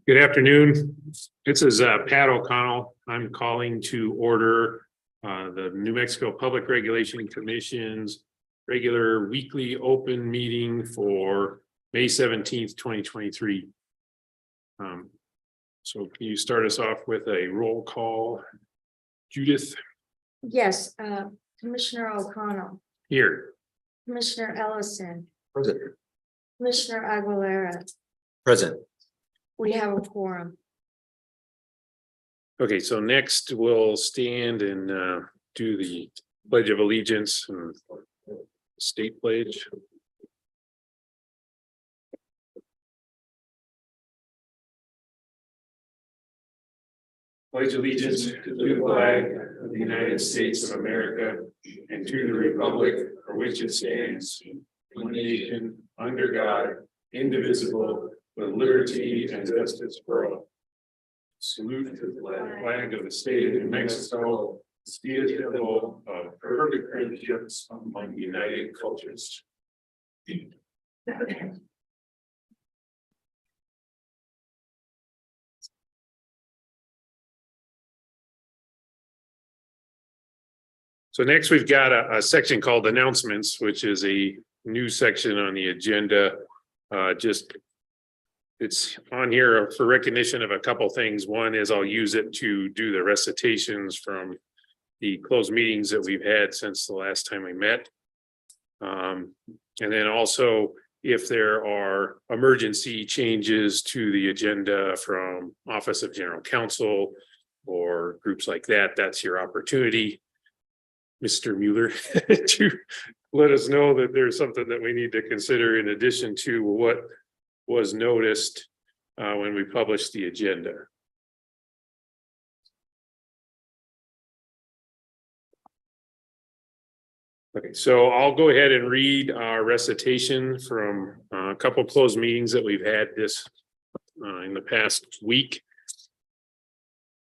Good afternoon. This is Pat O'Connell. I'm calling to order the New Mexico Public Regulation Commission's regular weekly open meeting for May 17th, 2023. So can you start us off with a roll call? Judith? Yes, Commissioner O'Connell, Here. Commissioner Ellison, Present. Commissioner Aguilera. Present. We have a quorum. Okay, so next we'll stand and do the Pledge of Allegiance and state pledge. Pledge allegiance to the flag of the United States of America and to the republic for which it stands, one nation, under God, indivisible, with liberty and justice for all. Salute to the flag of the state of New Mexico, symbol of perfect friendships among united cultures. So next we've got a section called announcements, which is a new section on the agenda. It's on here for recognition of a couple things. One is I'll use it to do the recitations from the closed meetings that we've had since the last time we met. And then also if there are emergency changes to the agenda from Office of General Counsel or groups like that, that's your opportunity, Mr. Mueller, to let us know that there's something that we need to consider in addition to what was noticed when we published the agenda. Okay, so I'll go ahead and read our recitation from a couple closed meetings that we've had this in the past week.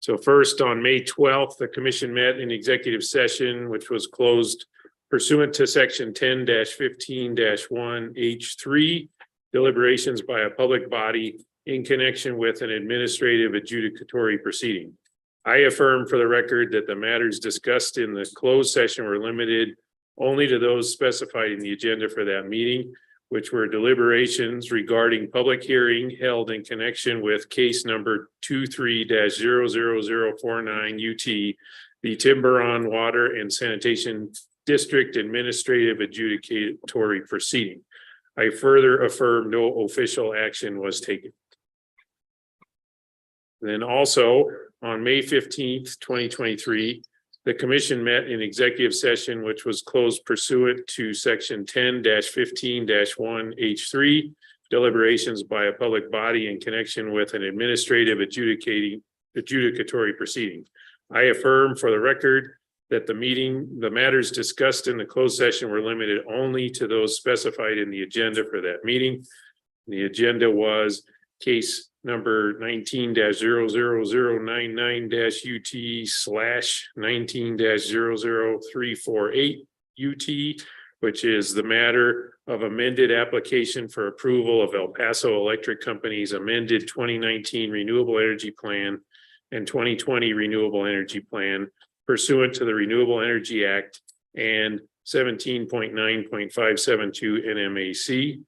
So first, on May 12th, the commission met in executive session, which was closed pursuant to section 10-15-1H3, deliberations by a public body in connection with an administrative adjudicatory proceeding. I affirm for the record that the matters discussed in the closed session were limited only to those specified in the agenda for that meeting, which were deliberations regarding public hearing held in connection with case number 23-00049 UT, the Tiburon Water and Sanitation District Administrative Adjudicatory Proceeding. I further affirm no official action was taken. Then also on May 15th, 2023, the commission met in executive session, which was closed pursuant to section 10-15-1H3, deliberations by a public body in connection with an administrative adjudicatory proceeding. I affirm for the record that the matters discussed in the closed session were limited only to those specified in the agenda for that meeting. The agenda was case number 19-0099-UT/19-00348 UT, which is the matter of amended application for approval of El Paso Electric Company's amended 2019 Renewable Energy Plan and 2020 Renewable Energy Plan pursuant to the Renewable Energy Act and 17.9.572 NMAC,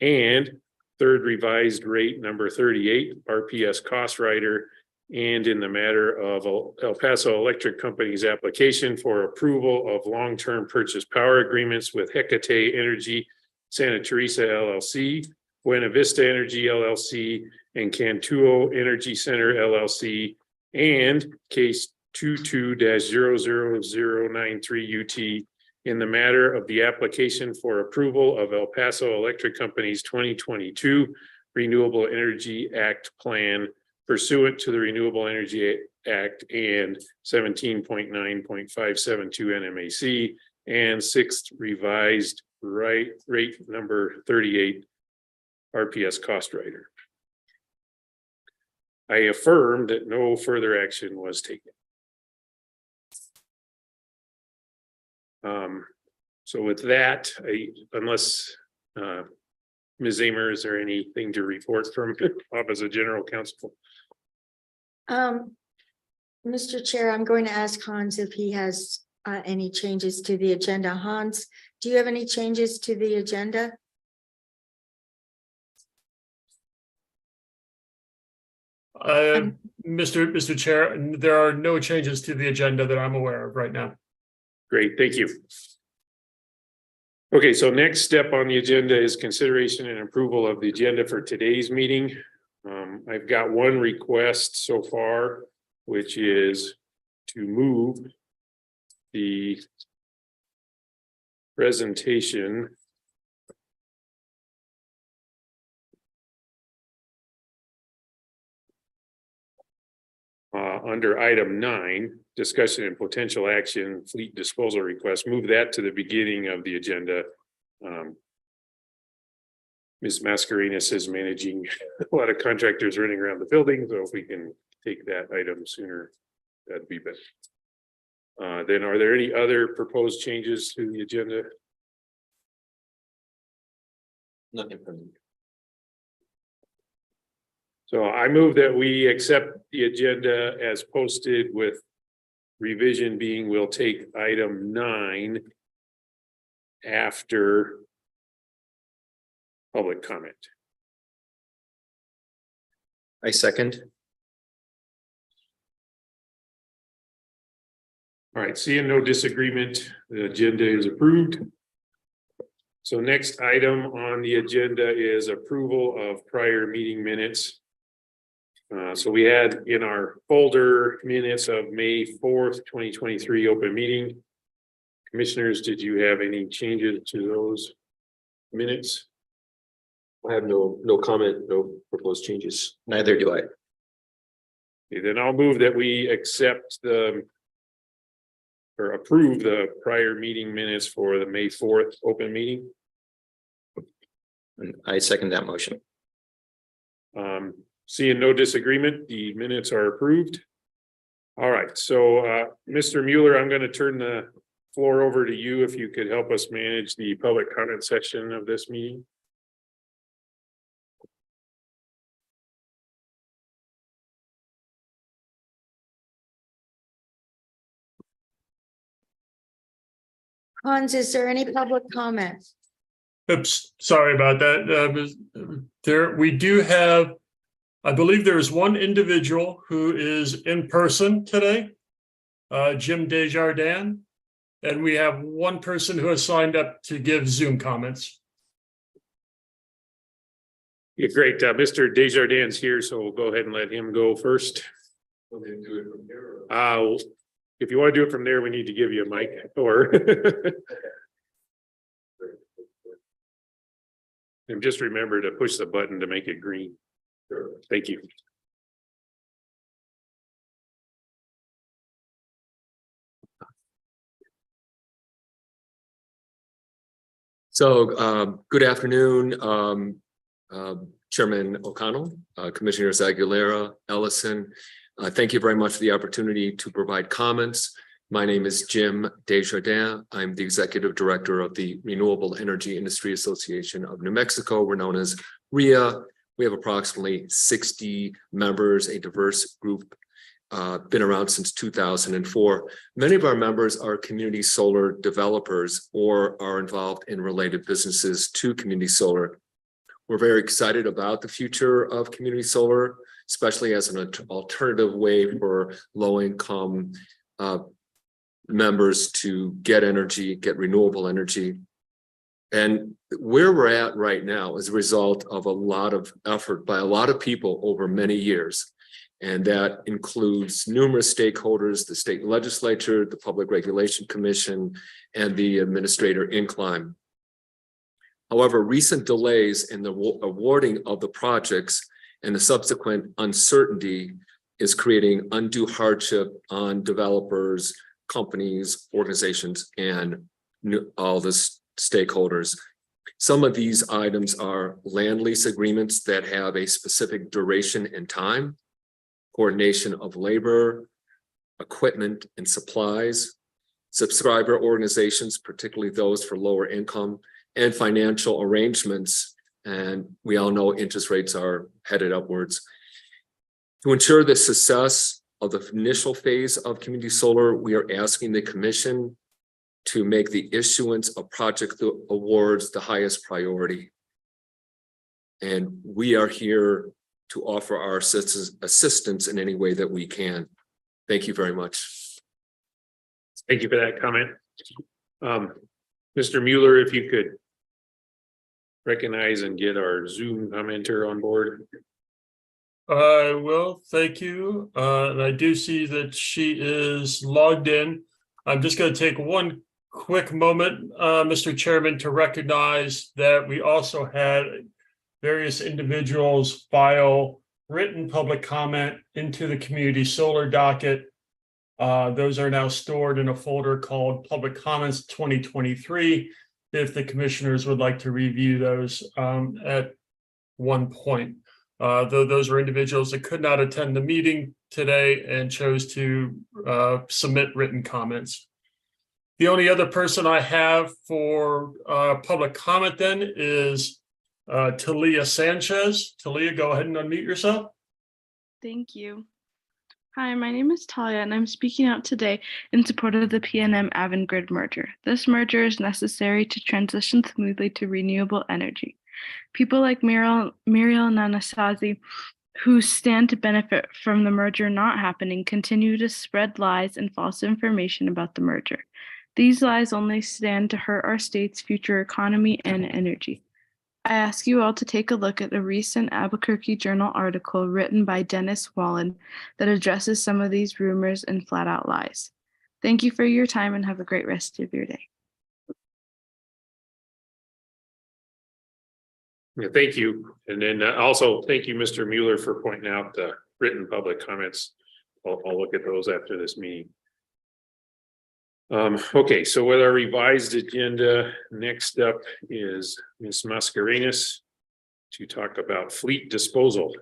and third revised rate number 38 RPS cost rider, and in the matter of El Paso Electric Company's application for approval of long-term purchase power agreements with Hecate Energy Santa Teresa LLC, Buena Vista Energy LLC, and Cantuo Energy Center LLC, and case 22-00093 UT in the matter of the application for approval of El Paso Electric Company's 2022 Renewable Energy Act plan pursuant to the Renewable Energy Act and 17.9.572 NMAC, and sixth revised rate number 38 RPS cost rider. I affirm that no further action was taken. So with that, unless Ms. Amer, is there anything to report from Office of General Counsel? Mr. Chair, I'm going to ask Hans if he has any changes to the agenda. Hans, do you have any changes to the agenda? Mr. Chair, there are no changes to the agenda that I'm aware of right now. Great, thank you. Okay, so next step on the agenda is consideration and approval of the agenda for today's meeting. I've got one request so far, which is to move the presentation under item 9, discussion and potential action, fleet disposal request, move that to the beginning of the agenda. Ms. Mascarenas is managing a lot of contractors running around the building, so if we can take that item sooner, that'd be better. Then are there any other proposed changes to the agenda? Nothing from me. So I move that we accept the agenda as posted with revision being we'll take item 9 after public comment. I second. All right, seeing no disagreement, the agenda is approved. So next item on the agenda is approval of prior meeting minutes. So we had in our folder minutes of May 4th, 2023 open meeting. Commissioners, did you have any changes to those minutes? I have no comment, no proposed changes. Neither do I. Okay, then I'll move that we accept or approve the prior meeting minutes for the May 4th open meeting. And I second that motion. Seeing no disagreement, the minutes are approved. All right, so Mr. Mueller, I'm going to turn the floor over to you if you could help us manage the public comment section of this meeting. Hans, is there any public comment? Oops, sorry about that. We do have, I believe there is one individual who is in person today, Jim Desjardins, and we have one person who has signed up to give Zoom comments. Yeah, great. Mr. Desjardins here, so we'll go ahead and let him go first. If you want to do it from there, we need to give you a mic or. And just remember to push the button to make it green. Sure. Thank you. So good afternoon, Chairman O'Connell, Commissioners Aguilera, Ellison. Thank you very much for the opportunity to provide comments. My name is Jim Desjardins. I'm the Executive Director of the Renewable Energy Industry Association of New Mexico. We're known as REIA. We have approximately 60 members, a diverse group, been around since 2004. Many of our members are community solar developers or are involved in related businesses to community solar. We're very excited about the future of community solar, especially as an alternative way for low-income members to get energy, get renewable energy. And where we're at right now is a result of a lot of effort by a lot of people over many years. And that includes numerous stakeholders, the state legislature, the Public Regulation Commission, and the administrator Incline. However, recent delays in the awarding of the projects and the subsequent uncertainty is creating undue hardship on developers, companies, organizations, and all the stakeholders. Some of these items are land lease agreements that have a specific duration and time, coordination of labor, equipment, and supplies, subscriber organizations, particularly those for lower income, and financial arrangements. And we all know interest rates are headed upwards. To ensure the success of the initial phase of community solar, we are asking the commission to make the issuance of project awards the highest priority. And we are here to offer our assistance in any way that we can. Thank you very much. Thank you for that comment. Mr. Mueller, if you could recognize and get our Zoom commenter on board. I will, thank you. And I do see that she is logged in. I'm just going to take one quick moment, Mr. Chairman, to recognize that we also had various individuals file written public comment into the community solar docket. Those are now stored in a folder called Public Comments 2023. If the commissioners would like to review those at one point. Those were individuals that could not attend the meeting today and chose to submit written comments. The only other person I have for public comment then is Talia Sanchez. Talia, go ahead and unmute yourself. Thank you. Hi, my name is Talia, and I'm speaking out today in support of the PNM Avangrid merger. This merger is necessary to transition smoothly to renewable energy. People like Muriel Nanasazi, who stand to benefit from the merger not happening, continue to spread lies and false information about the merger. These lies only stand to hurt our state's future economy and energy. I ask you all to take a look at a recent Albuquerque Journal article written by Dennis Wallen that addresses some of these rumors and flat-out lies. Thank you for your time and have a great rest of your day. Yeah, thank you. And then also thank you, Mr. Mueller, for pointing out the written public comments. I'll look at those after this meeting. Okay, so with our revised agenda, next up is Ms. Mascarenas to talk about fleet disposal.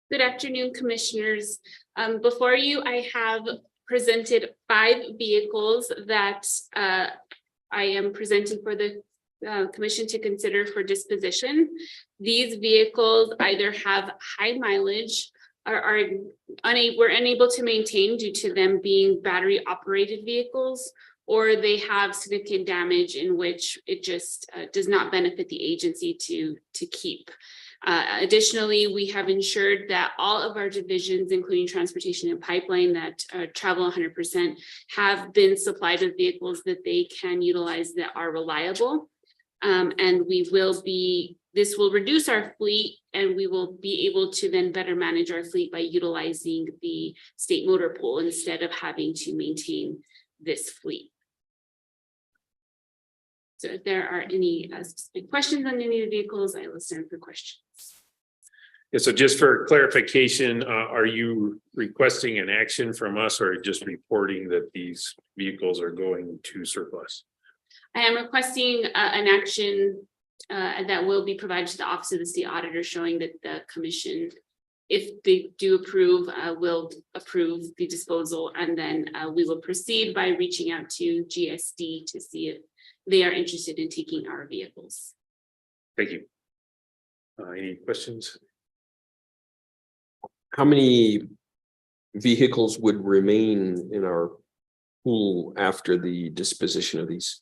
Good afternoon, commissioners. Before you, I have presented 5 vehicles that I am presenting for the commission to consider for disposition. These vehicles either have high mileage or we're unable to maintain due to them being battery operated vehicles, or they have significant damage in which it just does not benefit the agency to keep. Additionally, we have ensured that all of our divisions, including transportation and pipeline that travel 100%, have been supplied with vehicles that they can utilize that are reliable. And this will reduce our fleet, and we will be able to then better manage our fleet by utilizing the state motor pool instead of having to maintain this fleet. So if there are any specific questions on any of the vehicles, I listen for questions. Yeah, so just for clarification, are you requesting an action from us or just reporting that these vehicles are going to surplus? I am requesting an action that will be provided to the Office of the State Auditor, showing that the commission, if they do approve, will approve the disposal, and then we will proceed by reaching out to GSD to see if they are interested in taking our vehicles. Thank you. Any questions? How many vehicles would remain in our pool after the disposition of these?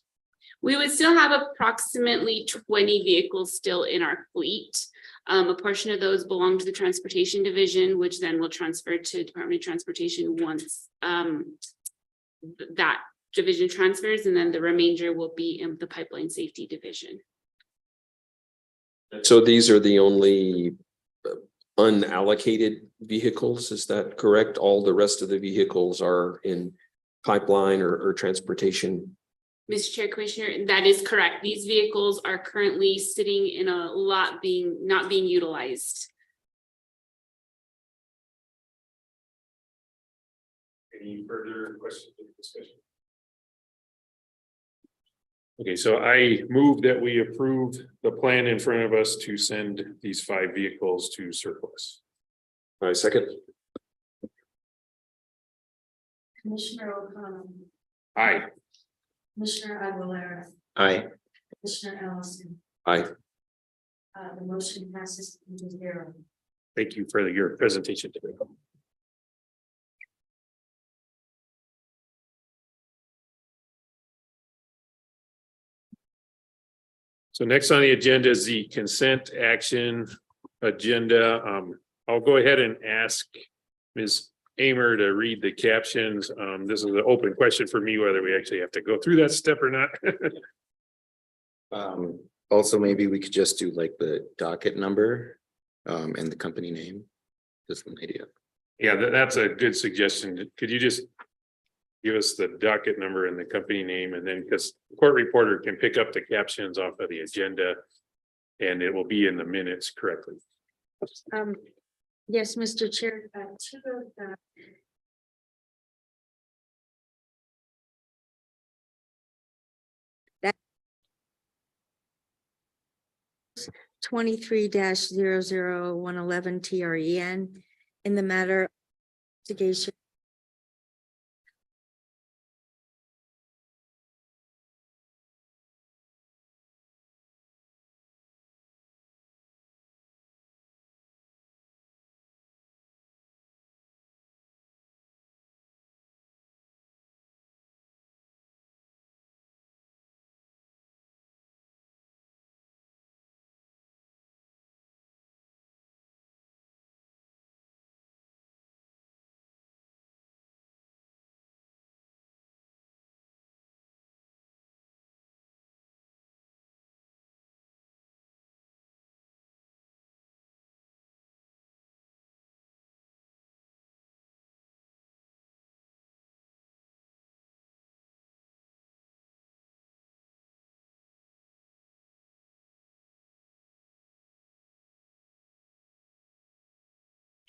We would still have approximately 20 vehicles still in our fleet. A portion of those belong to the transportation division, which then will transfer to Department of Transportation once that division transfers, and then the remainder will be in the pipeline safety division. So these are the only unallocated vehicles, is that correct? All the rest of the vehicles are in pipeline or transportation? Mr. Chair, Commissioner, that is correct. These vehicles are currently sitting in a lot not being utilized. Any further questions or discussion? Okay, so I move that we approve the plan in front of us to send these 5 vehicles to surplus. I second. Commissioner O'Connell, Aye. Commissioner Aguilera, Aye. Commissioner Ellison. Aye. The motion passes 3-0. Thank you for your presentation today. So next on the agenda is the consent action agenda. I'll go ahead and ask Ms. Amer to read the captions. This is an open question for me, whether we actually have to go through that step or not. Also, maybe we could just do like the docket number and the company name. Just an idea. Yeah, that's a good suggestion. Could you just give us the docket number and the company name, and then because the court reporter can pick up the captions off of the agenda and it will be in the minutes correctly. Yes, Mr. Chair, two of the. That 23-00111 TREN in the matter of investigation.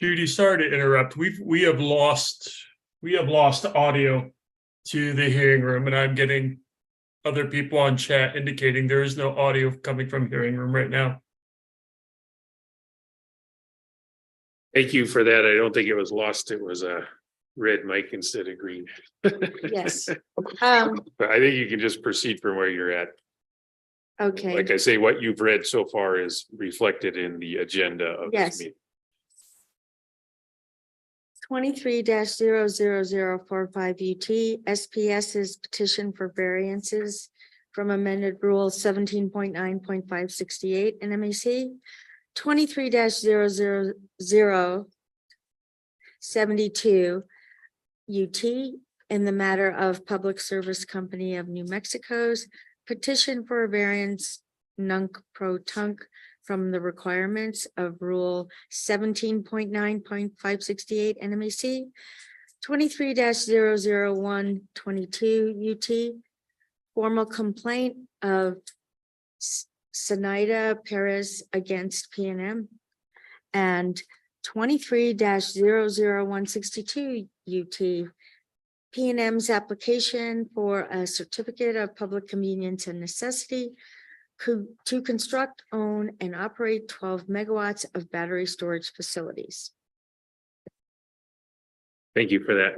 Judy, sorry to interrupt. We have lost audio to the hearing room, and I'm getting other people on chat indicating there is no audio coming from hearing room right now. Thank you for that. I don't think it was lost. It was a red mic instead of green. Yes. But I think you can just proceed from where you're at. Okay. Like I say, what you've read so far is reflected in the agenda of Yes. this meeting. 23-00045 UT SPS's petition for variances from amended rule 17.9.568 NMPRC 23-00072 UT in the matter of Public Service Company of New Mexico's petition for a variance nunc pro tunc from the requirements of rule 17.9.568 NMPRC 23-00122 UT formal complaint of Sinaida Perez against PNM and 23-00162 UT PNM's application for a certificate of public convenience and necessity to construct, own, and operate 12 megawatts of battery storage facilities. Thank you for that.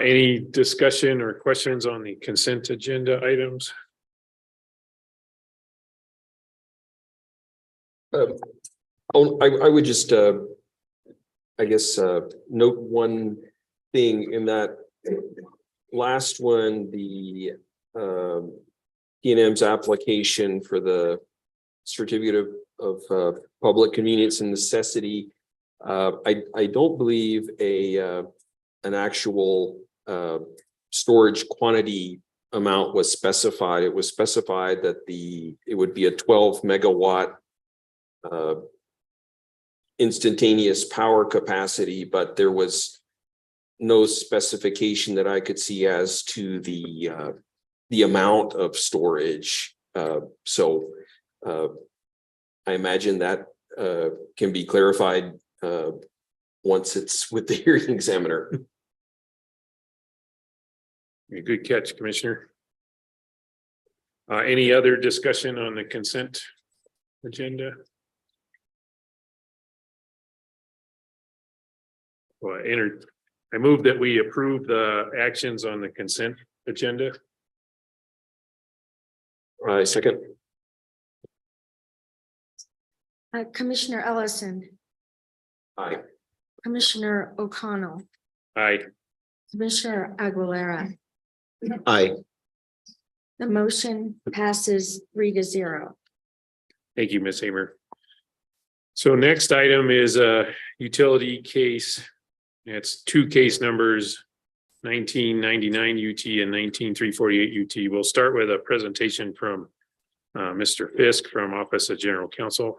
Any discussion or questions on the consent agenda items? I would just, I guess, note one thing in that last one, the PNM's application for the certificate of public convenience and necessity. I don't believe an actual storage quantity amount was specified. It was specified that it would be a 12 megawatt instantaneous power capacity, but there was no specification that I could see as to the amount of storage. So I imagine that can be clarified once it's with the hearing examiner. Good catch, Commissioner. Any other discussion on the consent agenda? I move that we approve the actions on the consent agenda. Second. Commissioner Ellison, Aye. Commissioner O'Connell, Aye. Commissioner Aguilera. Aye. The motion passes 3-0. Thank you, Ms. Hamer. So next item is a utility case. It's two case numbers, 1999 UT and 19348 UT. We'll start with a presentation from Mr. Fisk from Office of General Counsel.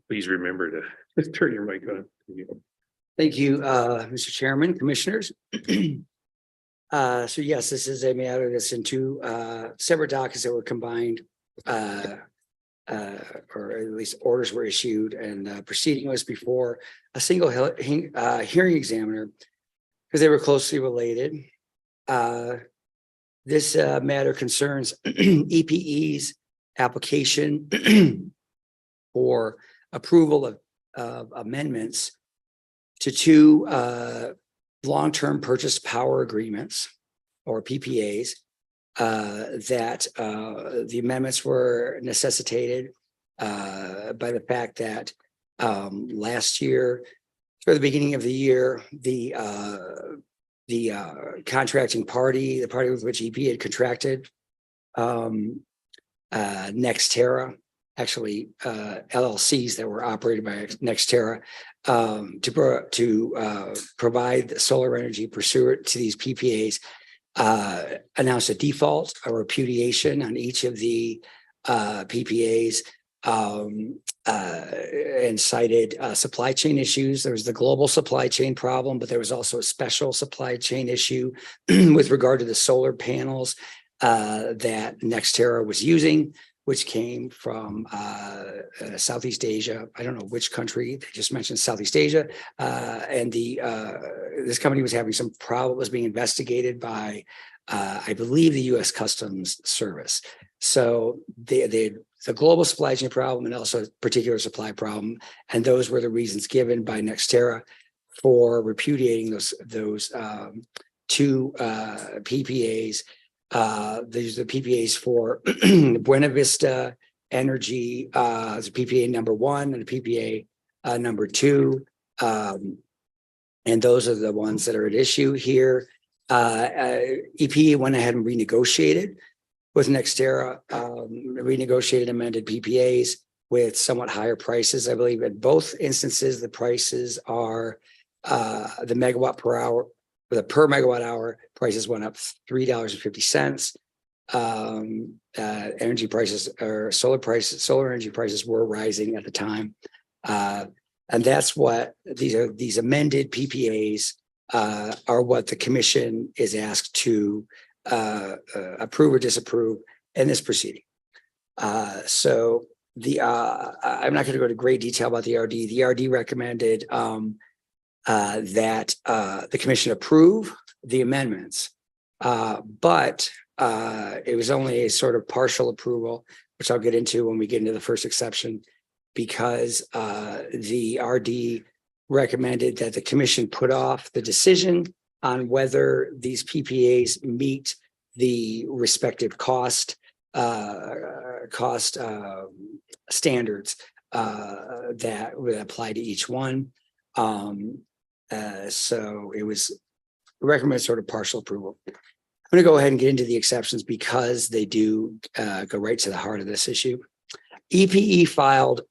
Please remember to turn your mic on. Thank you, Mr. Chairman, Commissioners. So yes, this is a matter that's in two separate dockets that were combined, or at least orders were issued, and proceeding was before a single hearing examiner because they were closely related. This matter concerns EPE's application for approval of amendments to two long-term purchase power agreements, or PPAs, that the amendments were necessitated by the fact that last year, for the beginning of the year, the contracting party, the party with which EP had contracted, NextEra, actually LLCs that were operated by NextEra, to provide solar energy pursuant to these PPAs, announced a default, a repudiation on each of the PPAs, and cited supply chain issues. There was the global supply chain problem, but there was also a special supply chain issue with regard to the solar panels that NextEra was using, which came from Southeast Asia. I don't know which country, they just mentioned Southeast Asia. And this company was having some problem, was being investigated by, I believe, the US Customs Service. So the global supply chain problem and also a particular supply problem. And those were the reasons given by NextEra for repudiating those two PPAs. These are the PPAs for Buena Vista Energy, the PPA number 1 and the PPA number 2. And those are the ones that are at issue here. EP went ahead and renegotiated with NextEra, renegotiated amended PPAs with somewhat higher prices. I believe in both instances, the prices are the megawatt per hour. The per megawatt hour prices went up $3.50. Energy prices, or solar energy prices were rising at the time. And that's what these amended PPAs are what the commission is asked to approve or disapprove in this proceeding. So I'm not going to go to great detail about the RD. The RD recommended that the commission approve the amendments, but it was only a sort of partial approval, which I'll get into when we get into the first exception, because the RD recommended that the commission put off the decision on whether these PPAs meet the respective cost standards that would apply to each one. So it was recommended sort of partial approval. I'm going to go ahead and get into the exceptions because they do go right to the heart of this issue. EPE filed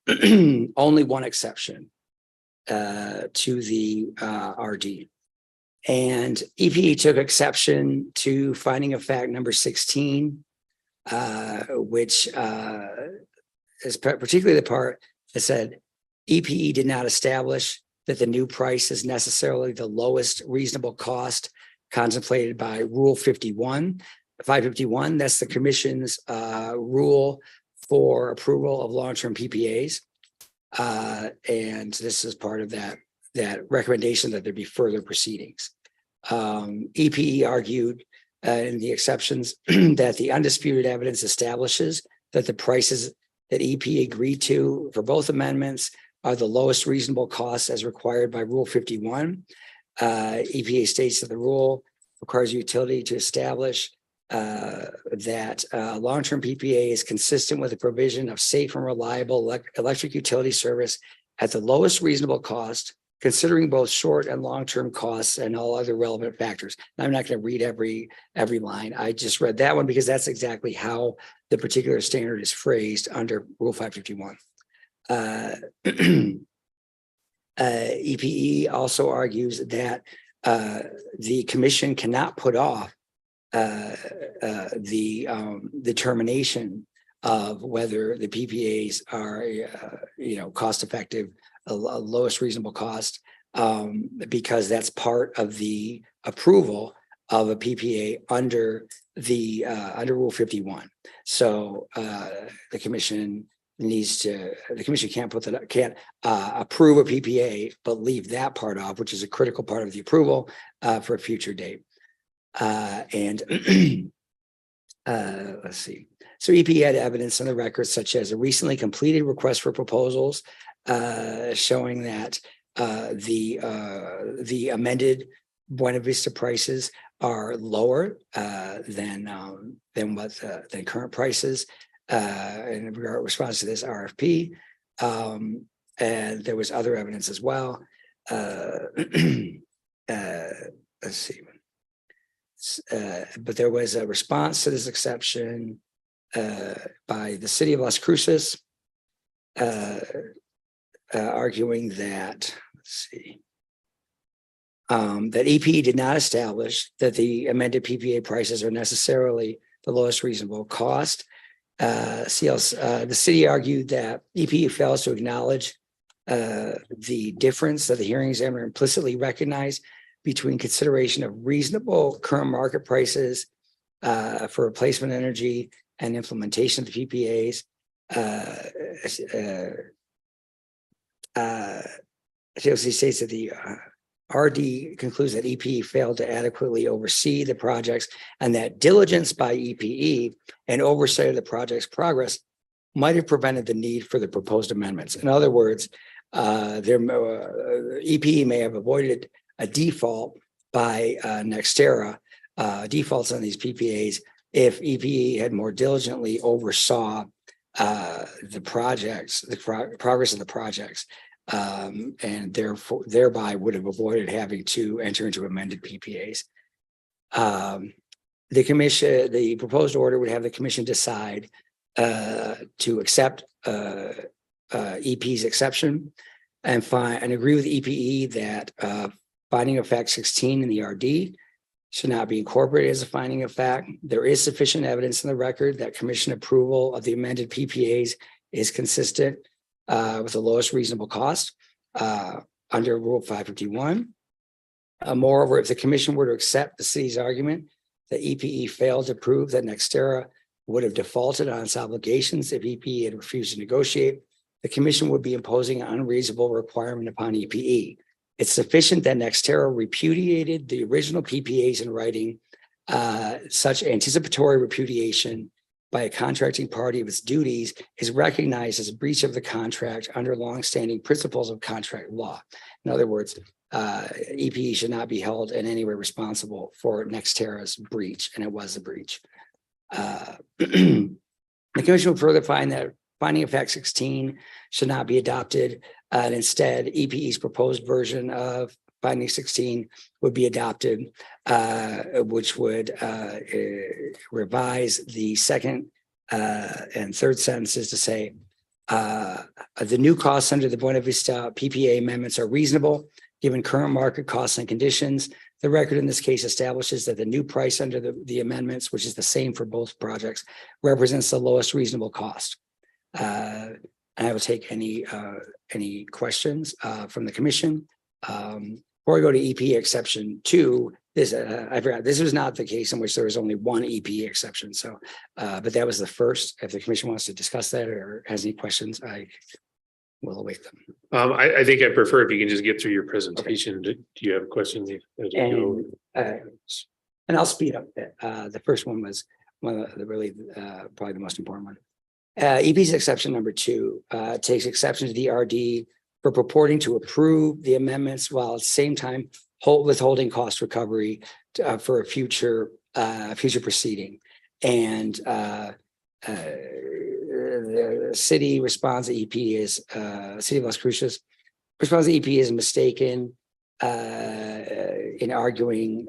only one exception to the RD. And EPE took exception to finding of fact number 16, which is particularly the part that said EPE did not establish that the new price is necessarily the lowest reasonable cost contemplated by Rule 551. That's the commission's rule for approval of long-term PPAs. And this is part of that recommendation that there be further proceedings. EPE argued in the exceptions that the undisputed evidence establishes that the prices that EPE agreed to for both amendments are the lowest reasonable costs as required by Rule 51. EPA states that the rule requires utility to establish that long-term PPA is consistent with the provision of safe and reliable electric utility service at the lowest reasonable cost, considering both short and long-term costs and all other relevant factors. I'm not going to read every line. I just read that one because that's exactly how the particular standard is phrased under Rule 551. EPE also argues that the commission cannot put off the determination of whether the PPAs are, cost effective, lowest reasonable cost, because that's part of the approval of a PPA under under Rule 51. So the commission can't approve a PPA, but leave that part off, which is a critical part of the approval for a future date. Let's see. So EP had evidence on the record, such as a recently completed request for proposals showing that the amended Buena Vista prices are lower than current prices in response to this RFP. And there was other evidence as well. Let's see. But there was a response to this exception by the city of Las Cruces, arguing that, let's see, that EP did not establish that the amended PPA prices are necessarily the lowest reasonable cost. The city argued that EP fails to acknowledge the difference that the hearing examiner implicitly recognized between consideration of reasonable current market prices for replacement energy and implementation of the PPAs. TLC states that the RD concludes that EPE failed to adequately oversee the projects and that diligence by EPE and oversight of the project's progress might have prevented the need for the proposed amendments. In other words, EPE may have avoided a default by Nextera, defaults on these PPAs, if EPE had more diligently oversaw the projects, the progress of the projects, and therefore thereby would have avoided having to enter into amended PPAs. The proposed order would have the commission decide to accept EP's exception and agree with EPE that finding of fact 16 in the RD should not be incorporated as a finding of fact. There is sufficient evidence in the record that commission approval of the amended PPAs is consistent with the lowest reasonable cost under Rule 551. Moreover, if the commission were to accept the city's argument that EPE failed to prove that Nextera would have defaulted on its obligations if EPE had refused to negotiate, the commission would be imposing an unreasonable requirement upon EPE. It's sufficient that Nextera repudiated the original PPAs in writing. Such anticipatory repudiation by a contracting party of its duties is recognized as a breach of the contract under longstanding principles of contract law. In other words, EPE should not be held in any way responsible for Nextera's breach, and it was a breach. The commission will further find that finding of fact 16 should not be adopted, and instead EPE's proposed version of finding 16 would be adopted, which would revise the second and third sentences to say the new costs under the Buena Vista PPA amendments are reasonable given current market costs and conditions. The record in this case establishes that the new price under the amendments, which is the same for both projects, represents the lowest reasonable cost. I will take any questions from the commission. Before I go to EP exception 2, I forgot, this was not the case in which there was only one EP exception. So, but that was the first. If the commission wants to discuss that or has any questions, I will await them. I think I prefer if you can just get through your presentation. Okay. Do you have questions? And I'll speed up. The first one was one of the really probably the most important one. EP's exception number 2 takes exception to the RD for purporting to approve the amendments while at the same time withholding cost recovery for a future proceeding. And the city responds that EP is City of Las Cruces responds that EP is mistaken in arguing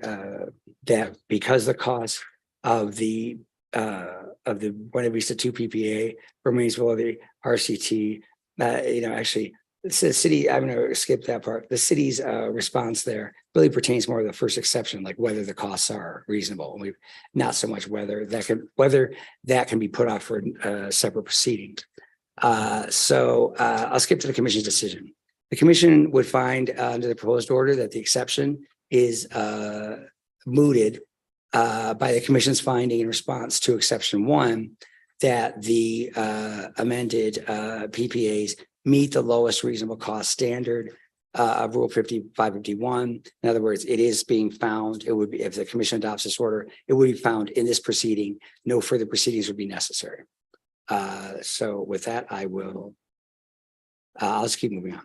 that because the cost of the Buena Vista 2 PPA remains below the RCT, actually the city, I'm going to skip that part. The city's response there really pertains more to the first exception, like whether the costs are reasonable. We've not so much whether that can be put off for a separate proceeding. So I'll skip to the commission's decision. The commission would find under the proposed order that the exception is mooted by the commission's finding in response to exception 1 that the amended PPAs meet the lowest reasonable cost standard of Rule 551. In other words, it is being found. It would be, if the commission adopts this order, it would be found in this proceeding. No further proceedings would be necessary. So with that, I'll just keep moving on.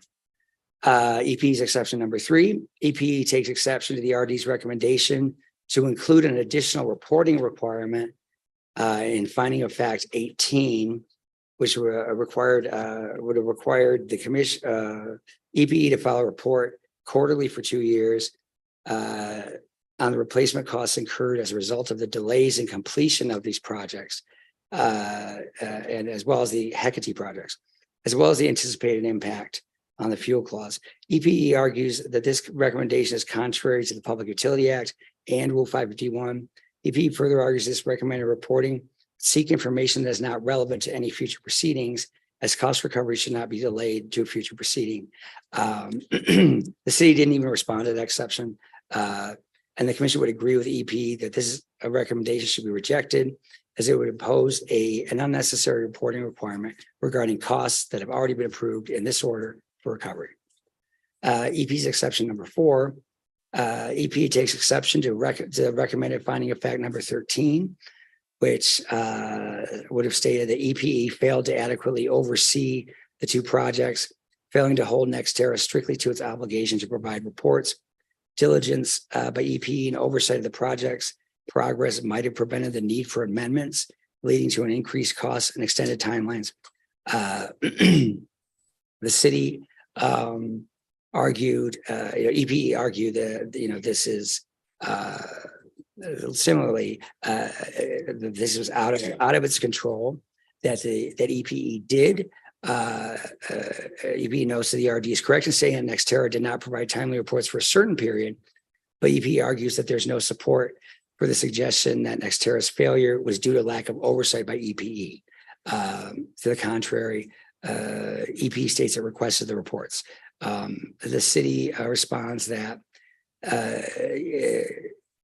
EP's exception number 3. EP takes exception to the RD's recommendation to include an additional reporting requirement in finding of fact 18, which would have required the commission EPE to file a report quarterly for 2 years on the replacement costs incurred as a result of the delays in completion of these projects, and as well as the Hecate projects, as well as the anticipated impact on the fuel clause. EPE argues that this recommendation is contrary to the Public Utility Act and Rule 551. EPE further argues this recommended reporting seek information that is not relevant to any future proceedings, as cost recovery should not be delayed to a future proceeding. The city didn't even respond to that exception. And the commission would agree with EP that this is a recommendation should be rejected, as it would impose an unnecessary reporting requirement regarding costs that have already been approved in this order for recovery. EP's exception number 4. EP takes exception to the recommended finding of fact number 13, which would have stated that EPE failed to adequately oversee the 2 projects, failing to hold NextEra strictly to its obligation to provide reports. Diligence by EPE and oversight of the project's progress might have prevented the need for amendments, leading to an increased cost and extended timelines. The city argued, EPE argued that, this is similarly, this was out of its control, that EPE did. EPE notes that the RD is correct in saying that NextEra did not provide timely reports for a certain period, but EPE argues that there's no support for the suggestion that NextEra's failure was due to lack of oversight by EPE. To the contrary, EPE states it requested the reports. The city responds that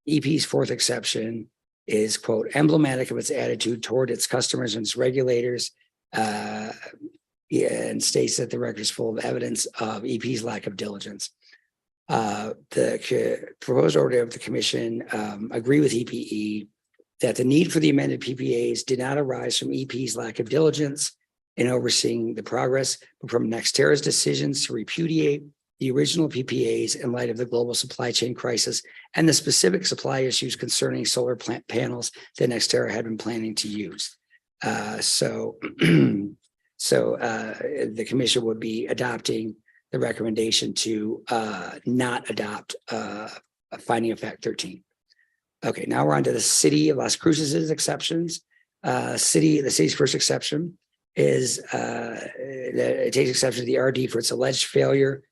EP's 4th exception is, quote, emblematic of its attitude toward its customers and its regulators, and states that the record is full of evidence of EP's lack of diligence. The proposed order of the commission agree with EPE that the need for the amended PPAs did not arise from EP's lack of diligence in overseeing the progress, but from NextEra's decisions to repudiate the original PPAs in light of the global supply chain crisis and the specific supply issues concerning solar plant panels that NextEra had been planning to use. So the commission would be adopting the recommendation to not adopt a finding of fact 13. Okay, now we're on to the city of Las Cruces' exceptions. The city's first exception is that it takes exception to the RD for its alleged failure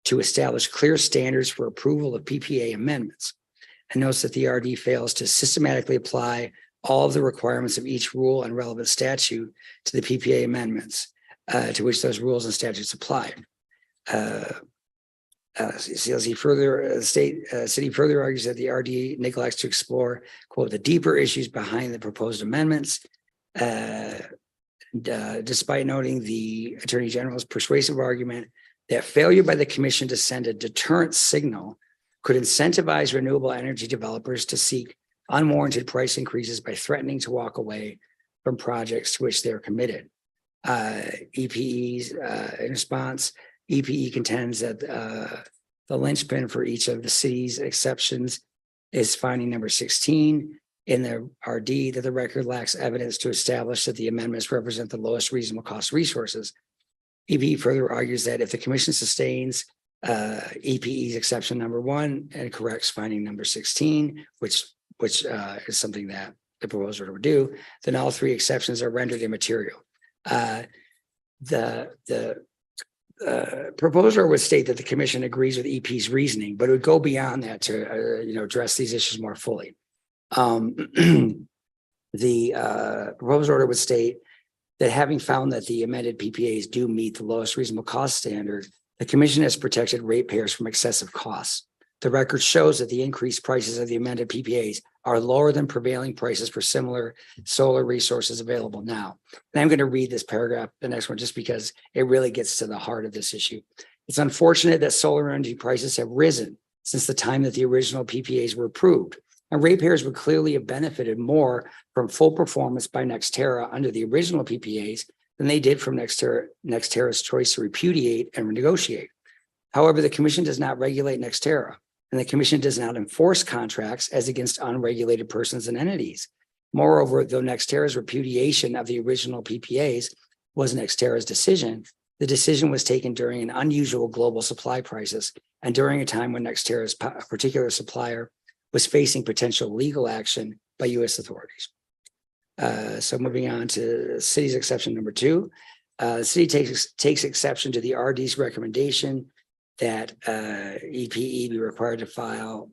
to establish clear standards for approval of PPA amendments, and notes that the RD fails to systematically apply all of the requirements of each rule and relevant statute to the PPA amendments to which those rules and statutes apply. City further argues that the RD neglects to explore, quote, the deeper issues behind the proposed amendments, despite noting the Attorney General's persuasive argument that failure by the commission to send a deterrent signal could incentivize renewable energy developers to seek unwarranted price increases by threatening to walk away from projects to which they're committed. EPE's in response, EPE contends that the linchpin for each of the city's exceptions is finding number 16 in the RD, that the record lacks evidence to establish that the amendments represent the lowest reasonable cost resources. EPE further argues that if the commission sustains EPE's exception number 1 and corrects finding number 16, which is something that the proposed order would do, then all 3 exceptions are rendered immaterial. The proposer would state that the commission agrees with EP's reasoning, but it would go beyond that to address these issues more fully. The proposed order would state that having found that the amended PPAs do meet the lowest reasonable cost standard, the commission has protected ratepayers from excessive costs. The record shows that the increased prices of the amended PPAs are lower than prevailing prices for similar solar resources available now. And I'm going to read this paragraph, the next one, just because it really gets to the heart of this issue. It's unfortunate that solar energy prices have risen since the time that the original PPAs were approved. And ratepayers would clearly have benefited more from full performance by NextEra under the original PPAs than they did from NextEra's choice to repudiate and renegotiate. However, the commission does not regulate NextEra, and the commission does not enforce contracts as against unregulated persons and entities. Moreover, though NextEra's repudiation of the original PPAs was NextEra's decision, the decision was taken during an unusual global supply crisis and during a time when NextEra's particular supplier was facing potential legal action by U.S. authorities. So moving on to city's exception number 2. The city takes exception to the RD's recommendation that EPE be required to file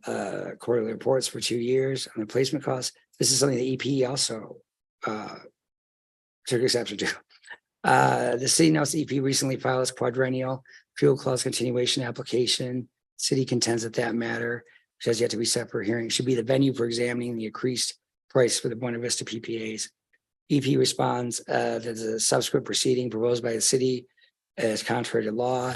quarterly reports for 2 years on replacement costs. This is something that EPE also took exception to. The city notes EPE recently filed its quadrennial fuel clause continuation application. City contends that matter, which has yet to be set for hearing, should be the venue for examining the increased price for the Buena Vista PPAs. EP responds that the subsequent proceeding proposed by the city is contrary to law.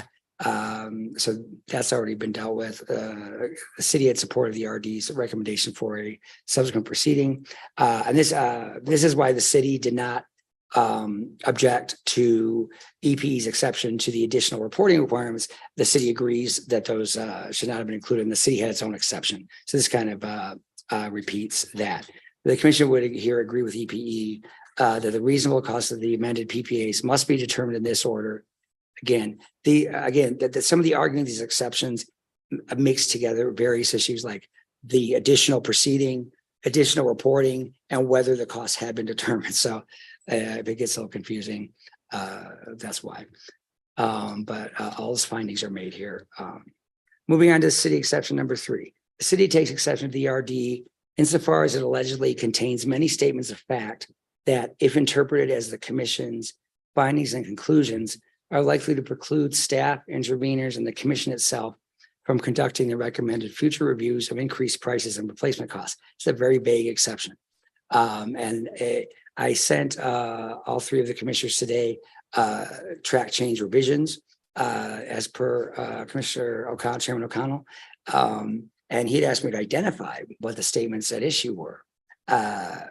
So that's already been dealt with. The city had supported the RD's recommendation for a subsequent proceeding. And this is why the city did not object to EP's exception to the additional reporting requirements. The city agrees that those should not have been included, and the city had its own exception. So this kind of repeats that. The commission would here agree with EPE that the reasonable cost of the amended PPAs must be determined in this order. Again, some of the argument of these exceptions mix together various issues like the additional proceeding, additional reporting, and whether the costs had been determined. So if it gets a little confusing, that's why. But all those findings are made here. Moving on to city exception number 3. The city takes exception to the RD insofar as it allegedly contains many statements of fact that, if interpreted as the commission's findings and conclusions, are likely to preclude staff, interveners, and the commission itself from conducting the recommended future reviews of increased prices and replacement costs. It's a very vague exception. I sent all 3 of the commissioners today track change revisions as per Commissioner O'Connell, Chairman O'Connell. And he'd asked me to identify what the statements at issue were. The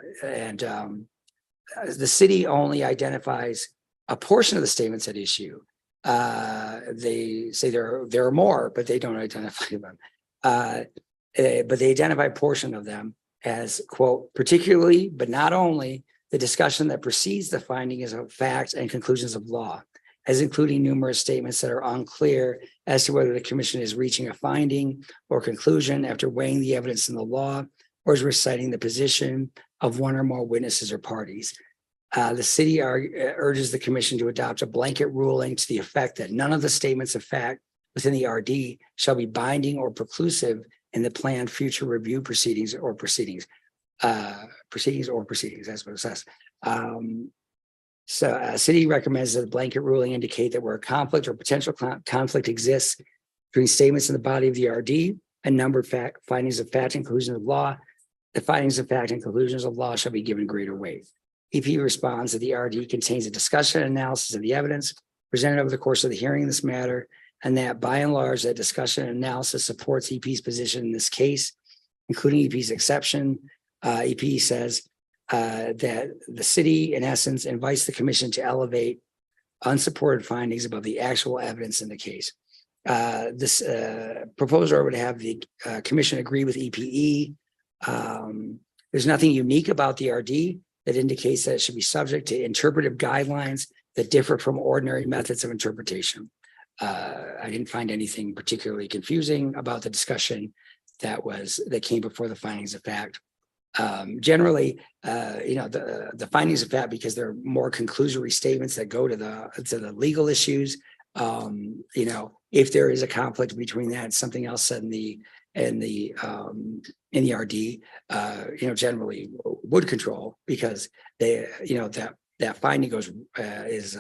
city only identifies a portion of the statements at issue. They say there are more, but they don't identify them. But they identify a portion of them as, quote, particularly, but not only, the discussion that precedes the finding of facts and conclusions of law, as including numerous statements that are unclear as to whether the commission is reaching a finding or conclusion after weighing the evidence in the law, or is reciting the position of one or more witnesses or parties. The city urges the commission to adopt a blanket ruling to the effect that none of the statements of fact within the RD shall be binding or preclusive in the planned future review proceedings. That's what it says. So city recommends that the blanket ruling indicate that where a conflict or potential conflict exists between statements in the body of the RD and numbered findings of fact and conclusions of law, the findings of fact and conclusions of law shall be given greater weight. EP responds that the RD contains a discussion and analysis of the evidence presented over the course of the hearing in this matter, and that by and large, that discussion and analysis supports EP's position in this case, including EP's exception. EP says that the city, in essence, invites the commission to elevate unsupported findings about the actual evidence in the case. This proposed order would have the commission agree with EPE. There's nothing unique about the RD that indicates that it should be subject to interpretive guidelines that differ from ordinary methods of interpretation. I didn't find anything particularly confusing about the discussion that came before the findings of fact. Generally, the findings of fact, because they're more conclusory statements that go to the legal issues. If there is a conflict between that and something else said in the RD, generally would control, because they, that finding is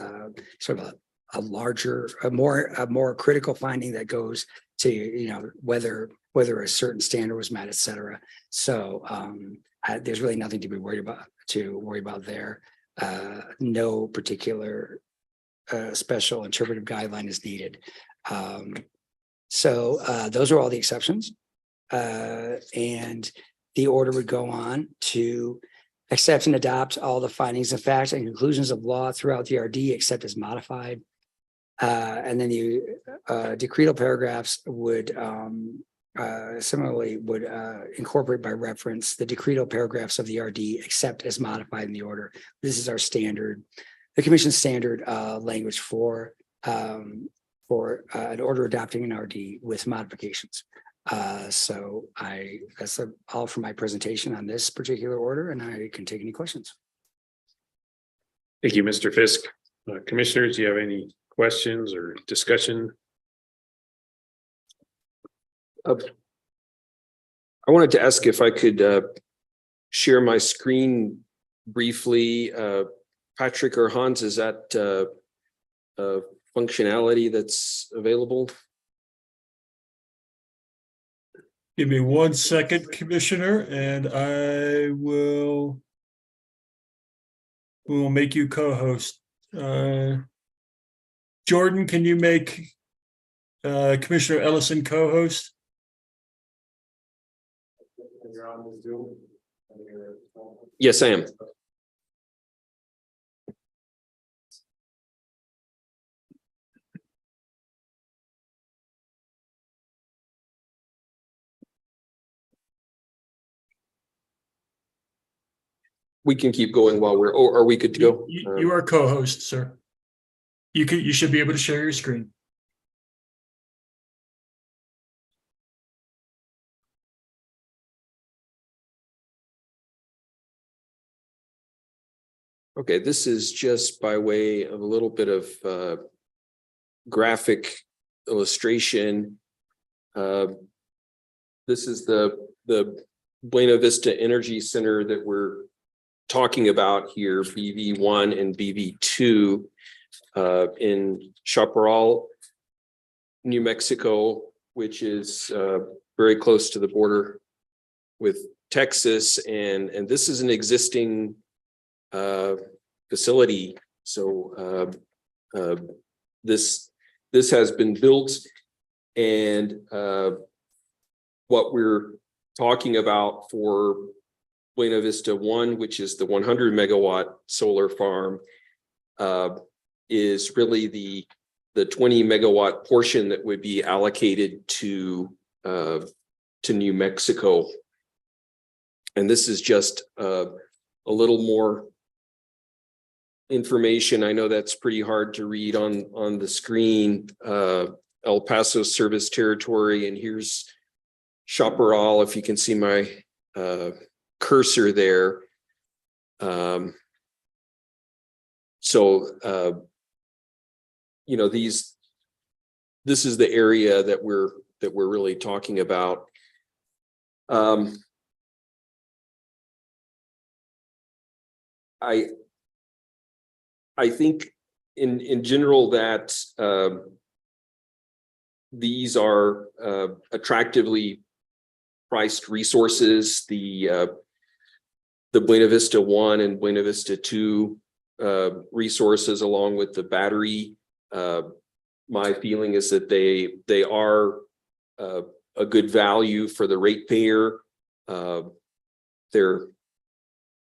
sort of a larger, a more critical finding that goes to, whether a certain standard was met, et cetera. So there's really nothing to worry about there. No particular special interpretive guideline is needed. So those are all the exceptions. And the order would go on to accept and adopt all the findings of fact and conclusions of law throughout the RD, except as modified. And then the decretal paragraphs would similarly incorporate by reference the decretal paragraphs of the RD, except as modified in the order. This is our standard, the commission's standard language for an order adopting an RD with modifications. So that's all for my presentation on this particular order, and I can take any questions. Thank you, Mr. Fisk. Commissioners, do you have any questions or discussion? I wanted to ask if I could share my screen briefly. Patrick or Hans, is that functionality that's available? Give me 1 second, Commissioner, and we'll make you co-host. Jordan, can you make Commissioner Ellison co-host? Yes, I am. We can keep going while are we good to go? You are co-host, sir. You should be able to share your screen. Okay, this is just by way of a little bit of graphic illustration. This is the Buena Vista Energy Center that we're talking about here, BV1 and BV2 in Chaparral, New Mexico, which is very close to the border with Texas, and this is an existing facility. So this has been built, and what we're talking about for Buena Vista 1, which is the 100 megawatt solar farm, is really the 20 megawatt portion that would be allocated to New Mexico. And this is just a little more information. I know that's pretty hard to read on the screen. El Paso service territory, and here's Chaparral, if you can see my cursor there. This is the area that we're really talking about. I think in general that these are attractively priced resources. The Buena Vista 1 and Buena Vista 2 resources, along with the battery, my feeling is that they are a good value for the ratepayer. They're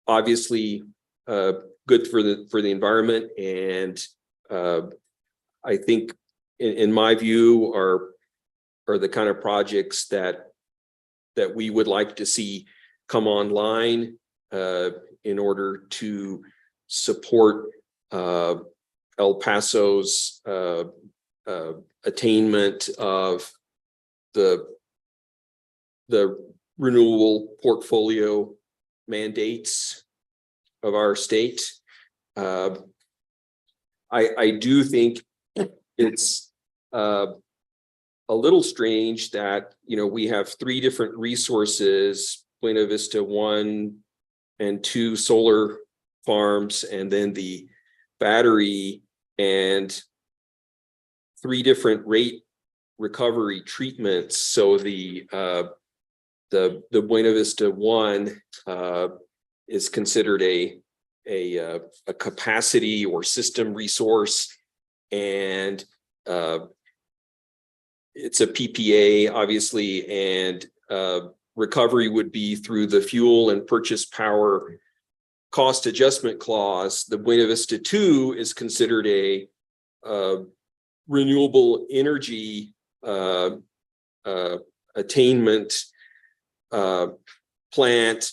obviously good for the environment, and I think in my view are the kind of projects that we would like to see come online in order to support El Paso's attainment of the renewable portfolio mandates of our state. I do think it's a little strange that, we have 3 different resources, Buena Vista 1 and 2 solar farms, and then the battery, and 3 different rate recovery treatments. So the Buena Vista 1 is considered a capacity or system resource, and it's a PPA, obviously, and recovery would be through the fuel and purchase power cost adjustment clause. The Buena Vista 2 is considered a renewable energy attainment plant,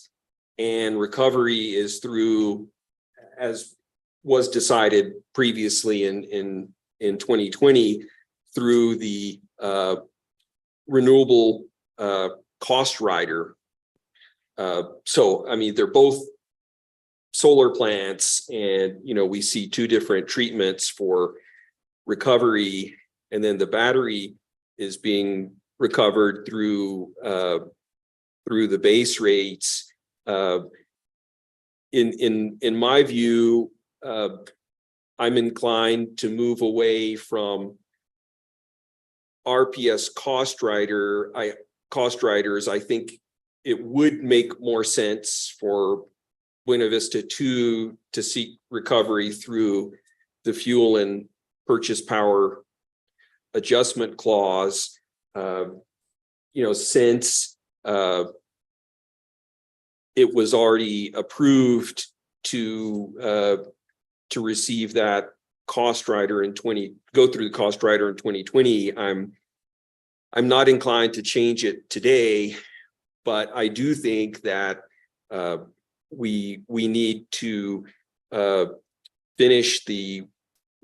and recovery is through, as was decided previously in 2020, through the renewable cost rider. So, I mean, they're both solar plants, and, we see 2 different treatments for recovery, and then the battery is being recovered through the base rates. In my view, I'm inclined to move away from RPS cost riders. I think it would make more sense for Buena Vista 2 to seek recovery through the fuel and purchase power adjustment clause. Since it was already approved to receive that cost rider go through the cost rider in 2020, I'm not inclined to change it today, but I do think that we need to finish the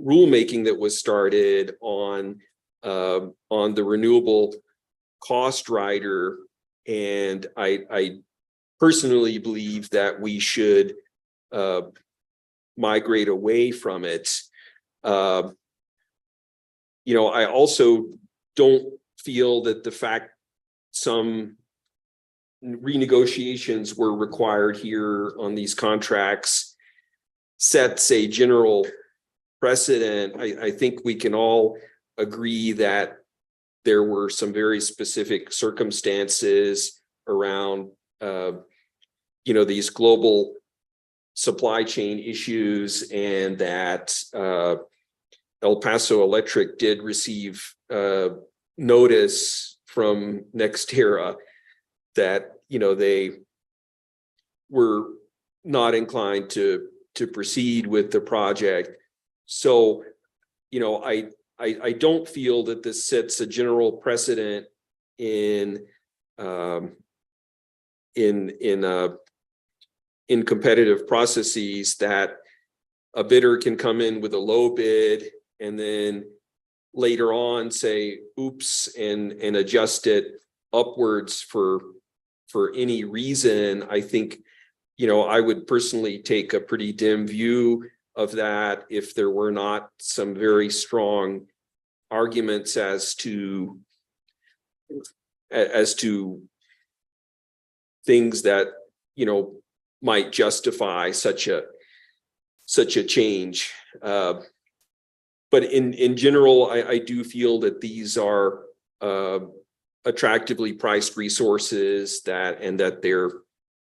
rulemaking that was started on the renewable cost rider, and I personally believe that we should migrate away from it. I also don't feel that the fact some renegotiations were required here on these contracts sets a general precedent. I think we can all agree that there were some very specific circumstances around these global supply chain issues, and that El Paso Electric did receive notice from NextEra that they were not inclined to proceed with the project. So I don't feel that this sets a general precedent in competitive processes that a bidder can come in with a low bid and then later on say oops and adjust it upwards for any reason. I think I would personally take a pretty dim view of that if there were not some very strong arguments as to things that might justify such a change. But in general, I do feel that these are attractively priced resources and that they're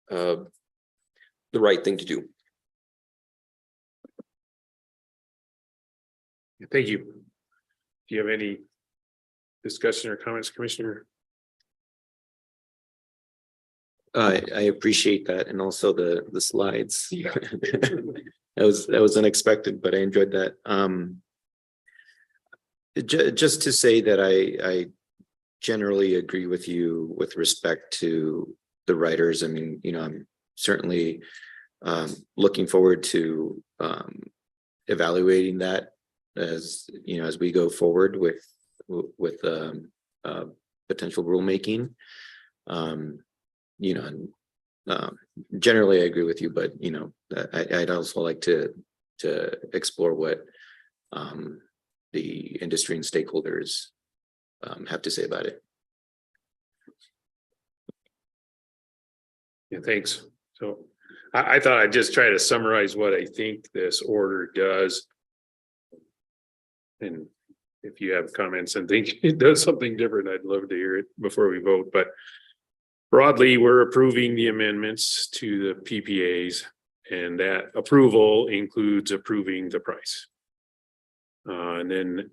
the right thing to do. Thank you. Do you have any discussion or comments, Commissioner? I appreciate that, and also the slides. That was unexpected, but I enjoyed that. Just to say that I generally agree with you with respect to the writers. I mean, I'm certainly looking forward to evaluating that as we go forward with potential rulemaking. Generally I agree with you, but I'd also like to explore what the industry and stakeholders have to say about it. Yeah, thanks. So I thought I'd just try to summarize what I think this order does. And if you have comments and think it does something different, I'd love to hear it before we vote. But broadly, we're approving the amendments to the PPAs, and that approval includes approving the price. And then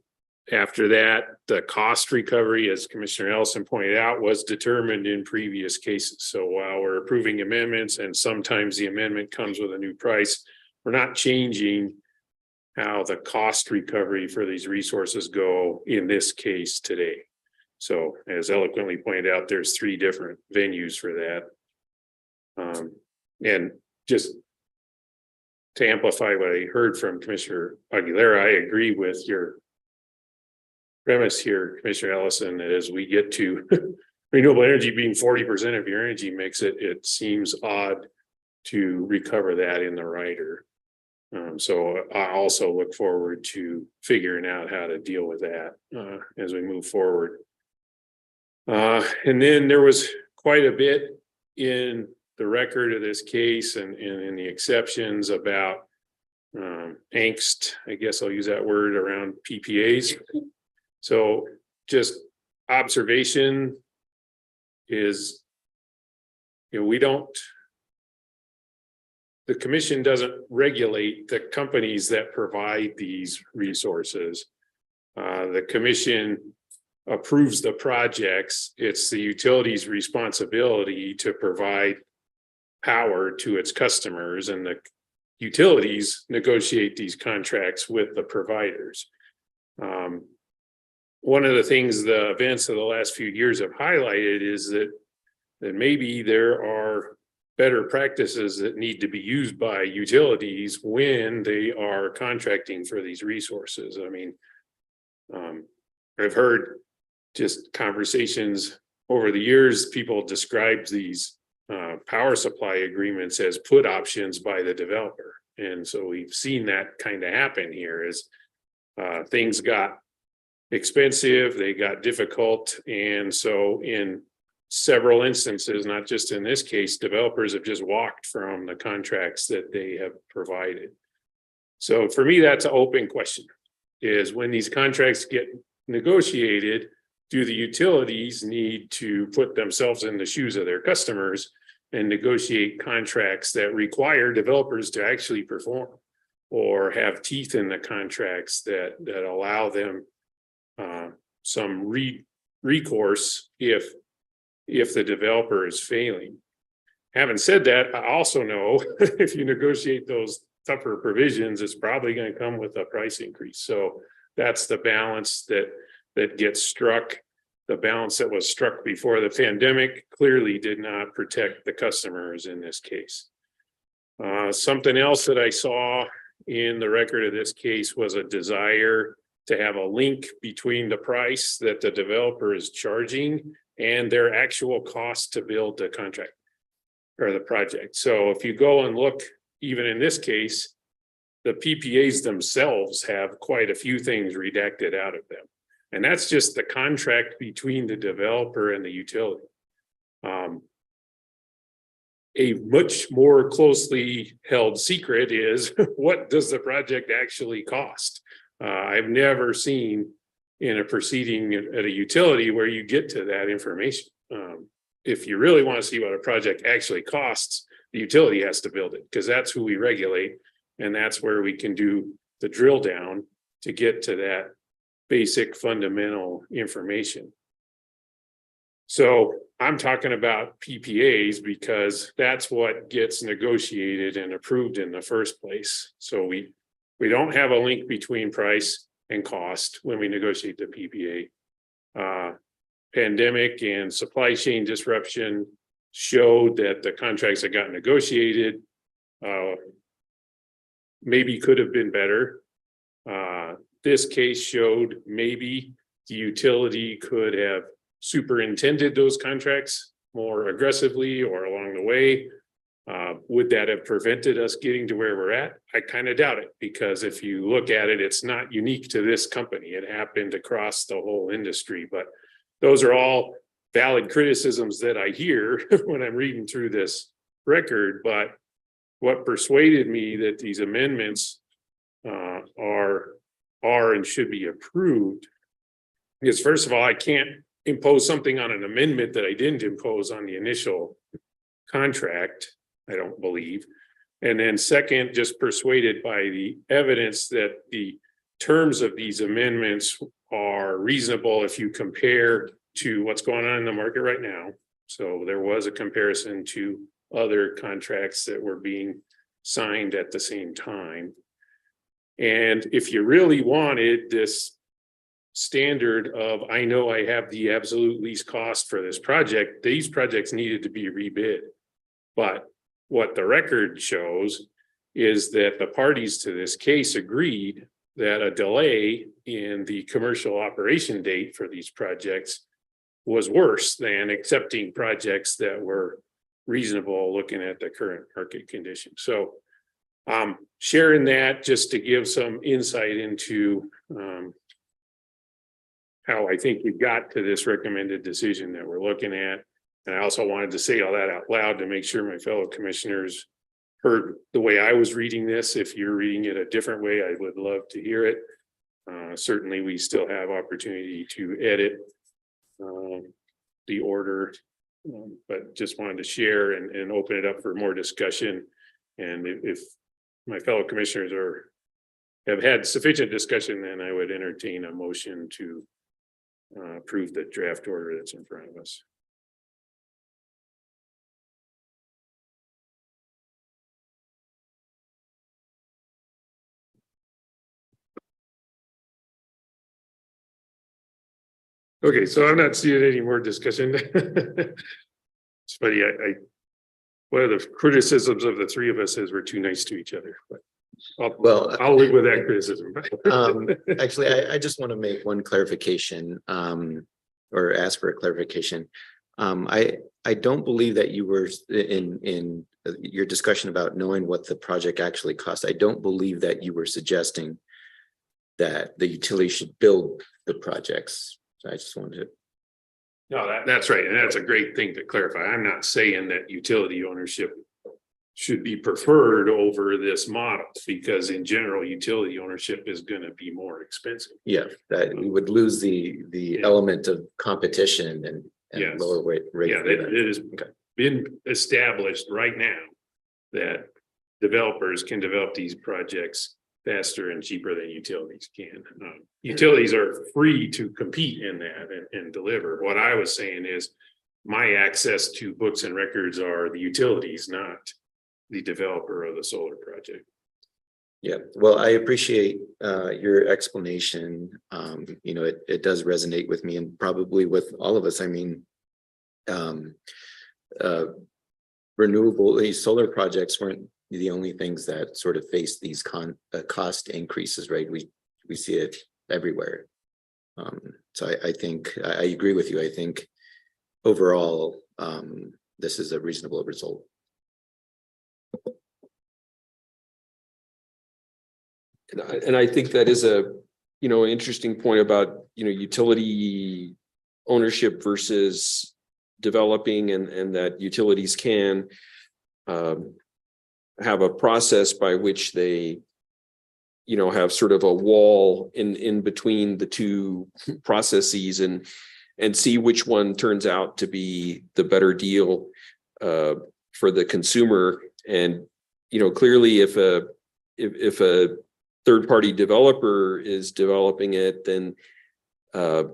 after that, the cost recovery, as Commissioner Ellison pointed out, was determined in previous cases. So while we're approving amendments and sometimes the amendment comes with a new price, we're not changing how the cost recovery for these resources go in this case today. So as eloquently pointed out, there's 3 different venues for that. And just to amplify what I heard from Commissioner Aguilera, I agree with your premise here, Commissioner Ellison, that as we get to renewable energy being 40% of your energy mix, it seems odd to recover that in the rider. So I also look forward to figuring out how to deal with that as we move forward. And then there was quite a bit in the record of this case and in the exceptions about angst, I guess I'll use that word, around PPAs. So just observation is, the commission doesn't regulate the companies that provide these resources. The commission approves the projects. It's the utility's responsibility to provide power to its customers, and the utilities negotiate these contracts with the providers. One of the things the events of the last few years have highlighted is that maybe there are better practices that need to be used by utilities when they are contracting for these resources. I mean, I've heard just conversations over the years, people describe these power supply agreements as put options by the developer. And so we've seen that kind of happen here as things got expensive, they got difficult. And so in several instances, not just in this case, developers have just walked from the contracts that they have provided. So for me, that's an open question, is when these contracts get negotiated, do the utilities need to put themselves in the shoes of their customers and negotiate contracts that require developers to actually perform, or have teeth in the contracts that allow them some recourse if the developer is failing? Having said that, I also know if you negotiate those tougher provisions, it's probably going to come with a price increase. So that's the balance that gets struck. The balance that was struck before the pandemic clearly did not protect the customers in this case. Something else that I saw in the record of this case was a desire to have a link between the price that the developer is charging and their actual cost to build the contract or the project. So if you go and look, even in this case, the PPAs themselves have quite a few things redacted out of them. And that's just the contract between the developer and the utility. A much more closely held secret is what does the project actually cost? I've never seen in a proceeding at a utility where you get to that information. If you really want to see what a project actually costs, the utility has to build it, because that's who we regulate. And that's where we can do the drill down to get to that basic fundamental information. So I'm talking about PPAs because that's what gets negotiated and approved in the first place. So we don't have a link between price. and cost when we negotiate the PPA. Pandemic and supply chain disruption showed that the contracts that got negotiated maybe could have been better. This case showed maybe the utility could have superintended those contracts more aggressively or along the way. Would that have prevented us getting to where we're at? I kind of doubt it, because if you look at it, it's not unique to this company. It happened across the whole industry, but those are all valid criticisms that I hear when I'm reading through this record. But what persuaded me that these amendments are and should be approved is, first of all, I can't impose something on an amendment that I didn't impose on the initial contract, I don't believe. And then second, just persuaded by the evidence that the terms of these amendments are reasonable if you compare to what's going on in the market right now. So there was a comparison to other contracts that were being signed at the same time. And if you really wanted this standard of, I know I have the absolute least cost for this project, these projects needed to be rebid. But what the record shows is that the parties to this case agreed that a delay in the commercial operation date for these projects was worse than accepting projects that were reasonable looking at the current market conditions. So sharing that just to give some insight into how I think we got to this recommended decision that we're looking at. And I also wanted to say all that out loud to make sure my fellow commissioners heard the way I was reading this. If you're reading it a different way, I would love to hear it. Certainly, we still have opportunity to edit the order, but just wanted to share and open it up for more discussion. And if my fellow commissioners have had sufficient discussion, then I would entertain a motion to approve the draft order that's in front of us. Okay, so I'm not seeing any more discussion. It's funny, one of the criticisms of the three of us is we're too nice to each other, but I'll live with that criticism. Actually, I just want to make one clarification, or ask for a clarification. I don't believe that you were in your discussion about knowing what the project actually cost. I don't believe that you were suggesting that the utility should build the projects. So I just wanted to. No, that's right. And that's a great thing to clarify. I'm not saying that utility ownership should be preferred over this model, because in general, utility ownership is going to be more expensive. Yeah, that we would lose the element of competition and Yes. lower rate. Yeah, it has been established right now that developers can develop these projects faster and cheaper than utilities can. Utilities are free to compete in that and deliver. What I was saying is my access to books and records are the utilities, not the developer of the solar project. Yeah, well, I appreciate your explanation. You know, it does resonate with me and probably with all of us. I mean, these solar projects weren't the only things that sort of face these cost increases, right? We see it everywhere. So I think I agree with you. I think overall, this is a reasonable result. And I think that is a, interesting point about, utility ownership versus developing, and that utilities can have a process by which they, have sort of a wall in between the two processes and see which one turns out to be the better deal for the consumer. And, clearly if a third-party developer is developing it, then there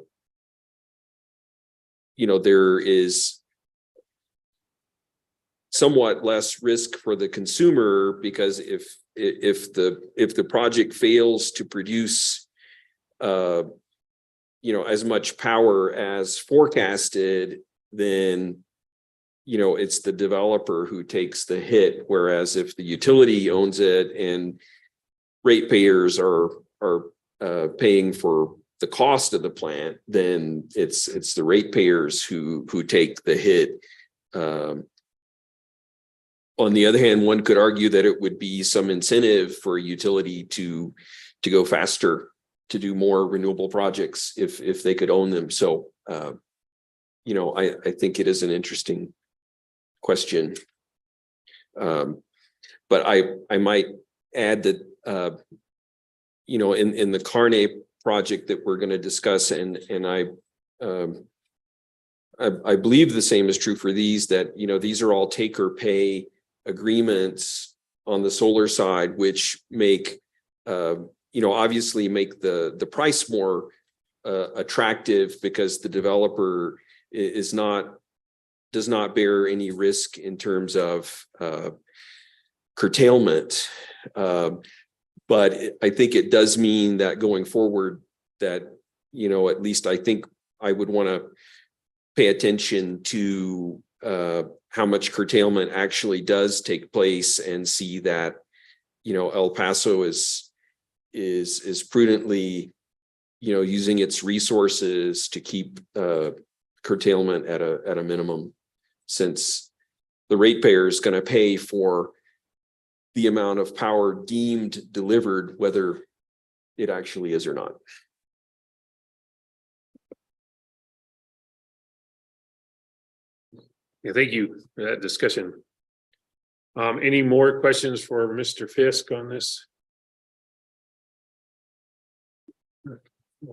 is somewhat less risk for the consumer, because if the project fails to produce as much power as forecasted, then it's the developer who takes the hit. Whereas if the utility owns it and ratepayers are paying for the cost of the plant, then it's the ratepayers who take the hit. On the other hand, one could argue that it would be some incentive for a utility to go faster, to do more renewable projects if they could own them. So, I think it is an interesting question. But I might add that, in the Carne project that we're going to discuss, and I believe the same is true for these, that, these are all take or pay agreements on the solar side, which make, obviously make the price more attractive, because the developer does not bear any risk in terms of curtailment. But I think it does mean that going forward, that, at least I think I would want to pay attention to how much curtailment actually does take place, and see that, El Paso is prudently, using its resources to keep curtailment at a minimum, since the ratepayer is going to pay for the amount of power deemed delivered, whether it actually is or not. Yeah, thank you for that discussion. Any more questions for Mr. Fisk on this?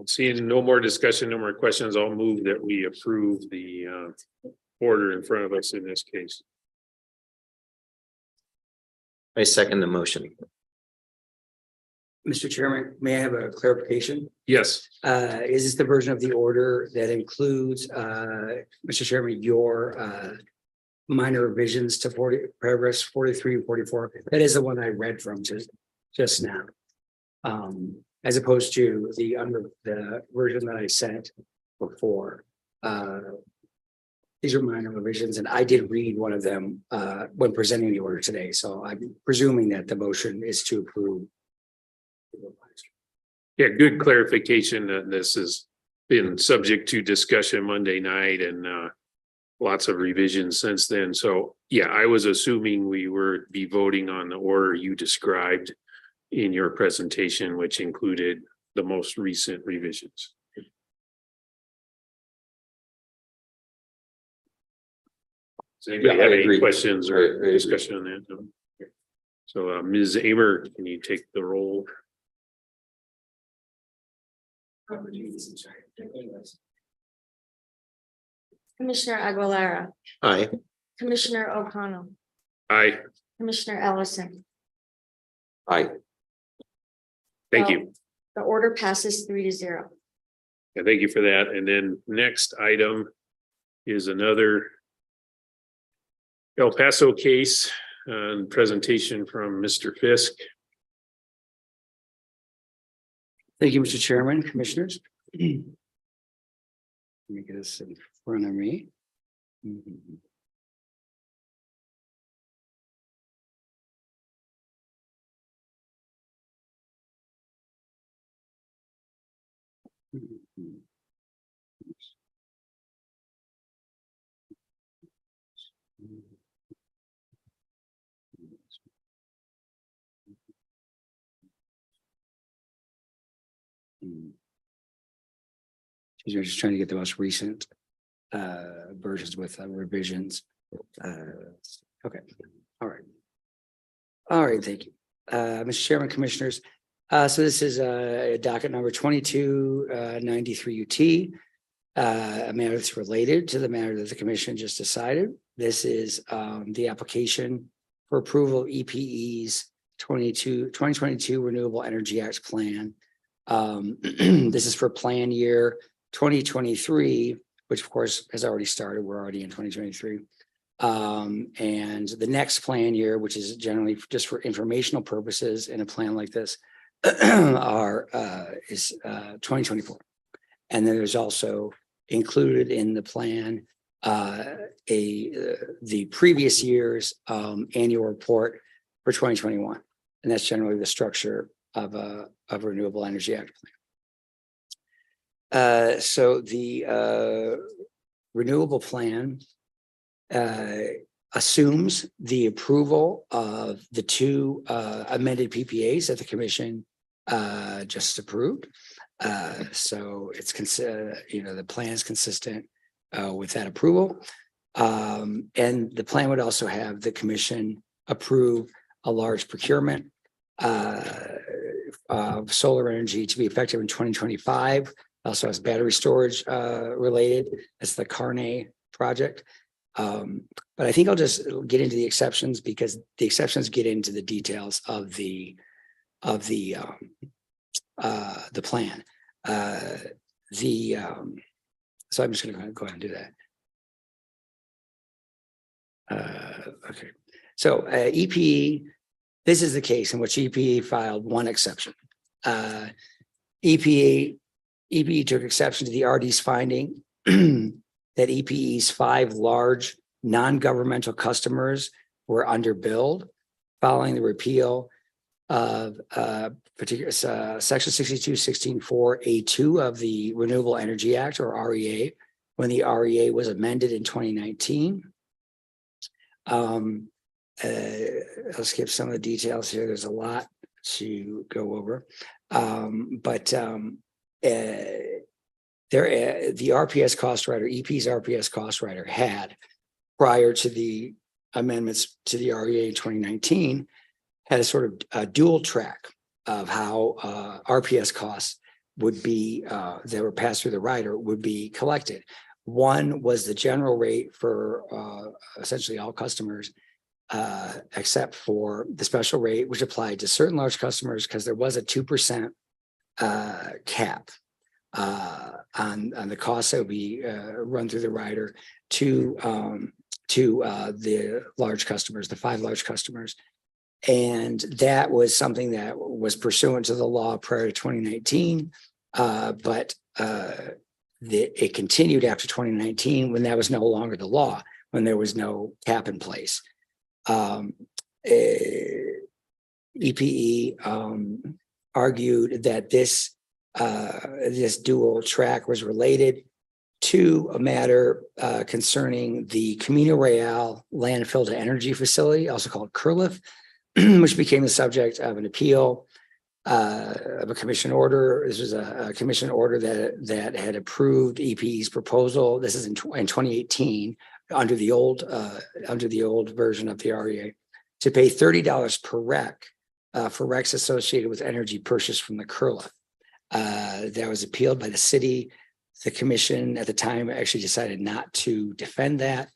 Seeing no more discussion, no more questions, I'll move that we approve the order in front of us in this case. I second the motion. Mr. Chairman, may I have a clarification? Yes, Is this the version of the order that includes, Mr. Chairman, your minor revisions to paragraphs 43 and 44? That is the one I read from just now. As opposed to the version that I sent before. These are minor revisions, and I did read one of them when presenting the order today. So I'm presuming that the motion is to approve. yeah, good clarification that this has been subject to discussion Monday night, and lots of revisions since then. So yeah, I was assuming we were be voting on the order you described in your presentation, which included the most recent revisions. Does anybody Yeah, I have any agree. questions I or agree. discussion on that? No? So Ms. Amer, can you take the roll? Commissioner Aguilera, Aye. Commissioner O'Connell, Aye, Commissioner Ellison. Aye. thank you. The order passes 3-0. Yeah, thank you for that. And then next item is another El Paso case, presentation from Mr. Fisk. Thank you, Mr. Chairman, Commissioners. Let me get this in front of me. You're just trying to get the most recent versions with revisions. Okay, all right. All right, thank you. Mr. Chairman, Commissioners. So this is docket number 2293 UT. A matter that's related to the matter that the commission just decided. This is the application for approval of EPE's 2022 Renewable Energy Act plan. This is for plan year 2023, which of course has already started. We're already in 2023. And the next plan year, which is generally just for informational purposes in a plan like this, is 2024. And then there's also included in the plan the previous year's annual report for 2021. And that's generally the structure of a Renewable Energy Act plan. So the renewable plan assumes the approval of the two amended PPAs that the commission just approved. So it's the plan is consistent with that approval. And the plan would also have the commission approve a large procurement of solar energy to be effective in 2025. Also has battery storage related. That's the Carney project. But I think I'll just get into the exceptions because the exceptions get into the details of the plan. So I'm just going to go ahead and do that. Okay. So EPE, this is the case in which EPE filed one exception. EPE took exception to the RD's finding that EPE's 5 large non-governmental customers were underbilled following the repeal of particular section 62.16.4A2 of the Renewable Energy Act, or REA, when the REA was amended in 2019. I'll skip some of the details here. There's a lot to go over, the RPS cost rider, EP's RPS cost rider had, prior to the amendments to the REA in 2019, had a sort of a dual track of how RPS costs would be, that were passed through the rider, would be collected. One was the general rate for essentially all customers, except for the special rate, which applied to certain large customers because there was a 2% cap on the costs that would be run through the rider to the large customers, the 5 large customers. And that was something that was pursuant to the law prior to 2019, but it continued after 2019 when that was no longer the law, when there was no cap in place. EPE argued that this dual track was related to a matter concerning the Camino Real landfill to energy facility, also called CURLIF, which became the subject of an appeal of a commission order. This was a commission order that had approved EPE's proposal. This is in 2018 under the old version of the REA, to pay $30 per rec for recs associated with energy purchased from the CURLIF. That was appealed by the city. The commission at the time actually decided not to defend that,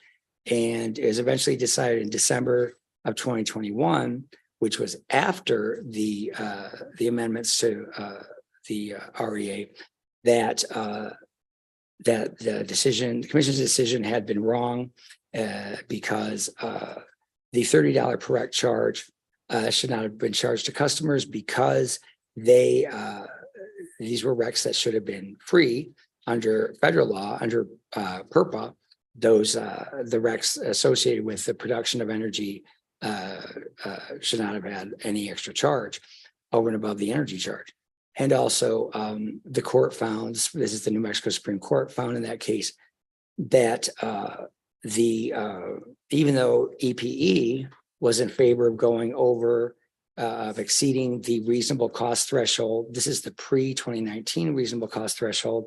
and it was eventually decided in December of 2021, which was after the amendments to the REA, that the commission's decision had been wrong because the $30 per rec charge should not have been charged to customers because these were recs that should have been free under federal law, under PURPA. The recs associated with the production of energy should not have had any extra charge over and above the energy charge. And also the court found, this is the New Mexico Supreme Court, found in that case that even though EPE was in favor of going over, of exceeding the reasonable cost threshold, this is the pre-2019 reasonable cost threshold,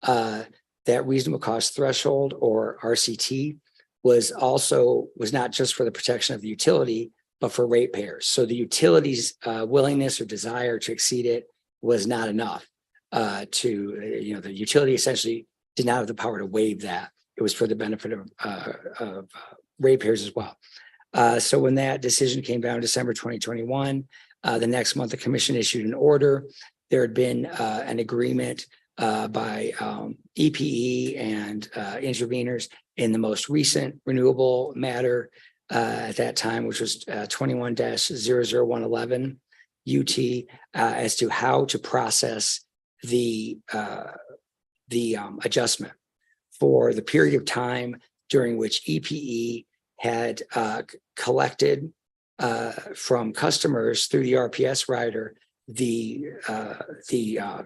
that reasonable cost threshold, or RCT, was not just for the protection of the utility, but for ratepayers. So the utility's willingness or desire to exceed it was not enough the utility essentially did not have the power to waive that. It was for the benefit of ratepayers as well. So when that decision came down in December 2021, the next month the commission issued an order. There had been an agreement by EPE and interveners in the most recent renewable matter at that time, which was 21-00111. UT as to how to process the adjustment for the period of time during which EPE had collected from customers through the RPS rider the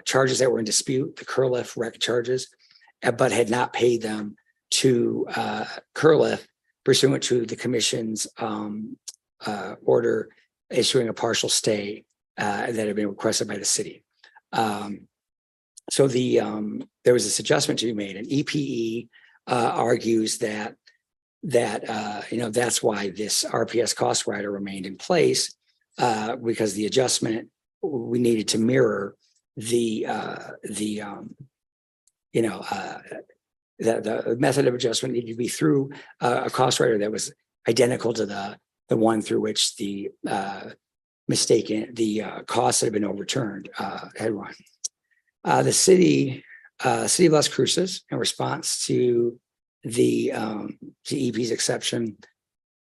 charges that were in dispute, the Curliff rec charges, but had not paid them to Curliff pursuant to the commission's order issuing a partial stay that had been requested by the city. So there was this adjustment to be made, and EPE argues that that's why this RPS cost rider remained in place, because the adjustment we needed to mirror the method of adjustment needed to be through a cost rider that was identical to the one through which the costs that had been overturned had run. The city of Las Cruces, in response to the to EP's exception,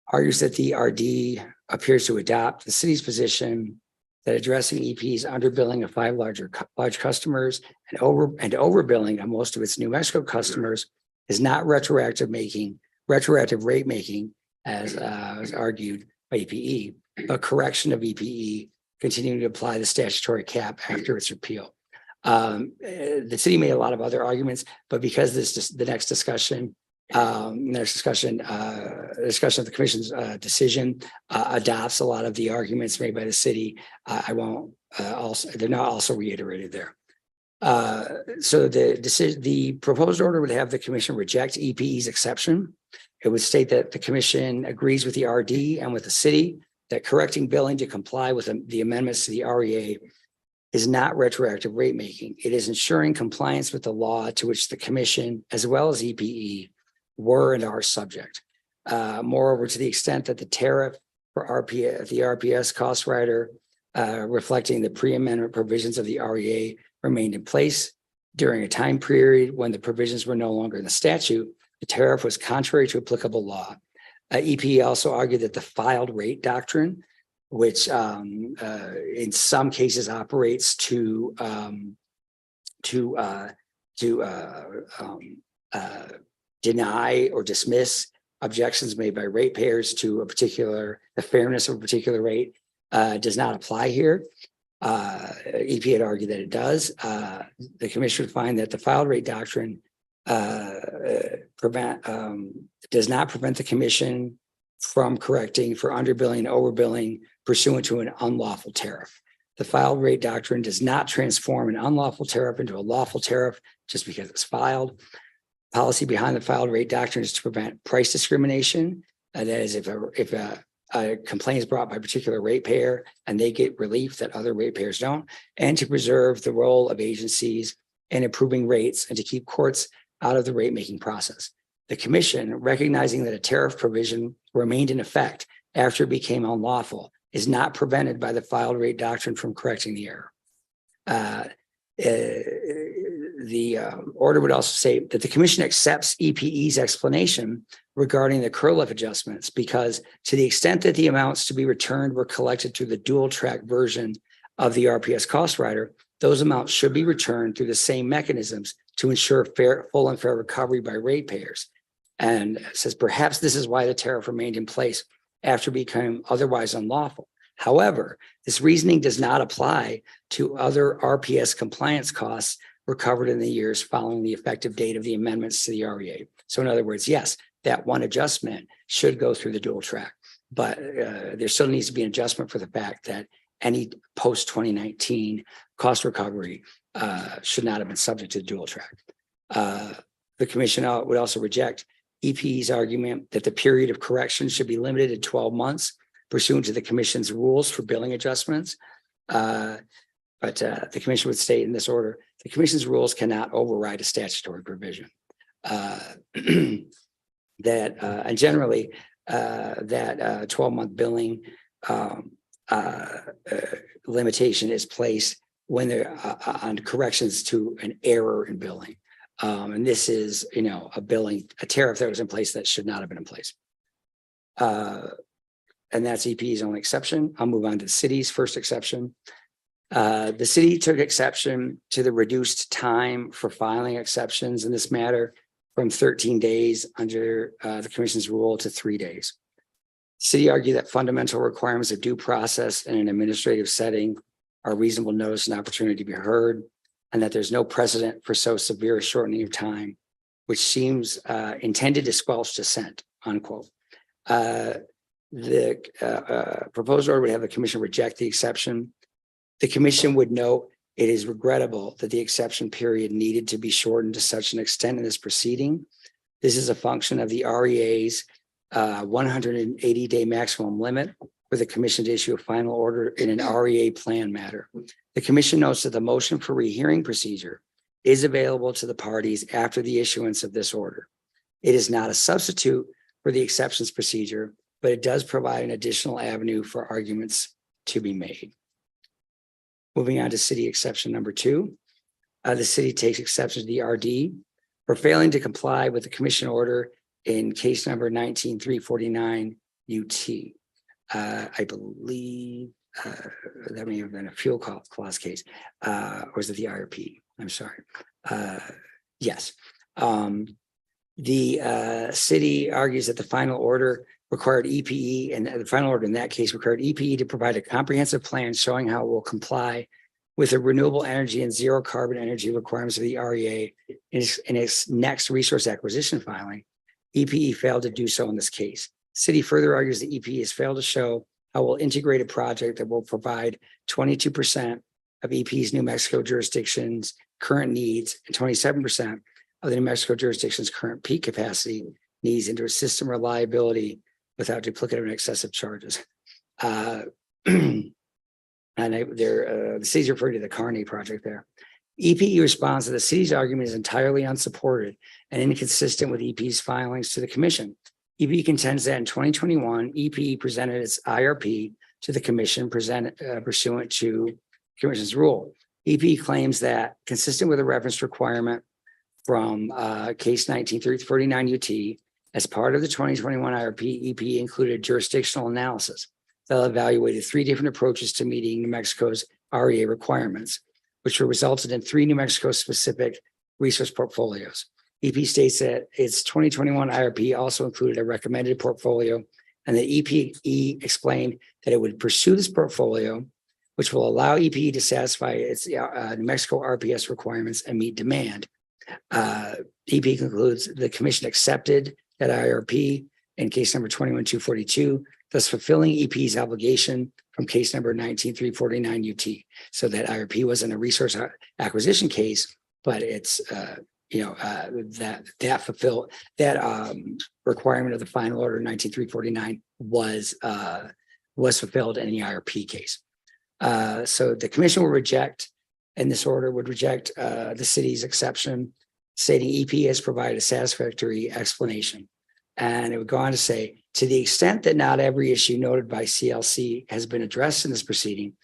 argues that the RD appears to adopt the city's position that addressing EP's underbilling of 5 large customers and overbilling of most of its New Mexico customers is not retroactive rate making, as was argued by EPE, a correction of EPE continuing to apply the statutory cap after its repeal. The city made a lot of other arguments, but because the discussion of the commission's decision adopts a lot of the arguments made by the city, I won't they're not also reiterated there. So the proposed order would have the commission reject EPE's exception. It would state that the commission agrees with the RD and with the city that correcting billing to comply with the amendments to the REA is not retroactive rate making. It is ensuring compliance with the law to which the commission, as well as EPE, were and are subject. Moreover, to the extent that the tariff for the RPS cost rider reflecting the pre-amendment provisions of the REA remained in place during a time period when the provisions were no longer in the statute, the tariff was contrary to applicable law. EPE also argued that the filed rate doctrine, which in some cases operates to deny or dismiss objections made by ratepayers to the fairness of a particular rate, does not apply here. EP had argued that it does. The commission would find that the filed rate doctrine does not prevent the commission from correcting for underbilling and overbilling pursuant to an unlawful tariff. The filed rate doctrine does not transform an unlawful tariff into a lawful tariff just because it's filed. Policy behind the filed rate doctrine is to prevent price discrimination. That is, if a complaint is brought by a particular ratepayer and they get relief that other ratepayers don't, and to preserve the role of agencies in improving rates and to keep courts out of the rate making process. The commission, recognizing that a tariff provision remained in effect after it became unlawful, is not prevented by the filed rate doctrine from correcting the error. The order would also say that the commission accepts EPE's explanation regarding the Curliff adjustments because to the extent that the amounts to be returned were collected through the dual track version of the RPS cost rider, those amounts should be returned through the same mechanisms to ensure full and fair recovery by ratepayers. And it says perhaps this is why the tariff remained in place after becoming otherwise unlawful. However, this reasoning does not apply to other RPS compliance costs recovered in the years following the effective date of the amendments to the REA. So in other words, yes, that one adjustment should go through the dual track, but there still needs to be an adjustment for the fact that any post-2019 cost recovery should not have been subject to the dual track. The commission would also reject EPE's argument that the period of correction should be limited to 12 months pursuant to the commission's rules for billing adjustments. But the commission would state in this order, the commission's rules cannot override a statutory provision. And generally, that 12-month billing limitation is placed when they're on corrections to an error in billing. And this is, a tariff that was in place that should not have been in place. and that's EP's only exception. I'll move on to the city's first exception. The city took exception to the reduced time for filing exceptions in this matter from 13 days under the commission's rule to 3 days. City argued that fundamental requirements of due process in an administrative setting are reasonable notice and opportunity to be heard, and that there's no precedent for so severe a shortening of time, which seems intended to squelch dissent, unquote. The proposed order would have the commission reject the exception. The commission would note it is regrettable that the exception period needed to be shortened to such an extent in this proceeding. This is a function of the REA's 180-day maximum limit for the commission to issue a final order in an REA plan matter. The commission notes that the motion for rehearing procedure is available to the parties after the issuance of this order. It is not a substitute for the exceptions procedure, but it does provide an additional avenue for arguments to be made. Moving on to city exception number 2. The city takes exception to the RD for failing to comply with the commission order in case number 19349 UT. I believe that may have been a fuel clause case, or is it the IRP? I'm sorry. Yes. The city argues that the final order required EPE, and the final order in that case required EPE to provide a comprehensive plan showing how it will comply with the renewable energy and zero carbon energy requirements of the REA in its next resource acquisition filing. EPE failed to do so in this case. City further argues that EPE has failed to show how it will integrate a project that will provide 22% of EPE's New Mexico jurisdiction's current needs and 27% of the New Mexico jurisdiction's current peak capacity needs into a system reliability without duplicative and excessive charges. The city's referring to the Kearney project there. EPE responds that the city's argument is entirely unsupported and inconsistent with EPE's filings to the commission. EPE contends that in 2021, EPE presented its IRP to the commission pursuant to commission's rule. EPE claims that consistent with a reference requirement from case 19349 UT, as part of the 2021 IRP, EPE included jurisdictional analysis that evaluated 3 different approaches to meeting New Mexico's REA requirements, which were resulted in 3 New Mexico specific resource portfolios. EPE states that its 2021 IRP also included a recommended portfolio, and that EPE explained that it would pursue this portfolio, which will allow EPE to satisfy its New Mexico RPS requirements and meet demand. EPE concludes the commission accepted that IRP in case number 21242, thus fulfilling EPE's obligation from case number 19349 UT. So that IRP wasn't a resource acquisition case, but it's that fulfilled that requirement of the final order 19349 was fulfilled in the IRP case. So the commission will reject, and this order would reject the city's exception, stating EPE has provided a satisfactory explanation. And it would go on to say, to the extent that not every issue noted by CLC has been addressed in this proceeding,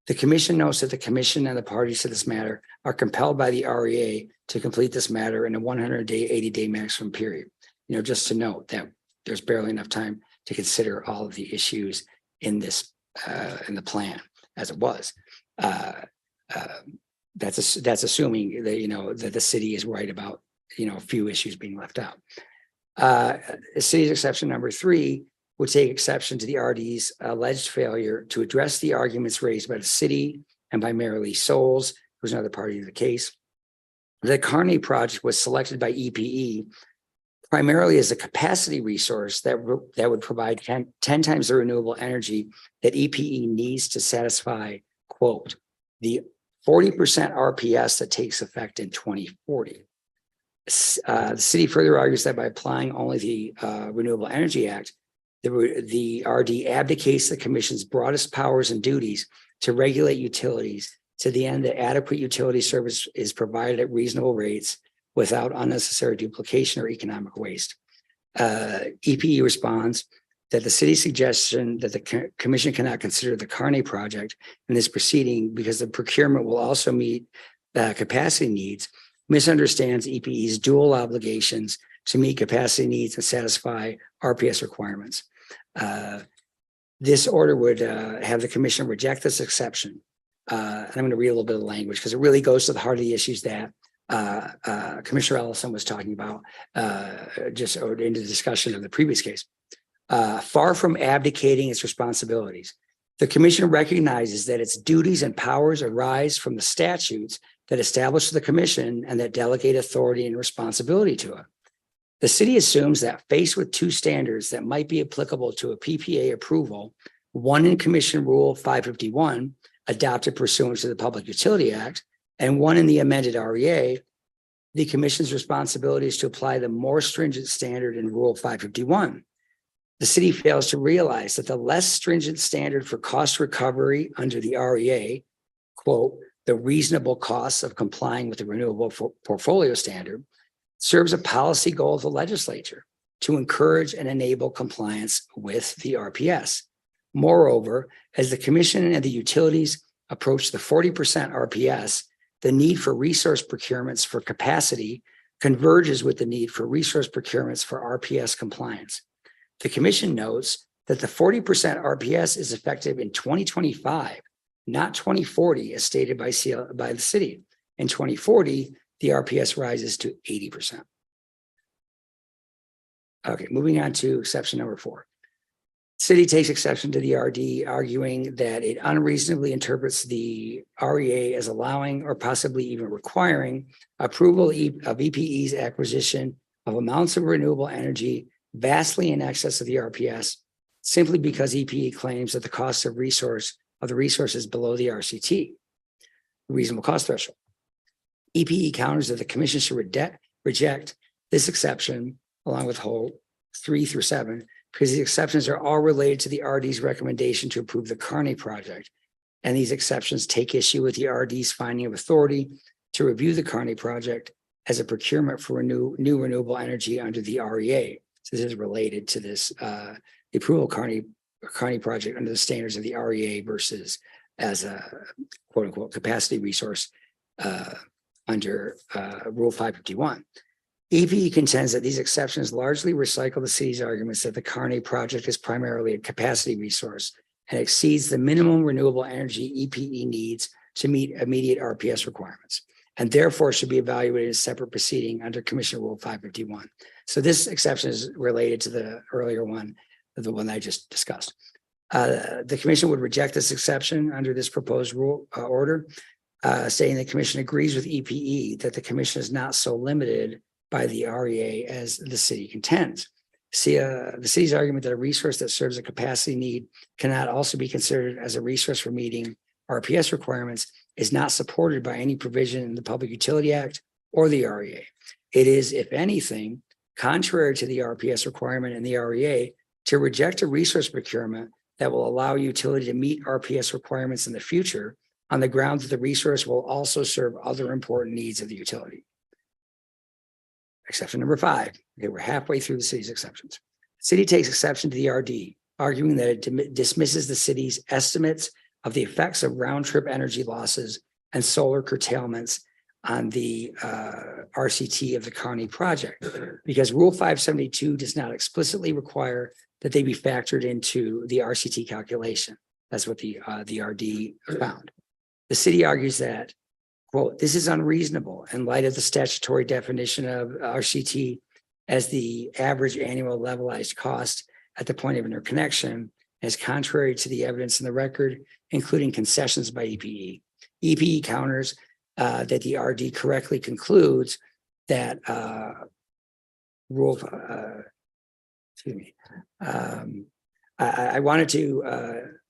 the commission notes that the commission and the parties to this matter are compelled by the REA to complete this matter in a 100-day, 80-day maximum period. Just to note that there's barely enough time to consider all of the issues in this in the plan as it was. That's assuming that that the city is right about a few issues being left out. City's exception number 3 would take exception to the RD's alleged failure to address the arguments raised by the city and by Mayor Lee Souls, who's another party to the case. The Kearney project was selected by EPE primarily as a capacity resource that would provide 10 times the renewable energy that EPE needs to satisfy, quote, the 40% RPS that takes effect in 2040. The city further argues that by applying only the Renewable Energy Act, the RD abdicates the commission's broadest powers and duties to regulate utilities to the end that adequate utility service is provided at reasonable rates without unnecessary duplication or economic waste. EPE responds that the city's suggestion that the commission cannot consider the Kearney project in this proceeding because the procurement will also meet capacity needs misunderstands EPE's dual obligations to meet capacity needs and satisfy RPS requirements. This order would have the commission reject this exception. And I'm going to read a little bit of the language because it really goes to the heart of the issues that Commissioner Ellison was talking about just into the discussion of the previous case. Far from abdicating its responsibilities, the commission recognizes that its duties and powers arise from the statutes that establish the commission and that delegate authority and responsibility to it. The city assumes that faced with two standards that might be applicable to a PPA approval, one in Commission Rule 551, adopted pursuant to the Public Utility Act, and one in the amended REA, the commission's responsibility is to apply the more stringent standard in Rule 551. The city fails to realize that the less stringent standard for cost recovery under the REA, quote, the reasonable costs of complying with the renewable portfolio standard, serves a policy goal of the legislature to encourage and enable compliance with the RPS. Moreover, as the commission and the utilities approach the 40% RPS, the need for resource procurements for capacity converges with the need for resource procurements for RPS compliance. The commission notes that the 40% RPS is effective in 2025, not 2040, as stated by the city. In 2040, the RPS rises to 80%. Okay, moving on to exception number 4. City takes exception to the RD, arguing that it unreasonably interprets the REA as allowing or possibly even requiring approval of EPE's acquisition of amounts of renewable energy vastly in excess of the RPS, simply because EPE claims that the cost of the resource is below the RCT, reasonable cost threshold. EPE counters that the commission should reject this exception along with whole 3 through 7, because the exceptions are all related to the RD's recommendation to approve the Kearney project. And these exceptions take issue with the RD's finding of authority to review the Kearney project as a procurement for new renewable energy under the REA. So this is related to this, the approval of Kearney project under the standards of the REA versus as a quote unquote capacity resource under Rule 551. EPE contends that these exceptions largely recycle the city's arguments that the Kearney project is primarily a capacity resource and exceeds the minimum renewable energy EPE needs to meet immediate RPS requirements, and therefore should be evaluated as separate proceeding under Commission Rule 551. So this exception is related to the earlier one, the one I just discussed. The commission would reject this exception under this proposed rule order, saying the commission agrees with EPE that the commission is not so limited by the REA as the city contends. The city's argument that a resource that serves a capacity need cannot also be considered as a resource for meeting RPS requirements is not supported by any provision in the Public Utility Act or the REA. It is, if anything, contrary to the RPS requirement in the REA to reject a resource procurement that will allow utility to meet RPS requirements in the future on the grounds that the resource will also serve other important needs of the utility. Exception number 5. Okay, we're halfway through the city's exceptions. The city takes exception to the RD, arguing that it dismisses the city's estimates of the effects of round-trip energy losses and solar curtailments on the RCT of the Kearney project, because Rule 572 does not explicitly require that they be factored into the RCT calculation. That's what the RD found. The city argues that, quote, this is unreasonable in light of the statutory definition of RCT as the average annual levelized cost at the point of interconnection, as contrary to the evidence in the record, including concessions by EPE. EPE counters that the RD correctly concludes that I wanted to,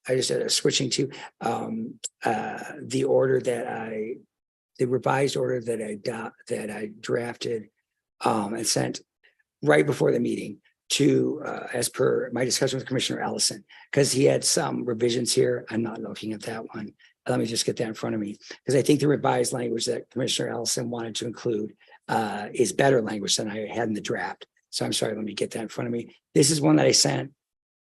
I just switching to the order that the revised order that I drafted and sent right before the meeting to, as per my discussion with Commissioner Ellison, because he had some revisions here. I'm not looking at that one. Let me just get that in front of me, because I think the revised language that Commissioner Ellison wanted to include is better language than I had in the draft. So I'm sorry, let me get that in front of me. This is one that I sent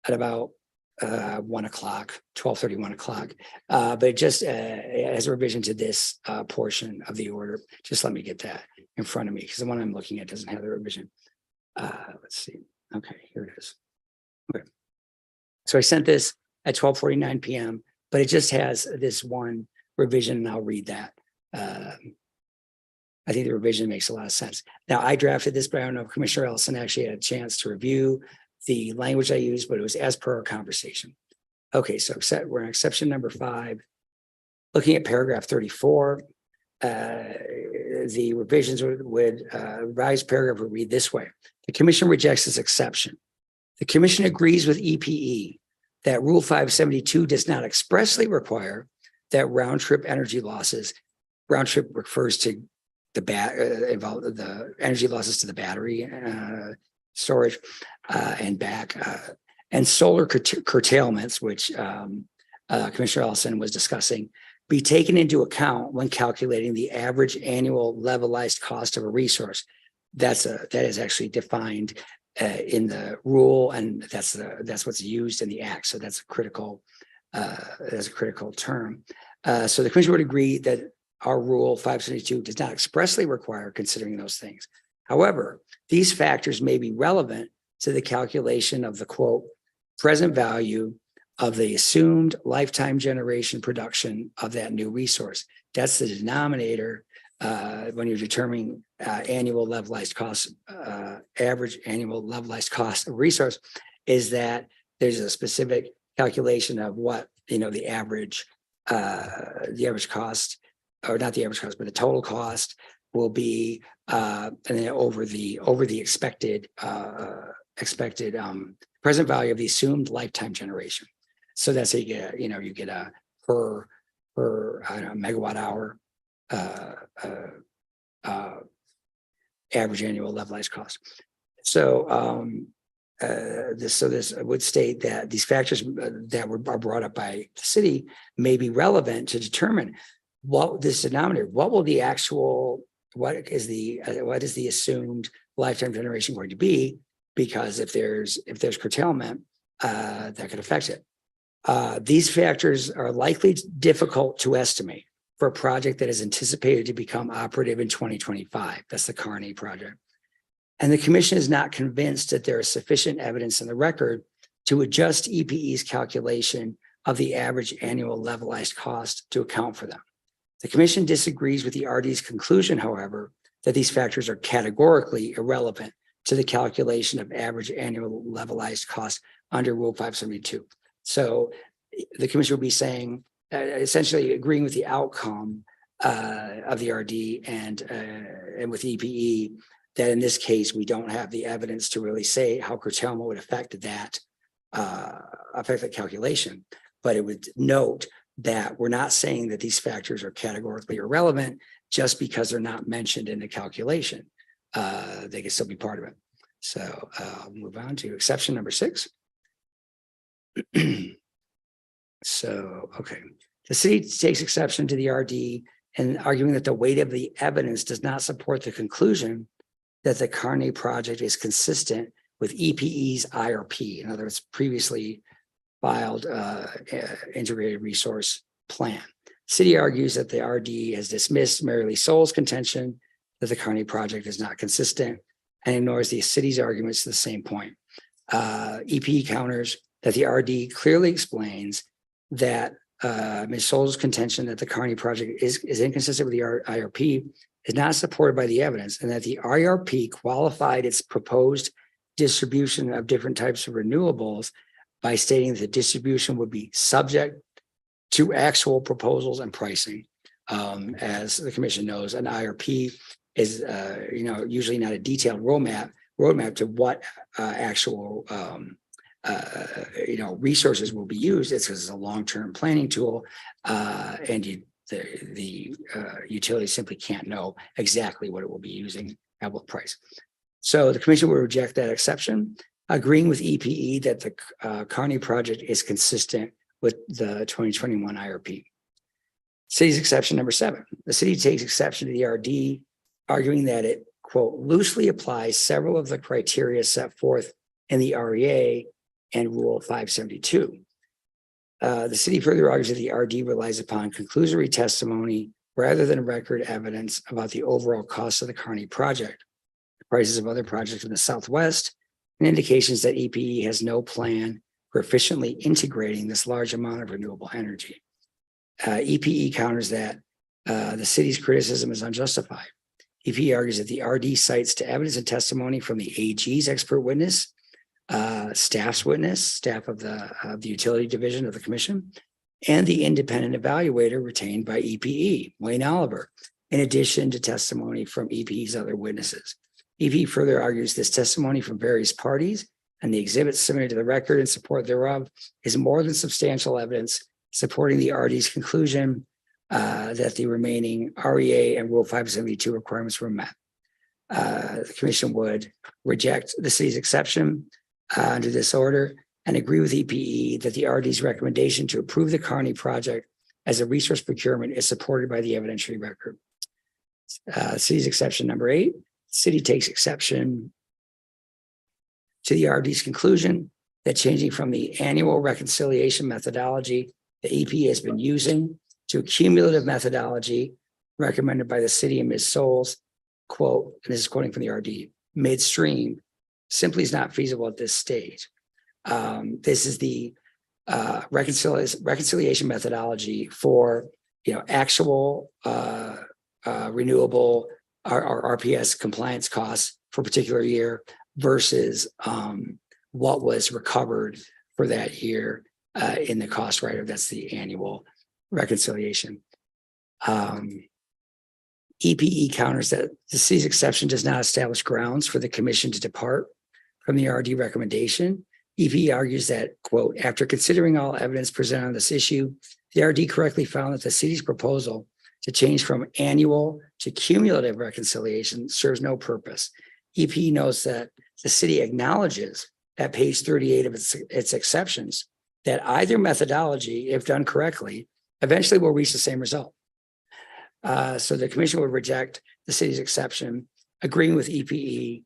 at about 1 o'clock, 12:30, 1 o'clock. But just as a revision to this portion of the order, just let me get that in front of me, because the one I'm looking at doesn't have the revision. Let's see. Okay, here it is. Okay. So I sent this at 12:49 PM, but it just has this one revision, and I'll read that. I think the revision makes a lot of sense. Now, I drafted this, but I don't know if Commissioner Ellison actually had a chance to review the language I used, but it was as per our conversation. Okay, so we're on exception number 5. Looking at paragraph 34, the revisions would revised paragraph would read this way. The commission rejects this exception. The commission agrees with EPE that Rule 572 does not expressly require that round trip energy losses, round trip refers to the energy losses to the battery storage and back and solar curtailments, which Commissioner Ellison was discussing, be taken into account when calculating the average annual levelized cost of a resource. That is actually defined in the rule, and that's what's used in the act. So that's a critical term. So the commission would agree that our rule 572 does not expressly require considering those things. However, these factors may be relevant to the calculation of the quote present value of the assumed lifetime generation production of that new resource. That's the denominator when you're determining annual levelized cost, average annual levelized cost of resource, is that there's a specific calculation of what the average cost, or not the average cost, but the total cost will be, and then over the expected present value of the assumed lifetime generation. So that's how you get a per I don't know, megawatt hour average annual levelized cost. So this would state that these factors that are brought up by the city may be relevant to determine what this denominator, what is the assumed lifetime generation going to be? Because if there's curtailment, that could affect it. These factors are likely difficult to estimate for a project that is anticipated to become operative in 2025. That's the Kearney project. And the commission is not convinced that there is sufficient evidence in the record to adjust EPE's calculation of the average annual levelized cost to account for them. The commission disagrees with the RD's conclusion, however, that these factors are categorically irrelevant to the calculation of average annual levelized cost under Rule 572. So the commission will be saying, essentially agreeing with the outcome of the RD and with EPE, that in this case, we don't have the evidence to really say how curtailment would affect that calculation. But it would note that we're not saying that these factors are categorically irrelevant just because they're not mentioned in the calculation. They can still be part of it. So I'll move on to exception number 6. So, okay. The city takes exception to the RD and arguing that the weight of the evidence does not support the conclusion that the Kearney project is consistent with EPE's IRP. In other words, previously filed integrated resource plan. City argues that the RD has dismissed Mary Lee Sol's contention that the Kearney project is not consistent and ignores the city's arguments to the same point. EPE counters that the RD clearly explains that Ms. Sol's contention that the Kearney project is inconsistent with the IRP is not supported by the evidence, and that the IRP qualified its proposed distribution of different types of renewables by stating that the distribution would be subject to actual proposals and pricing. As the commission knows, an IRP is usually not a detailed roadmap to what actual resources will be used. It's because it's a long-term planning tool, and the utility simply can't know exactly what it will be using at what price. So the commission will reject that exception, agreeing with EPE that the Kearney project is consistent with the 2021 IRP. City's exception number 7. The city takes exception to the RD, arguing that it, quote, loosely applies several of the criteria set forth in the REA and Rule 572. The city further argues that the RD relies upon conclusory testimony rather than record evidence about the overall cost of the Kearney project, the prices of other projects in the Southwest, and indications that EPE has no plan for efficiently integrating this large amount of renewable energy. EPE counters that the city's criticism is unjustified. EPE argues that the RD cites to evidence and testimony from the AG's expert witness, staff's witness, staff of the utility division of the commission, and the independent evaluator retained by EPE, Wayne Oliver, in addition to testimony from EPE's other witnesses. EPE further argues this testimony from various parties and the exhibits submitted to the record in support thereof is more than substantial evidence supporting the RD's conclusion that the remaining REA and Rule 572 requirements were met. The commission would reject the city's exception under this order and agree with EPE that the RD's recommendation to approve the Kearney project as a resource procurement is supported by the evidentiary record. City's exception number 8, city takes exception to the RD's conclusion that changing from the annual reconciliation methodology the EPE has been using to a cumulative methodology recommended by the city and Ms. Souls, quote, and this is quoting from the RD, midstream, simply is not feasible at this stage. This is the reconciliation methodology for actual renewable or RPS compliance costs for a particular year versus what was recovered for that year in the cost rider. That's the annual reconciliation. EPE counters that the city's exception does not establish grounds for the commission to depart from the RD recommendation. EPE argues that, quote, after considering all evidence presented on this issue, the RD correctly found that the city's proposal to change from annual to cumulative reconciliation serves no purpose. EPE notes that the city acknowledges at page 38 of its exceptions that either methodology, if done correctly, eventually will reach the same result. So the commission would reject the city's exception, agreeing with EPE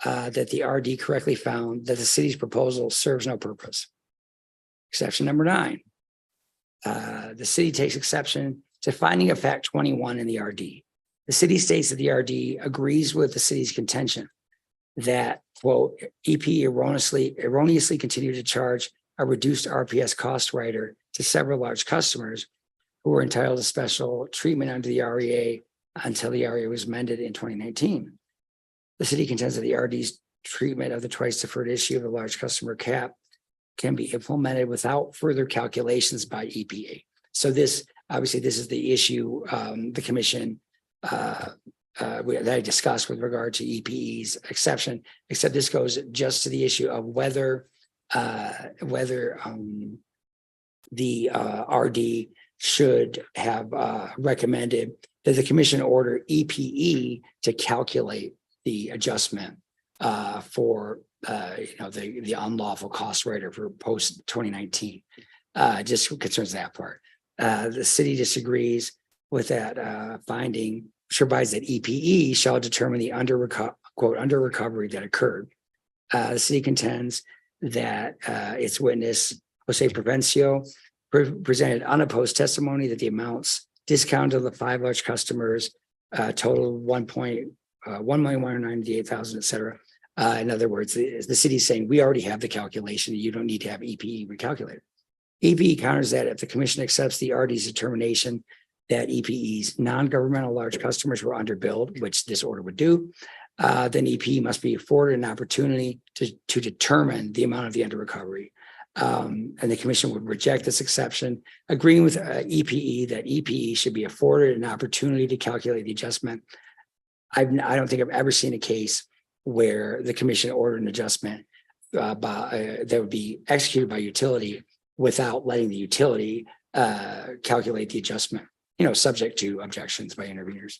that the RD correctly found that the city's proposal serves no purpose. Exception number 9. The city takes exception to finding of fact 21 in the RD. The city states that the RD agrees with the city's contention that, quote, EPE erroneously continued to charge a reduced RPS cost rider to several large customers who were entitled to special treatment under the REA until the REA was amended in 2019. The city contends that the RD's treatment of the twice deferred issue of the large customer cap can be implemented without further calculations by EPA. So this, obviously, this is the issue the commission that I discussed with regard to EPE's exception, except this goes just to the issue of whether the RD should have recommended that the commission order EPE to calculate the adjustment for the unlawful cost rider for post 2019. Just concerns that part. The city disagrees with that finding, which provides that EPE shall determine the under recovery that occurred. The city contends that its witness, Jose Provencio, presented unopposed testimony that the amounts discounted of the 5 large customers total 1,198,000, et cetera. In other words, the city is saying we already have the calculation. You don't need to have EPE recalculated. EPE counters that if the commission accepts the RD's determination that EPE's non-governmental large customers were underbilled, which this order would do, then EPE must be afforded an opportunity to determine the amount of the under recovery. And the commission would reject this exception, agreeing with EPE that EPE should be afforded an opportunity to calculate the adjustment. I don't think I've ever seen a case where the commission ordered an adjustment that would be executed by utility without letting the utility calculate the adjustment, subject to objections by interveners.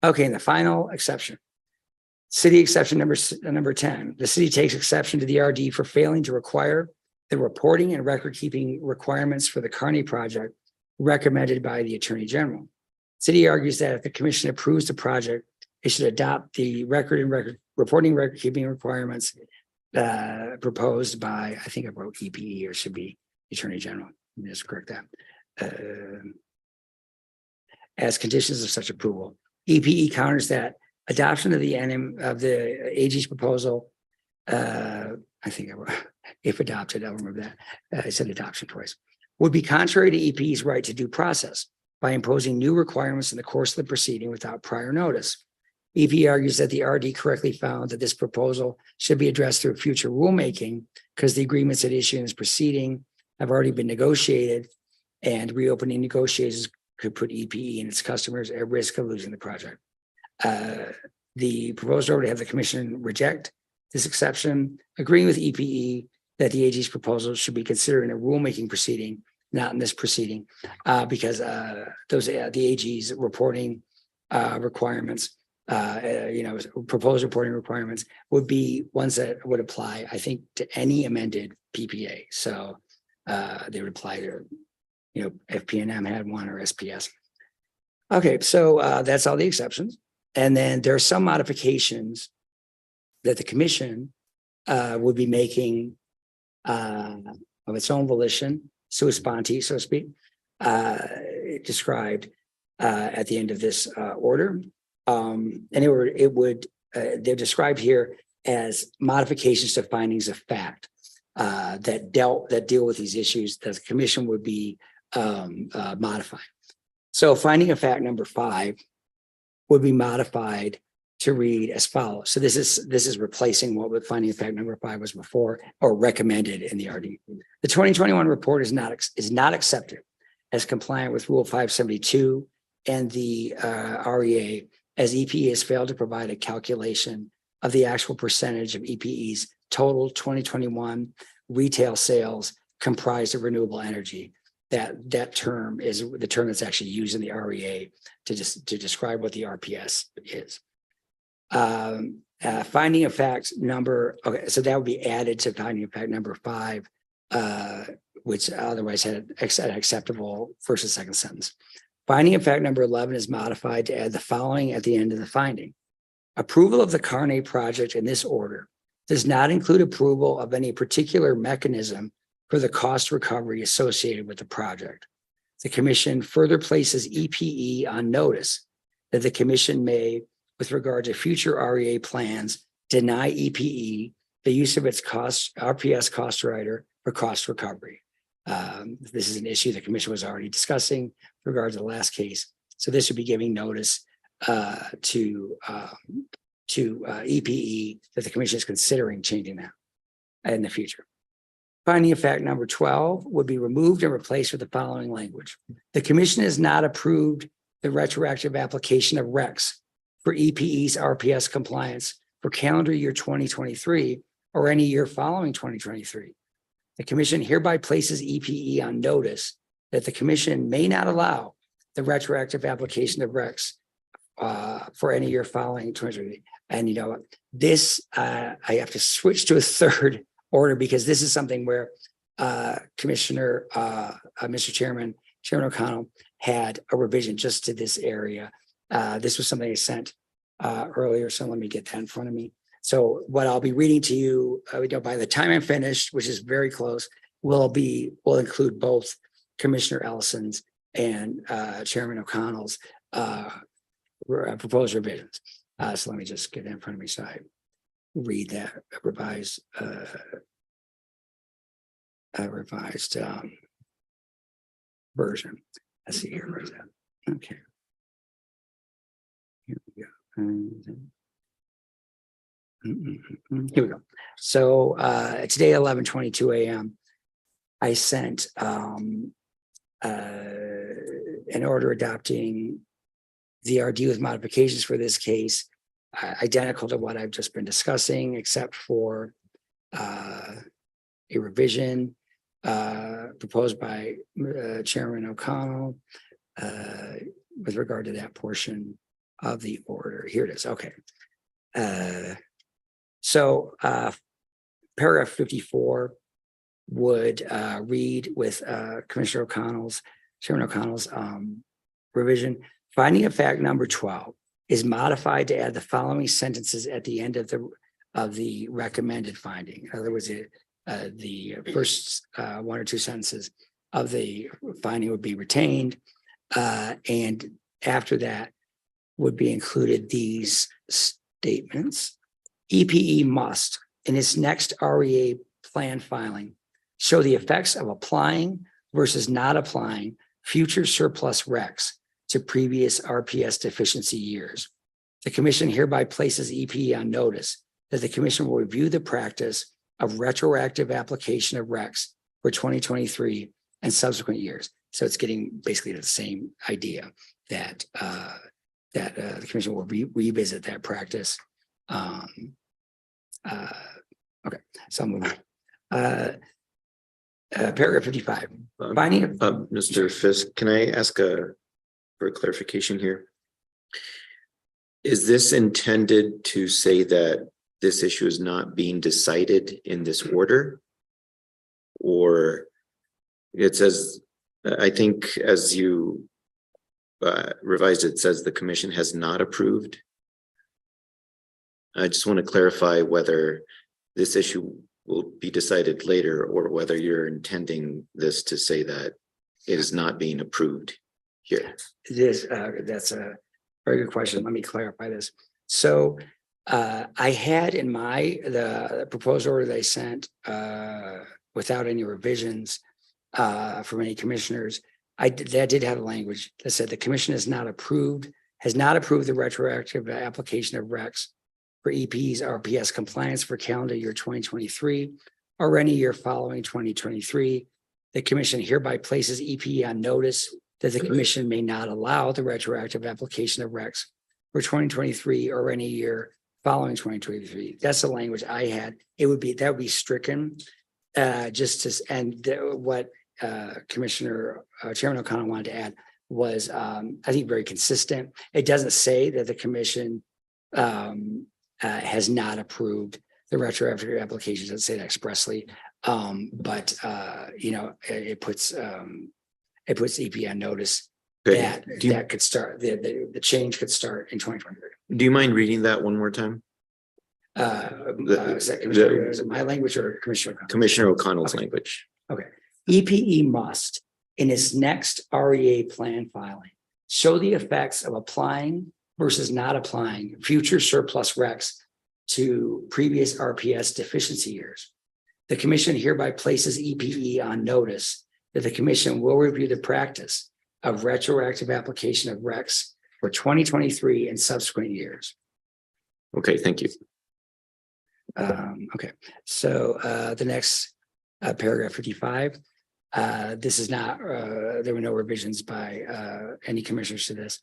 Okay, and the final exception. City exception number 10. The city takes exception to the RD for failing to require the reporting and record keeping requirements for the Kearney project recommended by the Attorney General. City argues that if the commission approves the project, it should adopt the reporting record keeping requirements proposed by, I think I wrote EPE, or should be the Attorney General. Let me just correct that. As conditions of such approval. EPE counters that adoption of the AG's proposal, I think I wrote, if adopted, I'll remember that. I said adoption twice. Would be contrary to EPE's right to due process by imposing new requirements in the course of the proceeding without prior notice. EPE argues that the RD correctly found that this proposal should be addressed through future rulemaking because the agreements at issue in this proceeding have already been negotiated, and reopening negotiations could put EPE and its customers at risk of losing the project. The proposed order to have the commission reject this exception, agreeing with EPE that the AG's proposal should be considered in a rulemaking proceeding, not in this proceeding, because those the AG's reporting requirements, proposed reporting requirements would be ones that would apply, I think, to any amended PPA. So they would apply to, if PNM had one or SPS. Okay, so that's all the exceptions. And then there are some modifications that the commission would be making of its own volition, sua sponte, so to speak, described at the end of this order. And they're described here as modifications to findings of fact that deal with these issues that the commission would be modifying. So finding of fact number 5 would be modified to read as follows. So this is replacing what finding of fact number 5 was before, or recommended in the RD. The 2021 report is not accepted as compliant with Rule 572 and the REA, as EPE has failed to provide a calculation of the actual percentage of EPE's total 2021 retail sales comprised of renewable energy. That term is the term that's actually used in the REA to describe what the RPS is. Finding of fact number, okay, so that would be added to finding of fact number 5, which otherwise had an acceptable first and second sentence. Finding of fact number 11 is modified to add the following at the end of the finding. Approval of the Carney project in this order does not include approval of any particular mechanism for the cost recovery associated with the project. The commission further places EPE on notice that the commission may, with regard to future REA plans, deny EPE the use of its RPS cost rider for cost recovery. This is an issue the commission was already discussing with regard to the last case. So this would be giving notice to EPE that the commission is considering changing that in the future. Finding of fact number 12 would be removed and replaced with the following language. The commission has not approved the retroactive application of RECs for EPE's RPS compliance for calendar year 2023 or any year following 2023. The commission hereby places EPE on notice that the commission may not allow the retroactive application of RECs for any year following 2023. And this, I have to switch to a third order because this is something where Mr. Chairman O'Connell had a revision just to this area. This was something I sent earlier, so let me get that in front of me. So what I'll be reading to you, by the time I'm finished, which is very close, will include both Commissioner Ellison's and Chairman O'Connell's proposed revisions. So let me just get that in front of me so I read that revised version. Let's see here. Where's that? Okay. Here we go. Here we go. So today, 11:22 a.m., I sent an order adopting the RD with modifications for this case, identical to what I've just been discussing, except for a revision proposed by Chairman O'Connell with regard to that portion of the order. Here it is. Okay. So paragraph 54 would read with Chairman O'Connell's revision. Finding of fact number 12 is modified to add the following sentences at the end of the recommended finding. In other words, the first one or two sentences of the finding would be retained, and after that would be included these statements. EPE must, in its next REA plan filing. Show the effects of applying versus not applying future surplus recs to previous RPS deficiency years. The commission hereby places EPE on notice that the commission will review the practice of retroactive application of recs for 2023 and subsequent years. So it's getting basically the same idea that the commission will revisit that practice. Okay, so I'll move on. Paragraph 55. Finding Mr. Fisk, can I ask for clarification here? Is this intended to say that this issue is not being decided in this order? Or it says, I think as you revised, it says the commission has not approved. I just want to clarify whether this issue will be decided later or whether you're intending this to say that it is not being approved here. This, that's a very good question. Let me clarify this. So I had in the proposed order they sent without any revisions from any commissioners, that did have a language that said the commission has not approved the retroactive application of recs for EP's RPS compliance for calendar year 2023 or any year following 2023. The commission hereby places EPE on notice that the commission may not allow the retroactive application of recs for 2023 or any year following 2023. That's the language I had. That would be stricken what Commissioner Chairman O'Connell wanted to add was, I think, very consistent. It doesn't say that the commission has not approved the retroactive applications. It doesn't say that expressly, but it puts EP on notice that that could start the change could start in 2023. Do you mind reading that one more time? Is it my language or Commissioner O'Connell's language? Okay. EPE must, in its next REA plan filing, show the effects of applying versus not applying future surplus recs to previous RPS deficiency years. The commission hereby places EPE on notice that the commission will review the practice of retroactive application of recs for 2023 and subsequent years. Okay, thank you. Okay, so the next paragraph 55. This is not, there were no revisions by any commissioners to this.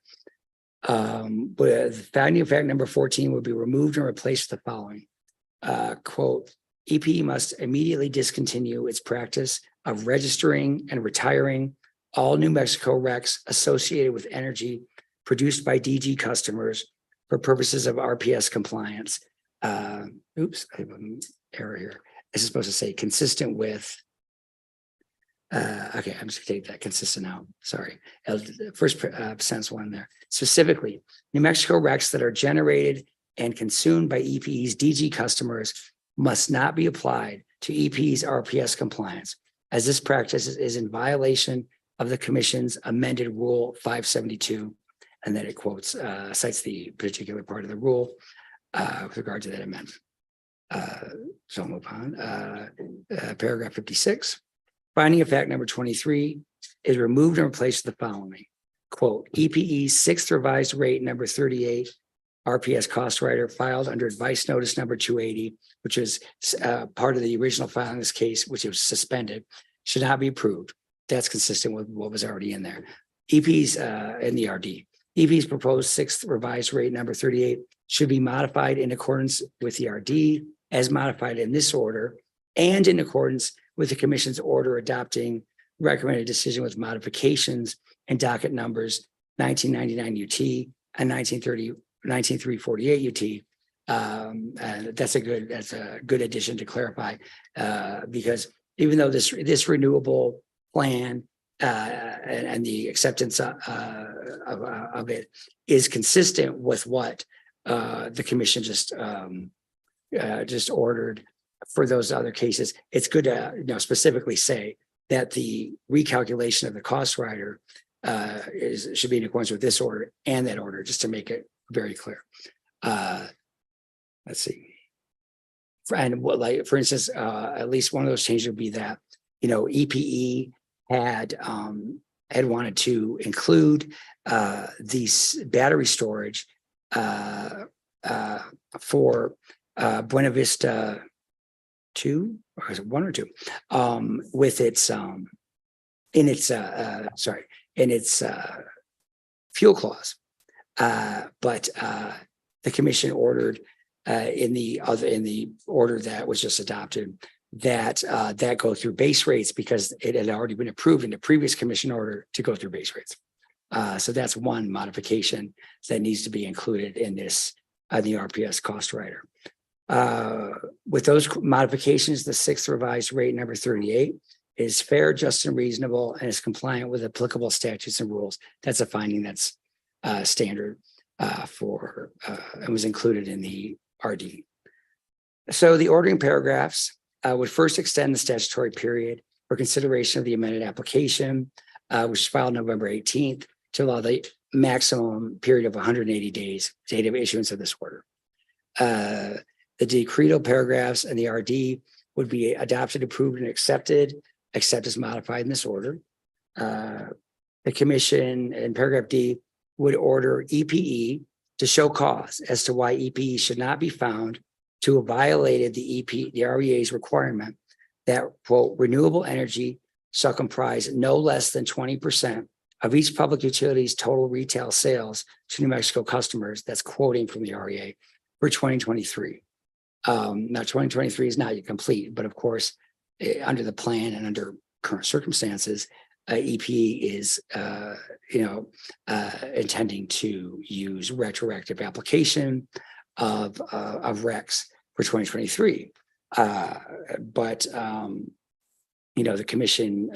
But the finding of fact number 14 would be removed and replaced with the following. Quote, EPE must immediately discontinue its practice of registering and retiring all New Mexico recs associated with energy produced by DG customers for purposes of RPS compliance. Oops, I have an error here. This is supposed to say consistent with. Okay, I'm just gonna take that consistent out. Sorry. First sentence one there. Specifically, New Mexico recs that are generated and consumed by EPE's DG customers must not be applied to EPE's RPS compliance, as this practice is in violation of the commission's amended Rule 572, and then it quotes, cites the particular part of the rule with regard to that amendment. So I'll move on. Paragraph 56. Finding of fact number 23 is removed and replaced with the following. Quote, EPE's sixth revised rate number 38 RPS cost rider filed under advice notice number 280, which is part of the original filing in this case, which was suspended, should not be approved. That's consistent with what was already in there. EPE's in the RD. EPE's proposed sixth revised rate number 38 should be modified in accordance with the RD as modified in this order and in accordance with the commission's order adopting recommended decision with modifications and docket numbers 1999 UT and 19348 UT. That's a good addition to clarify because even though this renewable plan and the acceptance of it is consistent with what the commission just ordered for those other cases, it's good to specifically say that the recalculation of the cost rider should be in accordance with this order and that order, just to make it very clear. Let's see. And what, like, for instance, at least one of those changes would be that, EPE had wanted to include these battery storage for Buena Vista 2, or is it 1 or 2, with its in its fuel clause. But the commission ordered in the order that was just adopted that that go through base rates because it had already been approved in the previous commission order to go through base rates. So that's one modification that needs to be included in this the RPS cost rider. With those modifications, the 6th revised rate number 38 is fair, just, and reasonable, and is compliant with applicable statutes and rules. That's a finding that's standard for and was included in the RD. So the ordering paragraphs would first extend the statutory period for consideration of the amended application, which was filed November 18th, to allow the maximum period of 180 days, date of issuance of this order. The decretal paragraphs and the RD would be adopted, approved, and accepted, except as modified in this order. The commission in paragraph D would order EPE to show cause as to why EPE should not be found to have violated the REA's requirement that, quote, renewable energy shall comprise no less than 20% of each public utility's total retail sales to New Mexico customers. That's quoting from the REA for 2023. Now, 2023 is not yet complete, but of course, under the plan and under current circumstances, EPE is, intending to use retroactive application of RECs for 2023. But the commission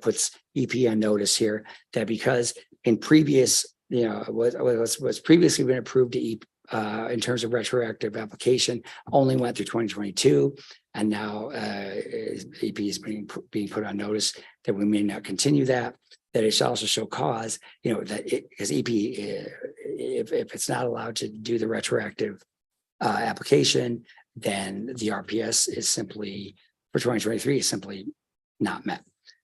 puts EPE on notice here that because in previous, what's previously been approved to in terms of retroactive application only went through 2022, and now EP is being put on notice that we may not continue that it should also show cause, that because EP, if it's not allowed to do the retroactive application, then the RPS is simply, for 2023, is simply not met.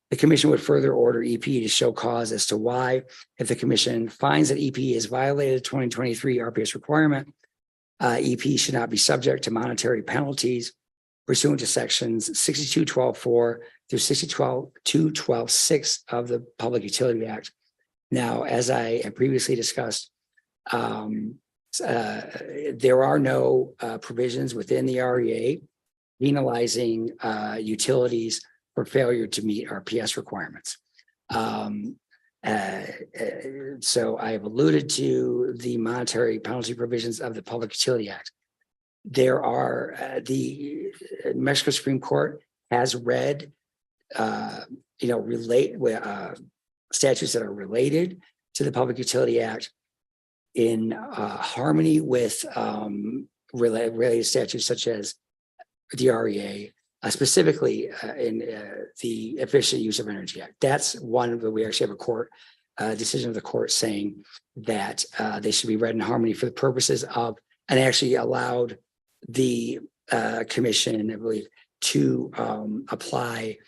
The commission would further order EP to show cause as to why, if the commission finds that EP has violated 2023 RPS requirement, EP should not be subject to monetary penalties pursuant to sections 62.12.4 through 62.12.6 of the Public Utility Act. Now, as I have previously discussed, there are no provisions within the REA penalizing utilities for failure to meet RPS requirements. So I have alluded to the monetary penalty provisions of the Public Utility Act. There are the Mexico Supreme Court has read, statutes that are related to the Public Utility Act in harmony with related statutes such as the REA, specifically in the Efficient Use of Energy Act. That's one where we actually have a court decision of the court saying that they should be read in harmony for the purposes of, and actually allowed the commission, I believe, to apply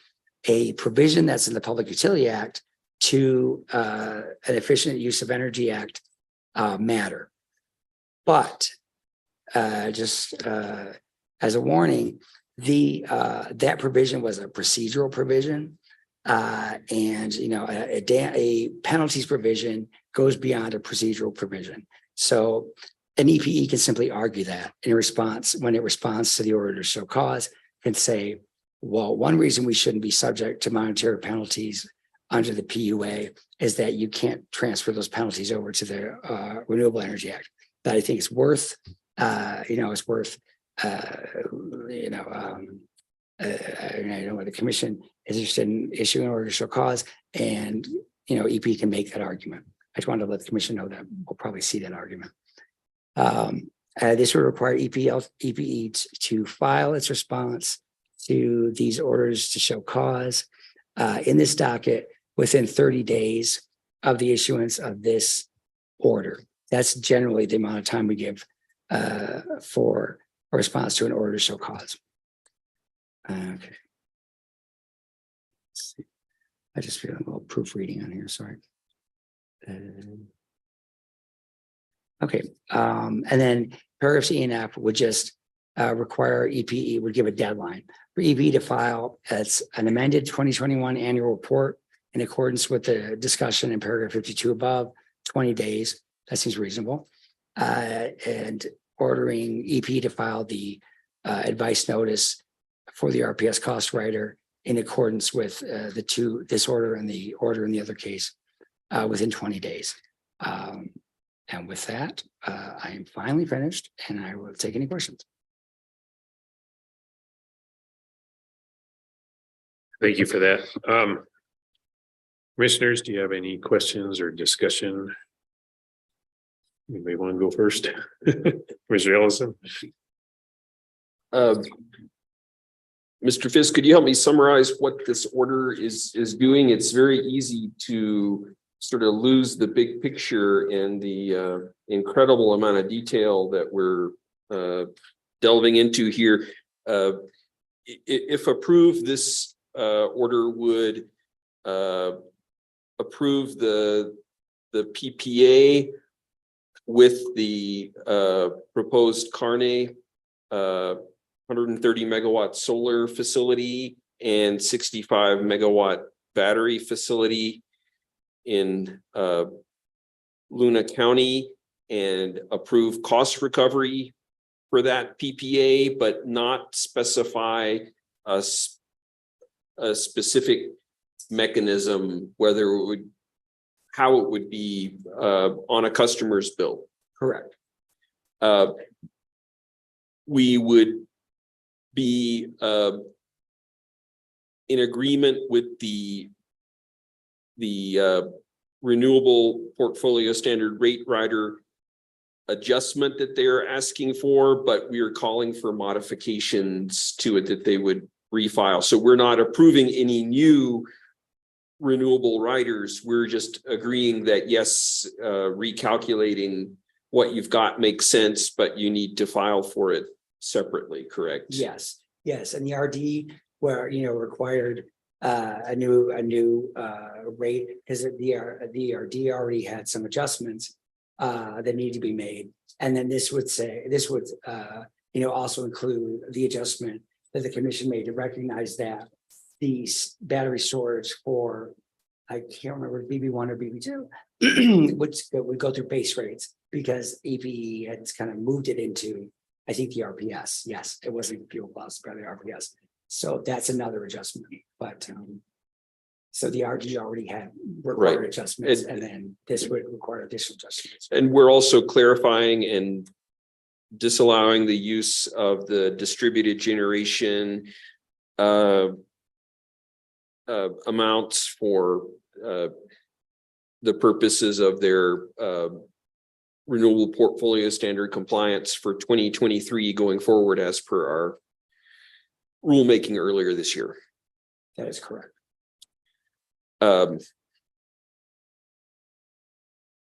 a provision that's in the Public Utility Act to an Efficient Use of Energy Act matter. But just as a warning, that provision was a procedural provision, and a penalties provision goes beyond a procedural provision. So an EPE can simply argue that in response, when it responds to the order to show cause, can say, well, one reason we shouldn't be subject to monetary penalties under the PUA is that you can't transfer those penalties over to the Renewable Energy Act. But I think it's worth, I know the commission is interested in issuing an order to show cause, and EP can make that argument. I just wanted to let the commission know that we'll probably see that argument. This would require EPE to file its response to these orders to show cause in this docket within 30 days of the issuance of this order. That's generally the amount of time we give for a response to an order to show cause. Okay. Let's see. I just feel a little proofreading on here, sorry. Okay, and then paragraphs E and F would just require EPE would give a deadline for EPE to file as an amended 2021 annual report in accordance with the discussion in paragraph 52 above, 20 days. That seems reasonable. And ordering EPE to file the advice notice for the RPS cost rider in accordance with this order and the order in the other case within 20 days. And with that, I am finally finished and I will take any questions. Thank you for that. Commissioners, do you have any questions or discussion? Anybody want to go first? Commissioner Ellison? Mr. Fisk, could you help me summarize what this order is doing? It's very easy to sort of lose the big picture and the incredible amount of detail that we're delving into here. If approved, this order would approve the PPA with the proposed Carne 130 megawatt solar facility and 65 megawatt battery facility in Luna County, and approve cost recovery for that PPA, but not specify a specific mechanism, whether it would, how it would be on a customer's bill. Correct. We would be in agreement with the renewable portfolio standard rate rider adjustment that they're asking for, but we are calling for modifications to it that they would refile. So we're not approving any new renewable riders. We're just agreeing that yes, recalculating what you've got makes sense, but you need to file for it separately, correct? Yes, yes, and the RD where required a new rate because the RD already had some adjustments that need to be made, and then this would also include the adjustment that the commission made to recognize that the battery storage for, I can't remember, BB1 or BB2 would go through base rates because EPE had kind of moved it into, I think, the RPS. Yes, it wasn't fuel plus, but the RPS. So that's another adjustment. But so the RG already had required adjustments, and then this would require additional adjustments. And we're also clarifying and disallowing the use of the distributed generation amounts for the purposes of their renewable portfolio standard compliance for 2023 going forward as per our rulemaking earlier this year. That is correct. Are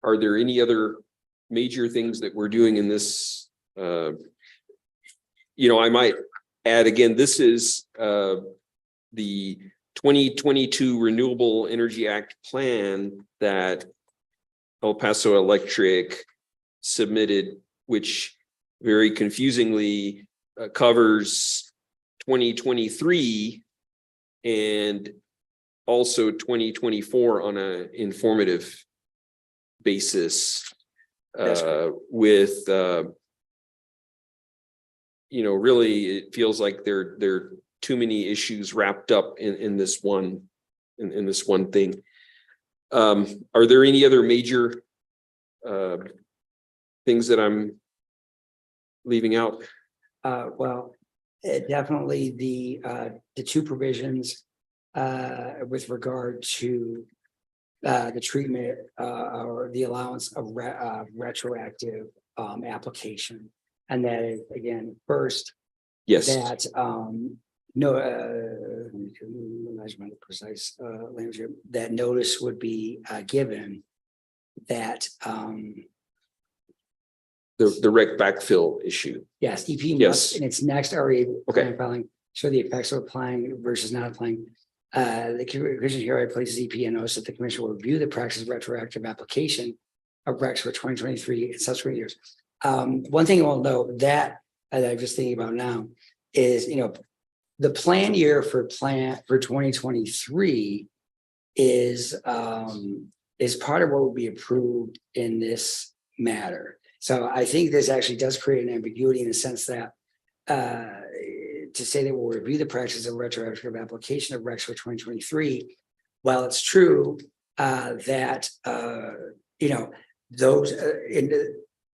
there any other major things that we're doing in this? I might add again, this is the 2022 Renewable Energy Act plan that El Paso Electric submitted, which very confusingly covers 2023 and also 2024 on an informative basis, with really it feels like there are too many issues wrapped up in this one thing. Are there any other major things that I'm leaving out? Well, definitely the two provisions with regard to the treatment or the allowance of retroactive application, and that is again first. Yes. That precise language, that notice would be given that the rec backfill issue. Yes, EP Yes. must in its next RA Okay. plan filing show the effects of applying versus not applying. The commission hereby places EP and notice that the commission will review the practice of retroactive application of recs for 2023 and subsequent years. One thing I will note that I'm just thinking about now is, the plan year for 2023 is part of what will be approved in this matter. So I think this actually does create an ambiguity in the sense that to say that we'll review the practice of retroactive application of recs for 2023, while it's true that those in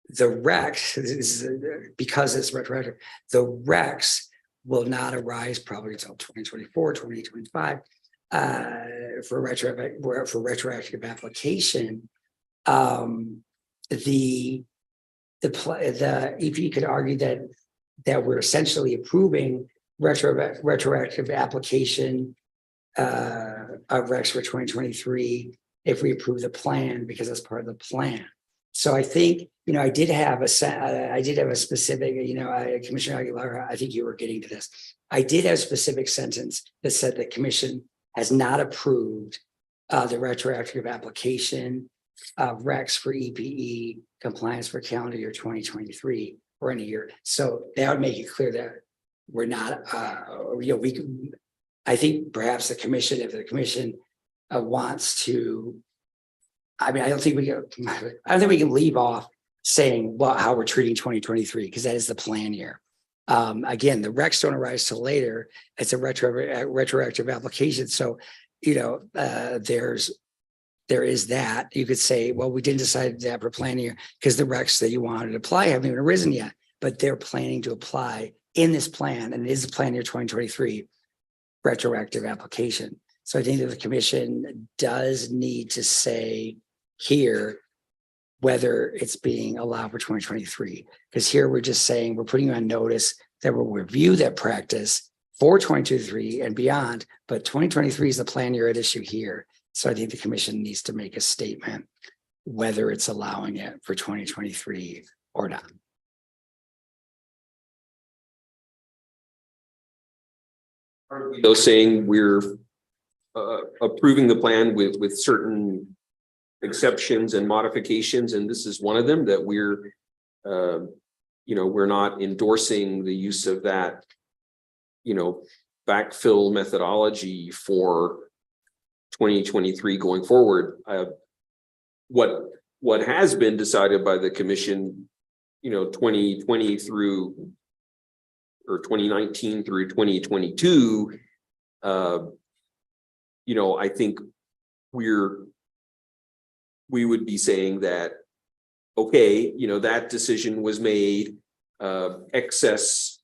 the recs, because it's retroactive, the recs will not arise probably until 2024, 2025 for retroactive application. The EP could argue that we're essentially approving retroactive application of recs for 2023 if we approve the plan, because that's part of the plan. So I think, I did have a specific, Commissioner Aguilar, I think you were getting to this. I did have a specific sentence that said the commission has not approved the retroactive application of recs for EPE compliance for calendar year 2023 or any year. So that would make it clear that we're not, we can, I think perhaps the commission, if the commission wants to, I don't think we can leave off saying how we're treating 2023, because that is the plan year. Again, the recs don't arise till later. It's a retroactive application. So, there is that. You could say, well, we didn't decide that for plan year because the recs that you wanted to apply haven't even arisen yet, but they're planning to apply in this plan, and it is the plan year 2023 retroactive application. So I think that the commission does need to say here whether it's being allowed for 2023, because here we're just saying we're putting you on notice that we'll review that practice for 2023 and beyond, but 2023 is the plan year at issue here. So I think the commission needs to make a statement whether it's allowing it for 2023 or not. Though saying we're approving the plan with certain exceptions and modifications, and this is one of them, that we're not endorsing the use of that backfill methodology for 2023 going forward. What has been decided by the commission 2020 through, or 2019 through 2022, I think we would be saying that, okay, that decision was made, excess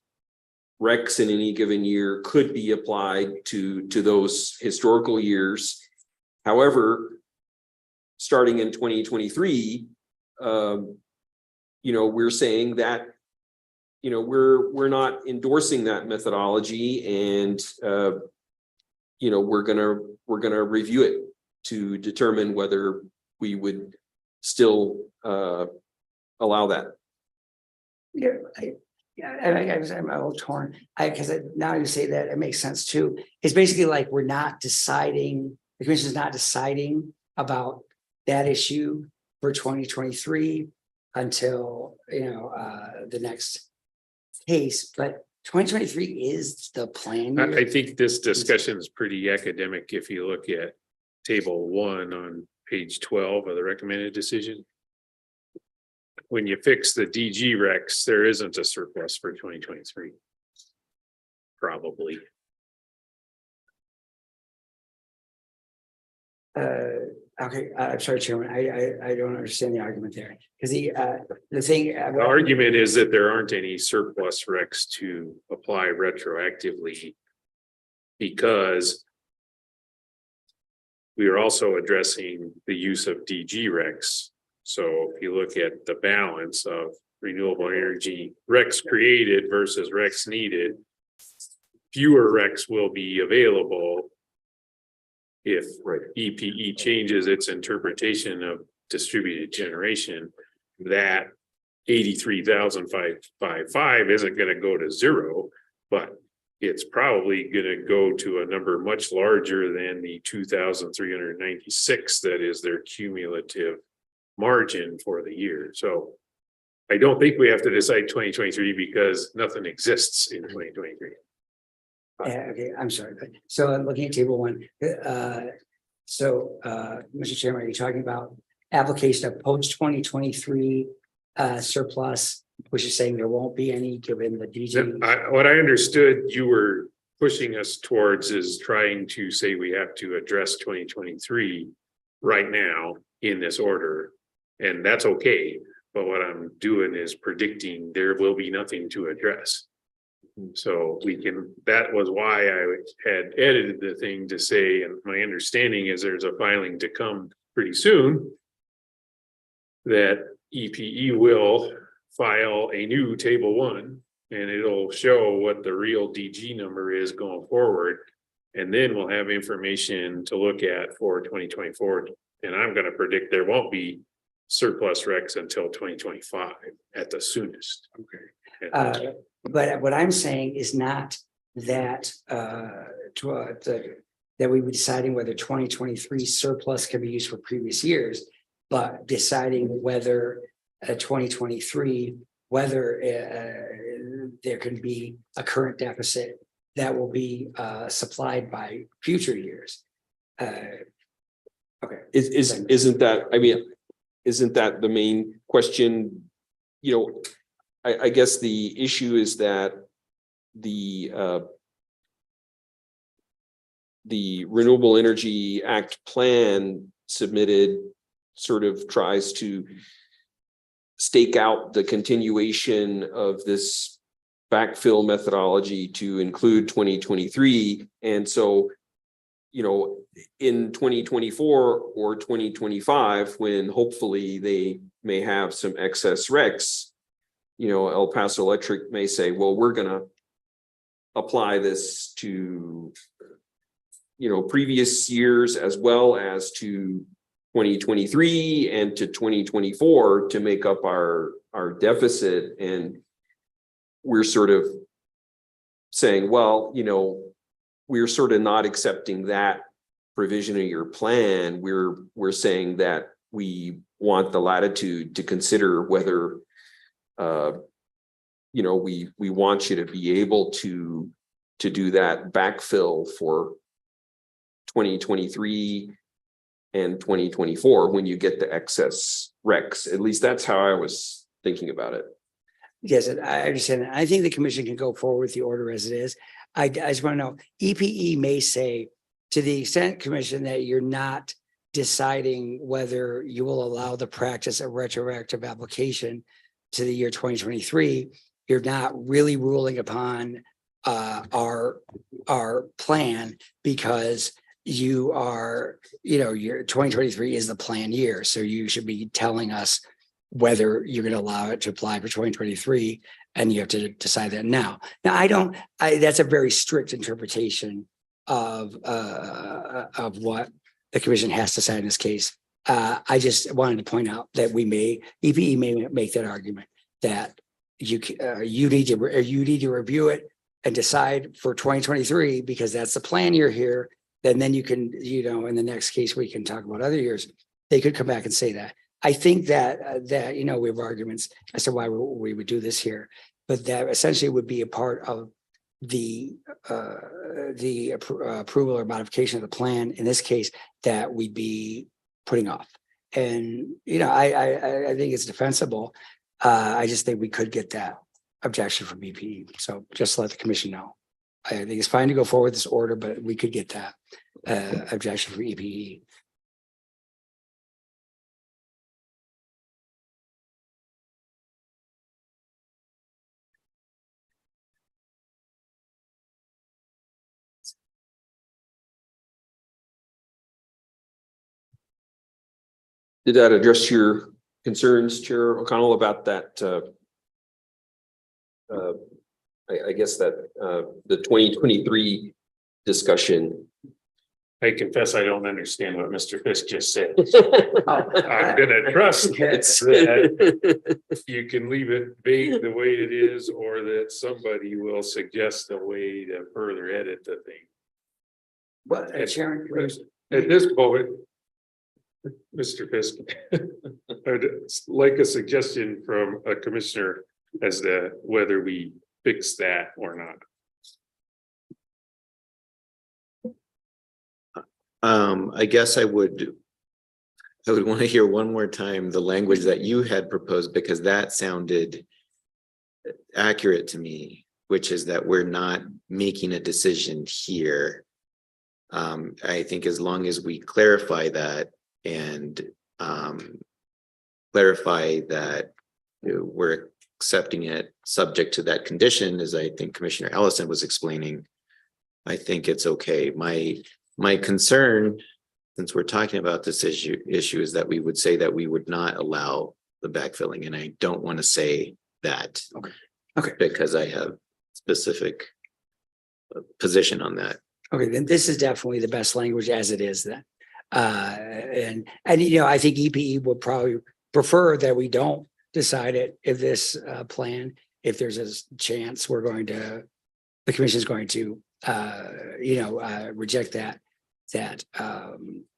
recs in any given year could be applied to those historical years. However, starting in 2023, we're saying that, we're not endorsing that methodology, and we're gonna review it to determine whether we would still allow that. I'm a little torn because now you say that, it makes sense too. It's basically like we're not deciding, the commission is not deciding about that issue for 2023 until the next case, but 2023 is the plan year. I think this discussion is pretty academic if you look at table 1 on page 12 of the recommended decision. When you fix the DG recs, there isn't a surplus for 2023. Probably. Okay, I'm sorry, Chairman. I don't understand the argument there, because the thing. The argument is that there aren't any surplus recs to apply retroactively, because we are also addressing the use of DG recs. So if you look at the balance of renewable energy recs created versus recs needed, fewer recs will be available if EPE changes its interpretation of distributed generation. That 83,555 isn't gonna go to zero, but it's probably gonna go to a number much larger than the 2,396 that is their cumulative margin for the year. So I don't think we have to decide 2023 because nothing exists in 2023. Okay, I'm sorry, but so I'm looking at table one. Mr. Chairman, are you talking about application of post 2023 surplus, which is saying there won't be any given the DG? What I understood you were pushing us towards is trying to say we have to address 2023 right now in this order. And that's okay. But what I'm doing is predicting there will be nothing to address. So we can, that was why I had edited the thing to say, and my understanding is there's a filing to come pretty soon that EPE will file a new table one, and it'll show what the real DG number is going forward. And then we'll have information to look at for 2024. And I'm going to predict there won't be surplus recs until 2025 at the soonest. Okay. But what I'm saying is not that that we were deciding whether 2023 surplus can be used for previous years, but deciding whether 2023, whether there can be a current deficit that will be supplied by future years. Okay. Isn't that, I mean, isn't that the main question? You know, I guess the issue is that the Renewable Energy Act plan submitted sort of tries to stake out the continuation of this backfill methodology to include 2023. And so, you know, in 2024 or 2025, when hopefully they may have some excess recs, you know, El Paso Electric may say, well, we're going to apply this to, you know, previous years as well as to 2023 and to 2024 to make up our deficit. And we're sort of saying, well, you know, we're sort of not accepting that provision of your plan. We're saying that we want the latitude to consider whether you know, we want you to be able to do that backfill for 2023 and 2024 when you get the excess recs. At least that's how I was thinking about it. Yes, I understand. I think the commission can go forward with the order as it is. I just want to know, EPE may say, to the extent, commission, that you're not deciding whether you will allow the practice of retroactive application to the year 2023, you're not really ruling upon our plan, because you are, you know, your 2023 is the plan year. So you should be telling us whether you're going to allow it to apply for 2023, and you have to decide that now. Now, that's a very strict interpretation of what the commission has to say in this case. I just wanted to point out that EPE may make that argument that you need to review it and decide for 2023, because that's the plan year here. Then you can, you know, in the next case, we can talk about other years. They could come back and say that. I think that you know, we have arguments as to why we would do this here, but that essentially would be a part of the approval or modification of the plan in this case that we'd be putting off. And you know, I think it's defensible. I just think we could get that objection from EPE. So just to let the commission know, I think it's fine to go forward with this order, but we could get that objection from EPE. Did that address your concerns, Chair O'Connell, about that? I guess that the 2023 discussion I confess I don't understand what Mr. Fisk just said. I'm gonna trust that you can leave it vague the way it is, or that somebody will suggest a way to further edit the thing. Well, Sharon, At this moment, Mr. Fisk, I'd like a suggestion from a commissioner as to whether we fix that or not. I guess I would want to hear one more time the language that you had proposed, because that sounded accurate to me, which is that we're not making a decision here. I think as long as we clarify that and clarify that we're accepting it subject to that condition, as I think Commissioner Ellison was explaining, I think it's okay. My concern, since we're talking about this issue is that we would say that we would not allow the backfilling, and I don't want to say that. Okay. Because I have specific position on that. okay, then this is definitely the best language as it is then. And I think EPE would probably prefer that we don't decide it if this plan, if there's a chance the commission is going to reject that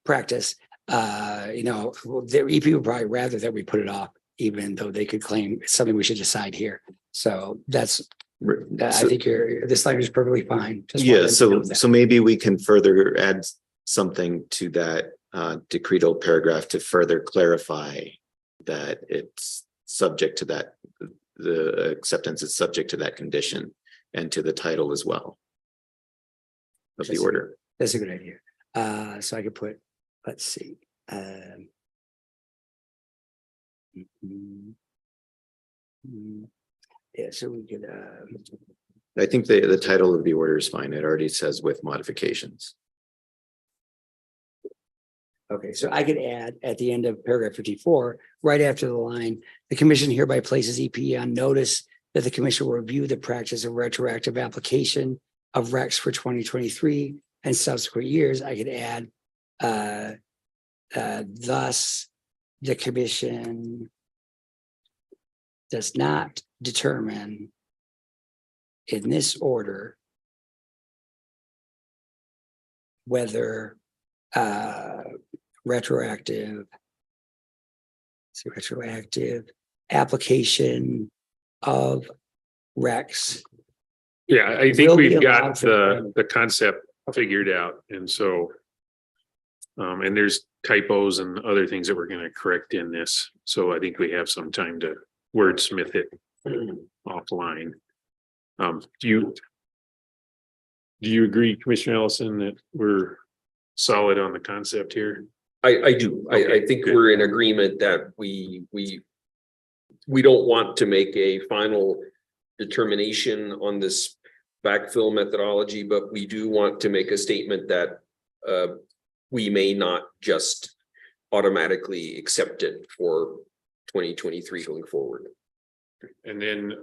practice. The EP would probably rather that we put it off, even though they could claim it's something we should decide here. So I think this language is perfectly fine. Just Yeah, wanted to know that. so maybe we can further add something to that decretal paragraph to further clarify that it's subject to that, the acceptance is subject to that condition and to the title as well of the order. That's a good idea. So I could put, let's see. Yeah, so we could I think the title of the order is fine. It already says with modifications. okay, so I could add at the end of paragraph 54, right after the line, the commission hereby places EPE on notice that the commission will review the practice of retroactive application of RECs for 2023 and subsequent years. I could add thus the commission does not determine in this order whether retroactive application of RECs. Yeah, I think Will be we've got allowed for- the concept figured out, and so. And there's typos and other things that we're gonna correct in this, so I think we have some time to wordsmith it offline. Do you agree, Commissioner Ellison, that we're solid on the concept here? I do. Okay, I think good. we're in agreement that we don't want to make a final determination on this backfill methodology, but we do want to make a statement that we may not just automatically accept it for 2023 going forward. And then,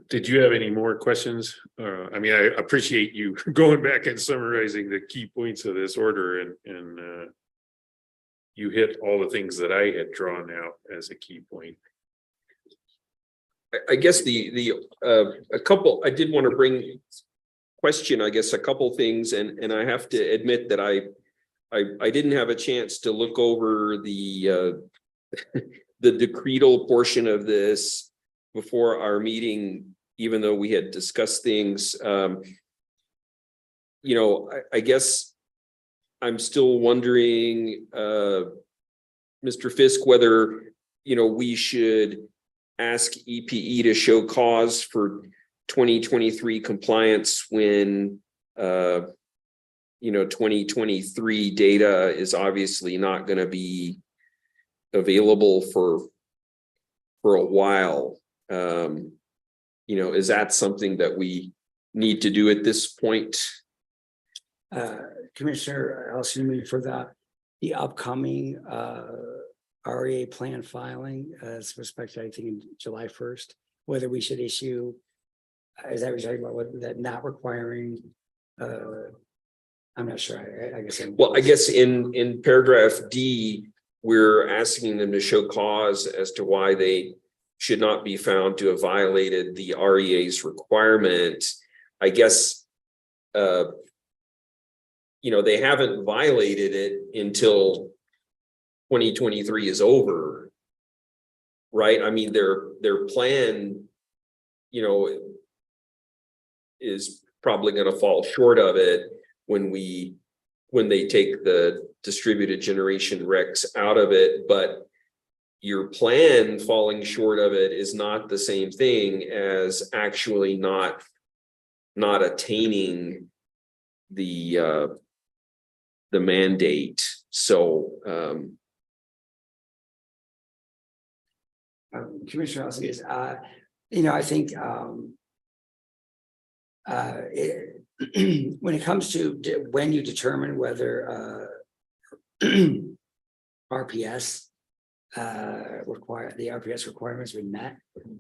did you have any more questions? I mean, I appreciate you going back and summarizing the key points of this order, and you hit all the things that I had drawn out as a key point. I guess a couple, I did want to bring question, I guess, a couple things, and I have to admit that I didn't have a chance to look over the decretal portion of this before our meeting, even though we had discussed things. I guess I'm still wondering, Mr. Fisk, whether, we should ask EPE to show cause for 2023 compliance when 2023 data is obviously not going to be available for a while. Is that something that we need to do at this point? Commissioner Ellison, for the upcoming REA plan filing, it's respected, I think, in July 1st, whether we should issue, is that what you're talking about, that not requiring I'm not sure. I guess. Well, I guess in paragraph D, we're asking them to show cause as to why they should not be found to have violated the REA's requirement. I guess, they haven't violated it until 2023 is over. Right? I mean, their plan, is probably going to fall short of it when they take the distributed generation RECs out of it, but your plan falling short of it is not the same thing as actually not attaining the mandate. So Commissioner Elsie is, I think when it comes to when you determine whether RPS the RPS requirements been met,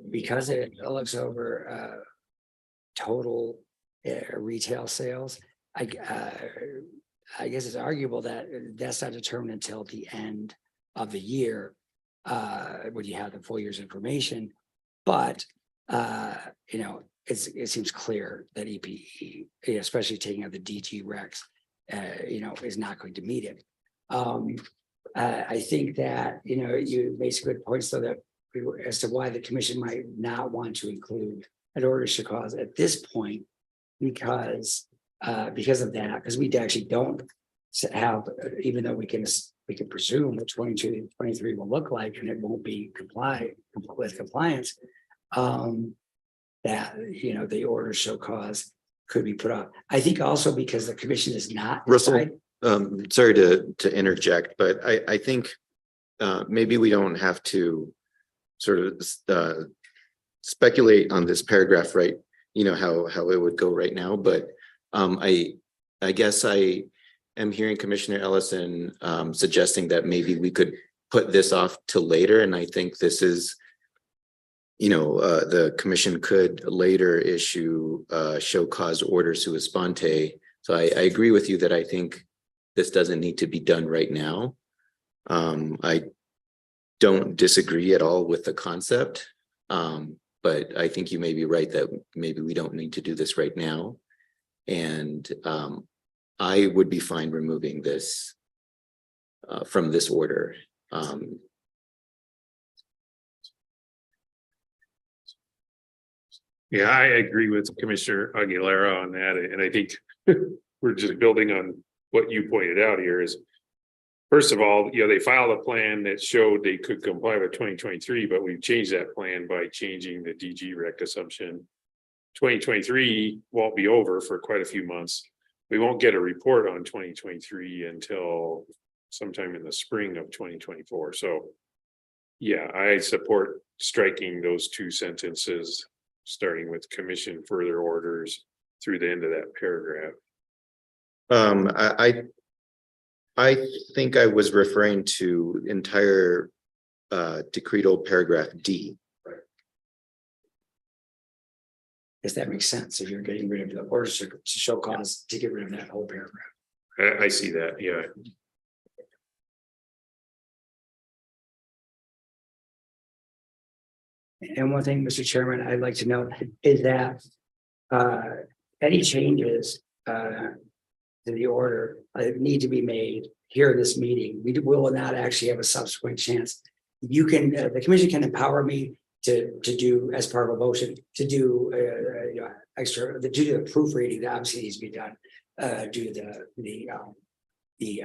because it looks over total retail sales. I guess it's arguable that that's not determined until the end of the year when you have the full year's information. But it seems clear that EPE, especially taking out the DG Recs, is not going to meet it. I think that you made some good points, though, that as to why the commission might not want to include an order to cause at this point, because of that, because we actually don't have, even though we can presume what 22 and 23 will look like, and it won't be with compliance. That the order show cause could be put off. I think also because the commission is not. Russell, sorry to interject, but I think maybe we don't have to sort of speculate on this paragraph, right? How it would go right now, but I guess I am hearing Commissioner Ellison suggesting that maybe we could put this off till later, and I think this is. The commission could later issue show cause orders sua sponte. So I agree with you that I think this doesn't need to be done right now. I don't disagree at all with the concept, but I think you may be right that maybe we don't need to do this right now. And I would be fine removing this from this order. Yeah, I agree with Commissioner Aguilera on that, and I think we're just building on what you pointed out here is, first of all, they filed a plan that showed they could comply with 2023, but we've changed that plan by changing the DG rec assumption. 2023 won't be over for quite a few months. We won't get a report on 2023 until sometime in the spring of 2024. So yeah, I support striking those two sentences, starting with commission further orders through the end of that paragraph. I think I was referring to entire decretal paragraph D. If that makes sense, if you're getting rid of the orders to show cause to get rid of that whole paragraph. I see that, yeah. And one thing, Mr. Chairman, I'd like to note is that any changes to the order need to be made here in this meeting. We will not actually have a subsequent chance. You can, the commission can empower me to do, as part of a motion, to do extra, to do the proofreading that obviously needs to be done due to the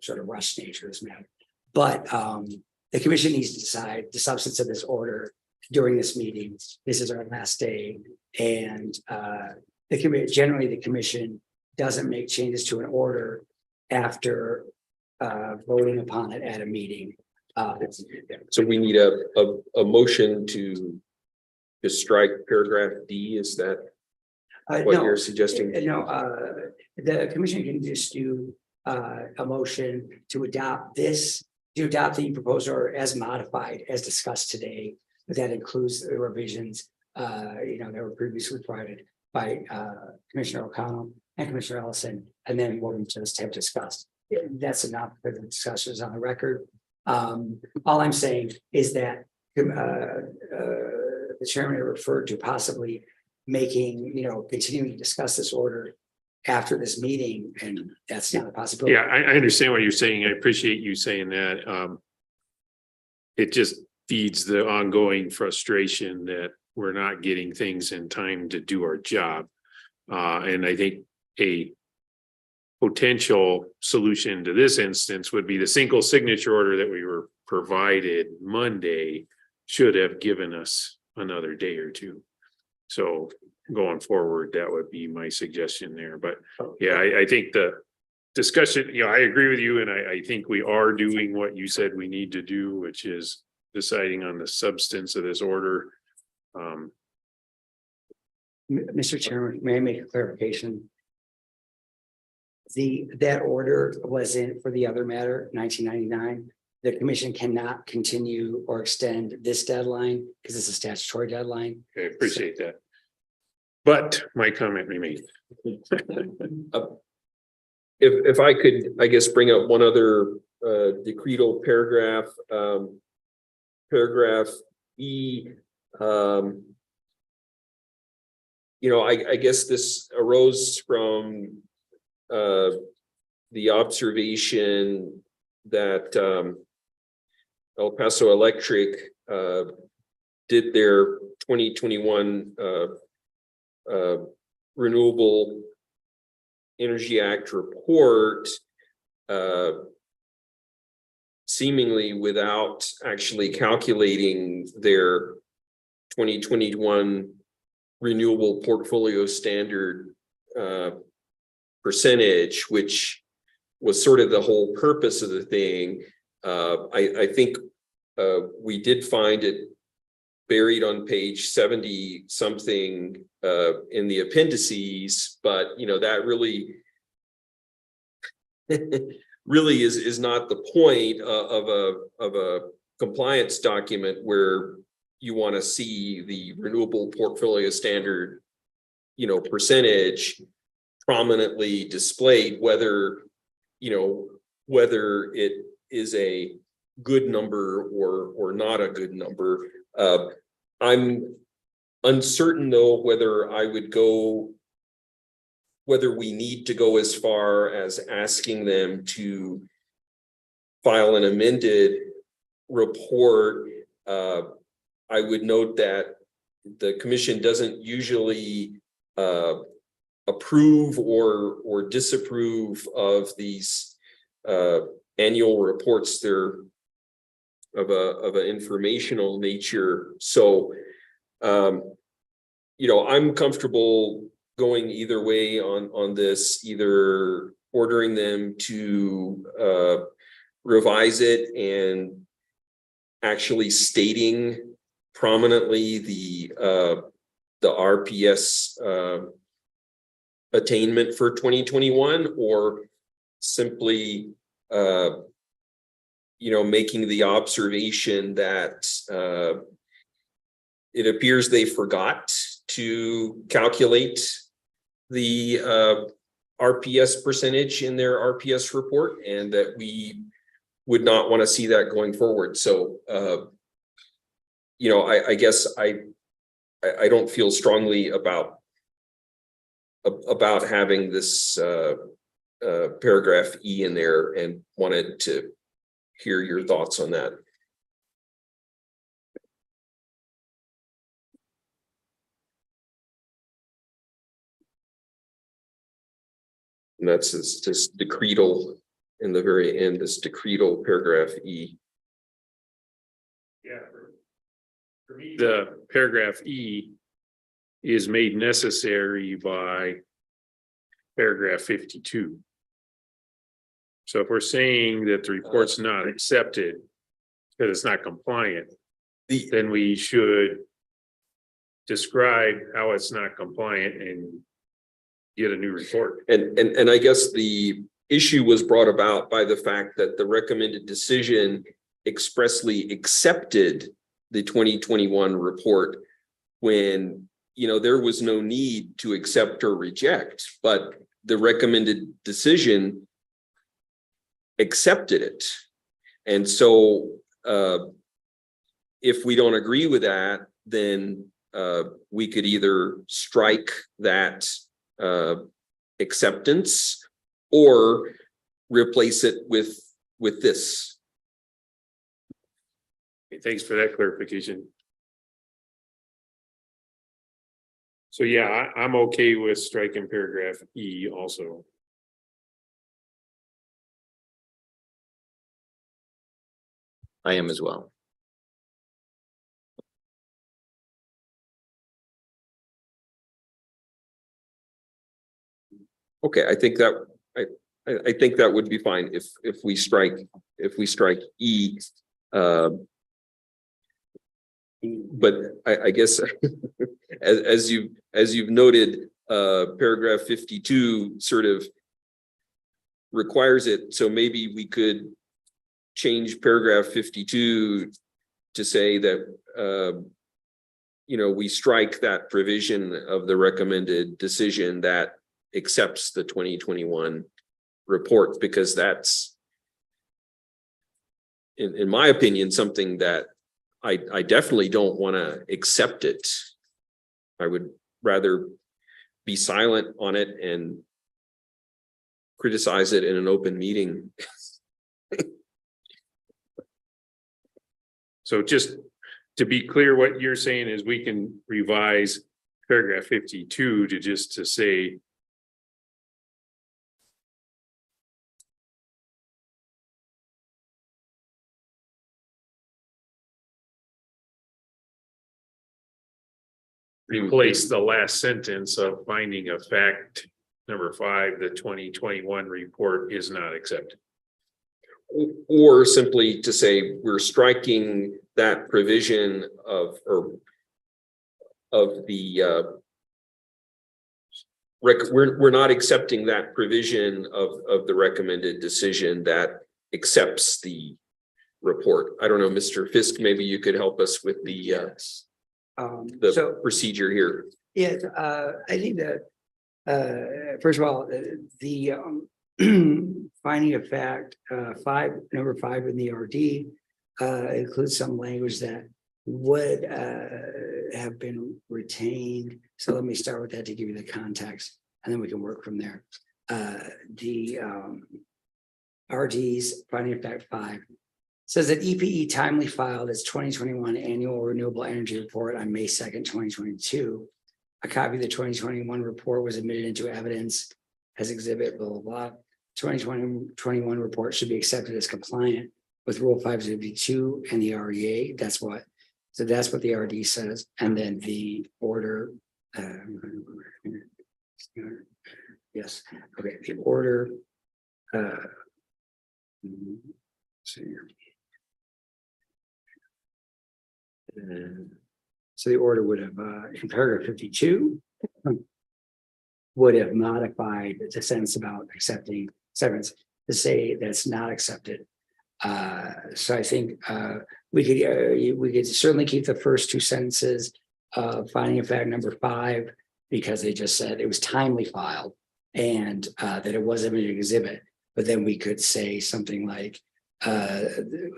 sort of rush nature of this matter. But the commission needs to decide the substance of this order during this meeting. This is our last day, and generally the commission doesn't make changes to an order after voting upon it at a meeting. So we need a motion to strike paragraph D. Is that what you're suggesting? The commission can just do a motion to adopt the proposed order as modified, as discussed today. But that includes the revisions, that were previously provided by Commissioner O'Connell and Commissioner Ellison, and then what we just have discussed. That's enough for the discussions on the record. All I'm saying is that the chairman referred to possibly making, continuing to discuss this order after this meeting, and that's not a possibility. Yeah, I understand what you're saying. I appreciate you saying that. It just feeds the ongoing frustration that we're not getting things in time to do our job. And I think a potential solution to this instance would be the single signature order that we were provided Monday should have given us another day or two. So going forward, that would be my suggestion there. But yeah, I think the discussion, I agree with you. And I think we are doing what you said we need to do, which is deciding on the substance of this order. Mr. Chairman, may I make a clarification? That order was in for the other matter, 1999. The commission cannot continue or extend this deadline because it's a statutory deadline. I appreciate that. But my comment remains. If I could, I guess, bring up one other decretal paragraph, paragraph E. I guess this arose from the observation that El Paso Electric did their 2021 Renewable Energy Act report seemingly without actually calculating their 2021 renewable portfolio standard percentage, which was sort of the whole purpose of the thing. I think we did find it buried on page 70 something in the appendices, but that really really is not the point of a compliance document where you want to see the renewable portfolio standard percentage prominently displayed, whether it is a good number or not a good number. I'm uncertain though whether we need to go as far as asking them to file an amended report. I would note that the commission doesn't usually approve or disapprove of these annual reports. They're of an informational nature. So, I'm comfortable going either way on this, either ordering them to revise it and actually stating prominently the RPS attainment for 2021, or simply making the observation that it appears they forgot to calculate the RPS percentage in their RPS report, and that we would not want to see that going forward. So, I guess I don't feel strongly about having this paragraph E in there, and wanted to hear your thoughts on that. And that's this decretal in the very end, this decretal paragraph E. Yeah. For me, the paragraph E is made necessary by paragraph 52. So if we're saying that the report's not accepted because it's not compliant, then we should describe how it's not compliant and get a new report. And I guess the issue was brought about by the fact that the recommended decision expressly accepted the 2021 report when there was no need to accept or reject, but the recommended decision accepted it. And so if we don't agree with that, then we could either strike that acceptance or replace it with this. Thanks for that clarification. So yeah, I'm okay with striking paragraph E also. I am as well. Okay, I think that I think that would be fine if we strike E. But I guess as you've noted, paragraph 52 sort of requires it. So maybe we could change paragraph 52 to say that we strike that provision of the recommended decision that accepts the 2021 report, because that's, in my opinion, something that I definitely don't want to accept it. I would rather be silent on it and criticize it in an open meeting. So just to be clear, what you're saying is we can revise paragraph 52 to say replace the last sentence of finding of fact number 5, the 2021 report is not accepted. Or simply to say we're striking that provision of the we're not accepting that provision of the recommended decision that accepts the report. I don't know, Mr. Fisk, maybe you could help us with the procedure here. Yeah, I think that first of all, the finding of fact number 5 in the RD includes some language that would have been retained. So let me start with that to give you the context, and then we can work from there. The RD's finding of fact 5 says that EPE timely filed its 2021 annual renewable energy report on May 2nd, 2022. A copy of the 2021 report was admitted into evidence as exhibit blah, blah, blah. 2021 report should be accepted as compliant with Rule 552 and the REA. That's what the RD says. And then the order, yes, okay, the order, so the order would have, in paragraph 52, would have modified the sentence about accepting severance to say that's not accepted. So I think we could certainly keep the first 2 sentences of finding of fact number 5, because they just said it was timely filed and that it wasn't an exhibit. But then we could say something like, we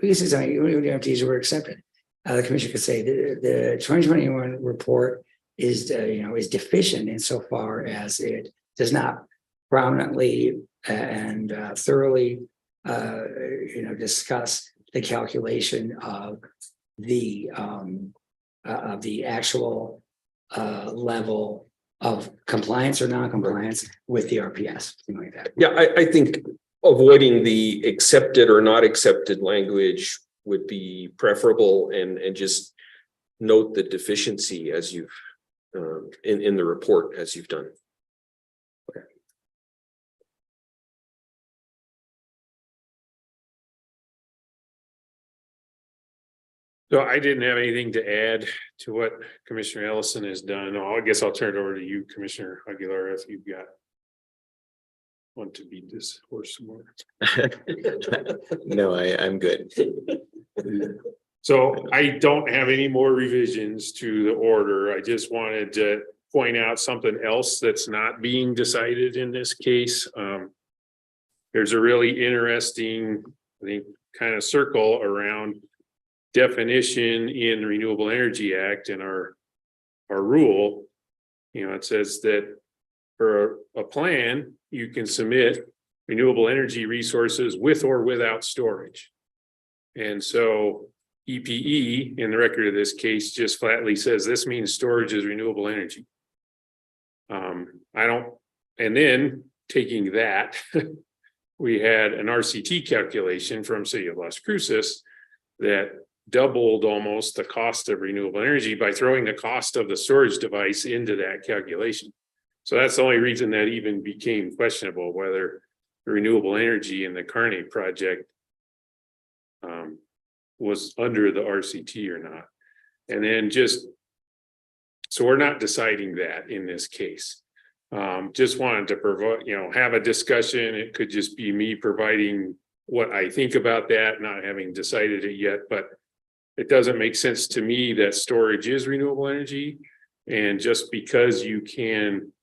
could say something, we don't have to use the word accepted. The commission could say the 2021 report is deficient insofar as it does not prominently and thoroughly discuss the calculation of the actual level of compliance or non-compliance with the RPS, something like that. Yeah, I think avoiding the accepted or not accepted language would be preferable, and just note the deficiency as you've in the report as you've done. Okay. So I didn't have anything to add to what Commissioner Ellison has done. I guess I'll turn it over to you, Commissioner Aguilar, if you've got want to beat this horse some more. No, I'm good. So I don't have any more revisions to the order. I just wanted to point out something else that's not being decided in this case. There's a really interesting, I think, kind of circle around definition in the Renewable Energy Act and our rule. You know, it says that for a plan, you can submit renewable energy resources with or without storage. And so EPE in the record of this case just flatly says this means storage is renewable energy. And then taking that, we had an RCT calculation from City of Las Cruces that doubled almost the cost of renewable energy by throwing the cost of the storage device into that calculation. So that's the only reason that even became questionable, whether the renewable energy in the Kearney project was under the RCT or not. And then so we're not deciding that in this case. Just wanted to provide, have a discussion. It could just be me providing what I think about that, not having decided it yet, but it doesn't make sense to me that storage is renewable energy. And just because you can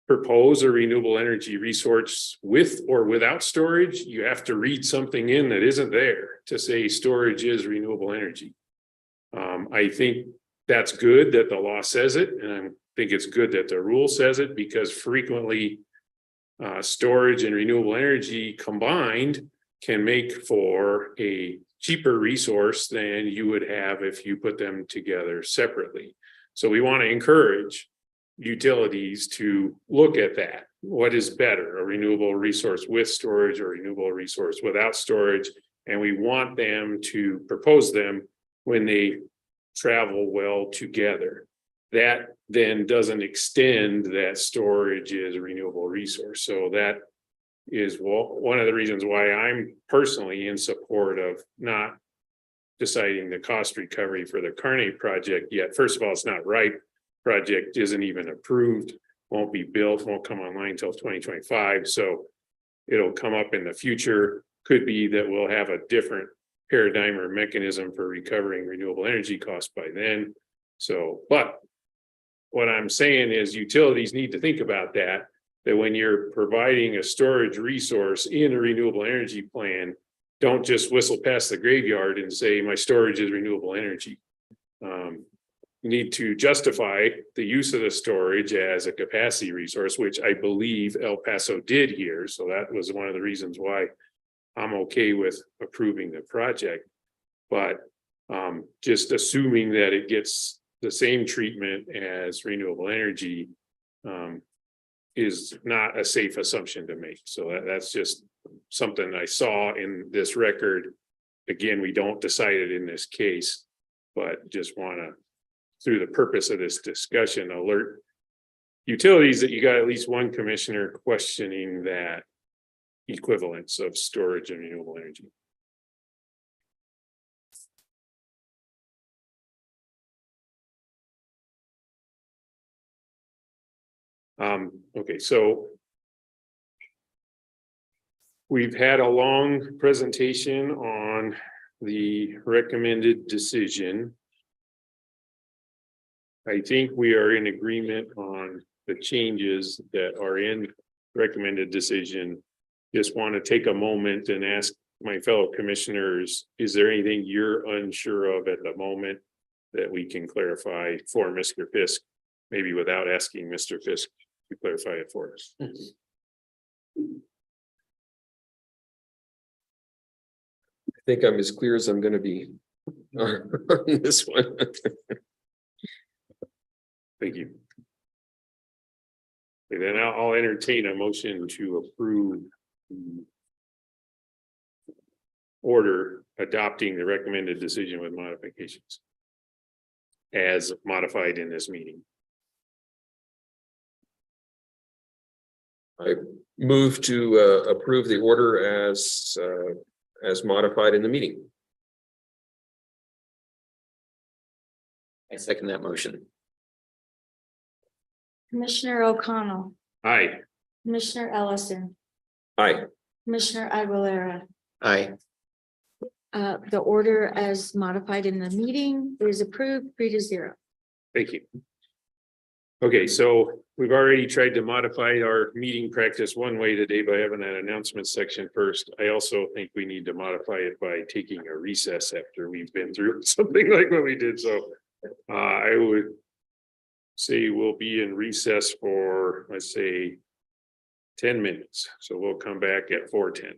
propose a renewable energy resource with or without storage, you have to read something in that isn't there to say storage is renewable energy. I think that's good that the law says it, and I think it's good that the rule says it, because frequently storage and renewable energy combined can make for a cheaper resource than you would have if you put them together separately. So we want to encourage utilities to look at that. What is better, a renewable resource with storage or a renewable resource without storage? And we want them to propose them when they travel well together. That then doesn't extend that storage is a renewable resource. So that is one of the reasons why I'm personally in support of not deciding the cost recovery for the Kearney project yet. First of all, it's not right. Project isn't even approved, won't be built, won't come online until 2025. So it'll come up in the future. Could be that we'll have a different paradigm or mechanism for recovering renewable energy costs by then. So, but what I'm saying is utilities need to think about that when you're providing a storage resource in a renewable energy plan, don't just whistle past the graveyard and say my storage is renewable energy. You need to justify the use of the storage as a capacity resource, which I believe El Paso did here. So that was one of the reasons why I'm okay with approving the project. But just assuming that it gets the same treatment as renewable energy is not a safe assumption to make. So that's just something I saw in this record. Again, we don't decide it in this case, but just want to, through the purpose of this discussion, alert utilities that you got at least one commissioner questioning that equivalence of storage and renewable energy. Okay, so we've had a long presentation on the recommended decision. I think we are in agreement on the changes that are in recommended decision. Just want to take a moment and ask my fellow commissioners, is there anything you're unsure of at the moment that we can clarify for Mr. Fisk, maybe without asking Mr. Fisk to clarify it for us? I think I'm as clear as I'm going to be on this one. Thank you. And then I'll entertain a motion to approve the order adopting the recommended decision with modifications as modified in this meeting. I move to approve the order as modified in the meeting. I second that motion. Commissioner O'Connell, Aye. Commissioner Ellison, Aye. Commissioner Aguilera. Aye. The order as modified in the meeting is approved 3-0. Thank you. Okay, so we've already tried to modify our meeting practice one way today by having that announcement section first. I also think we need to modify it by taking a recess after we've been through something like what we did. So I would say we'll be in recess for, let's say, 10 minutes. So we'll come back at 4:10.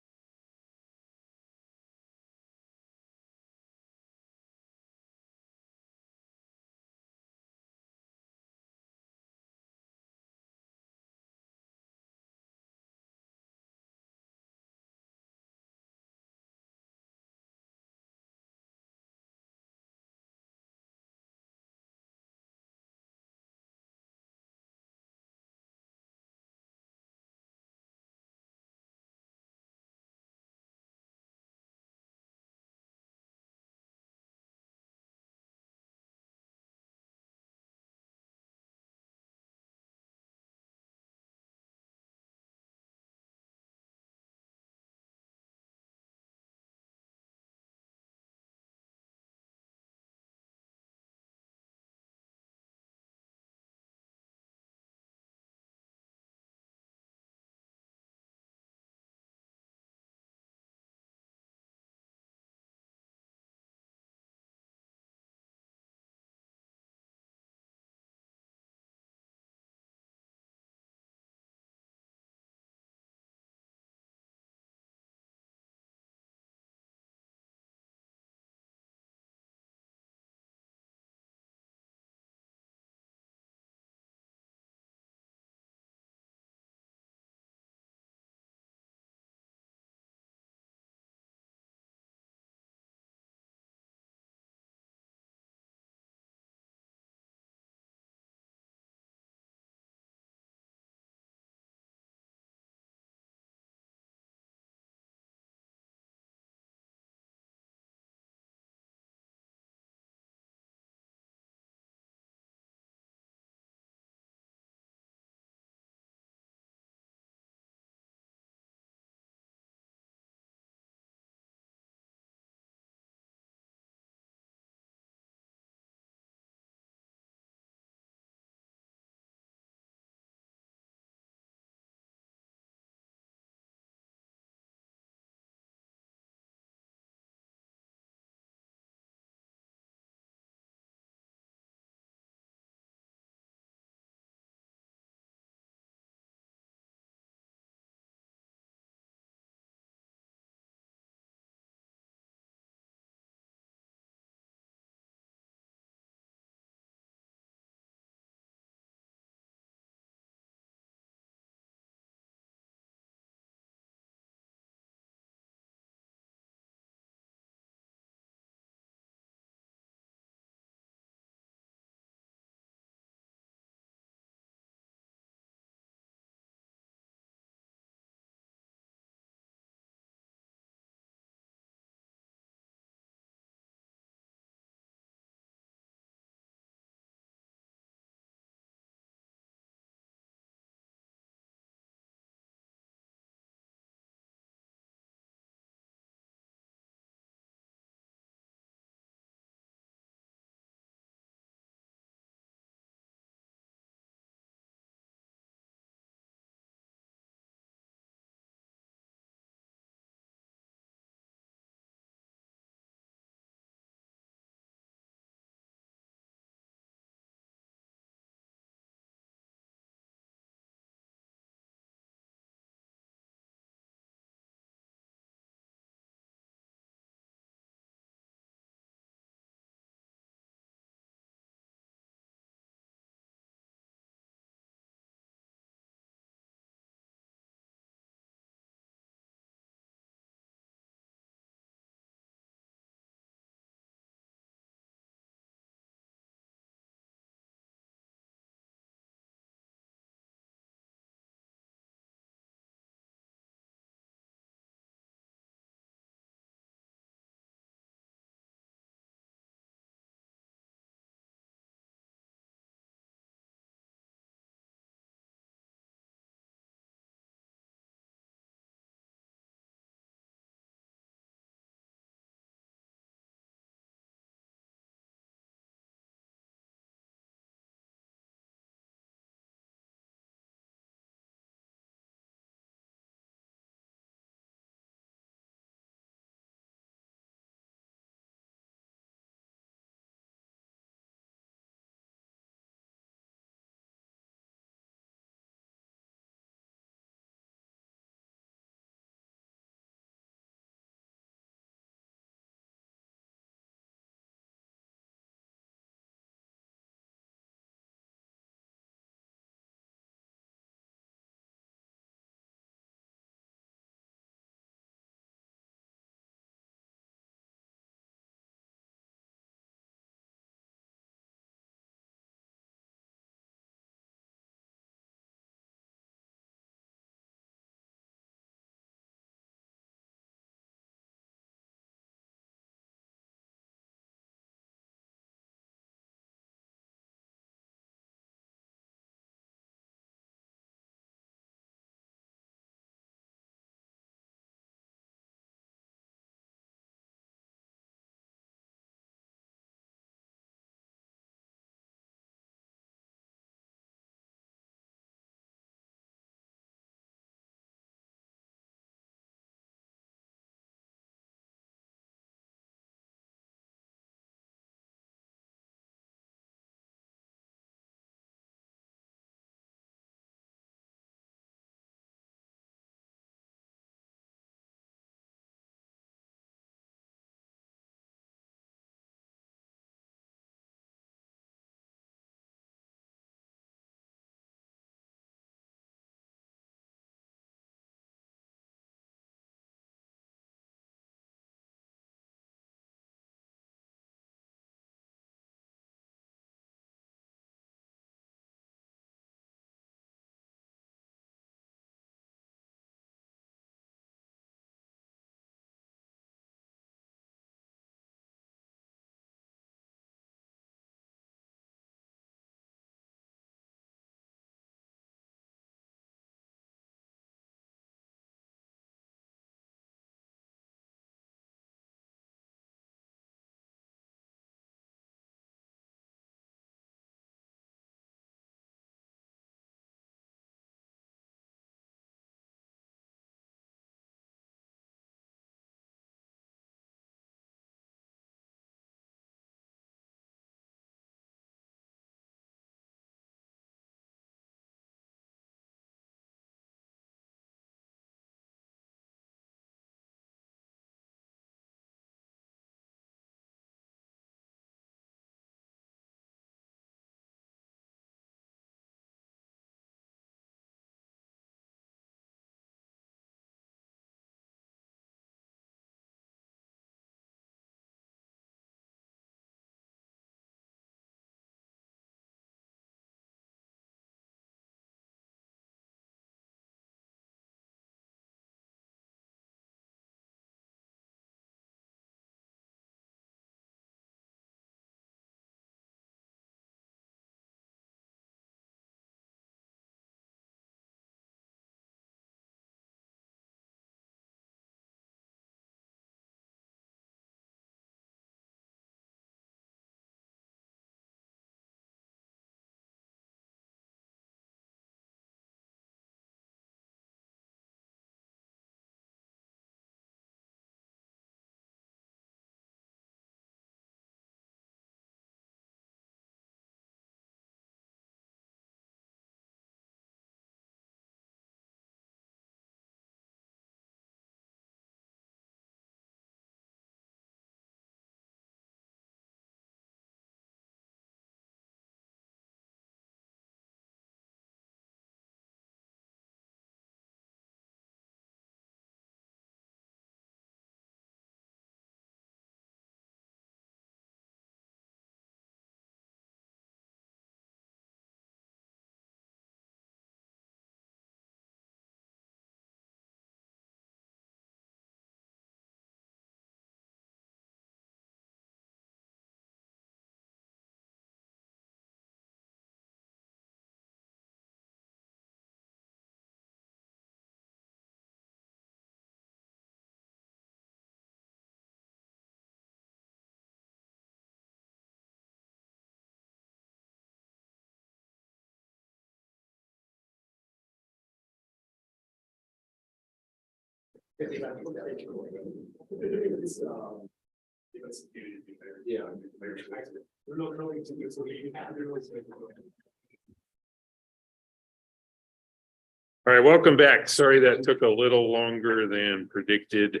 All right, welcome back. Sorry that took a little longer than predicted.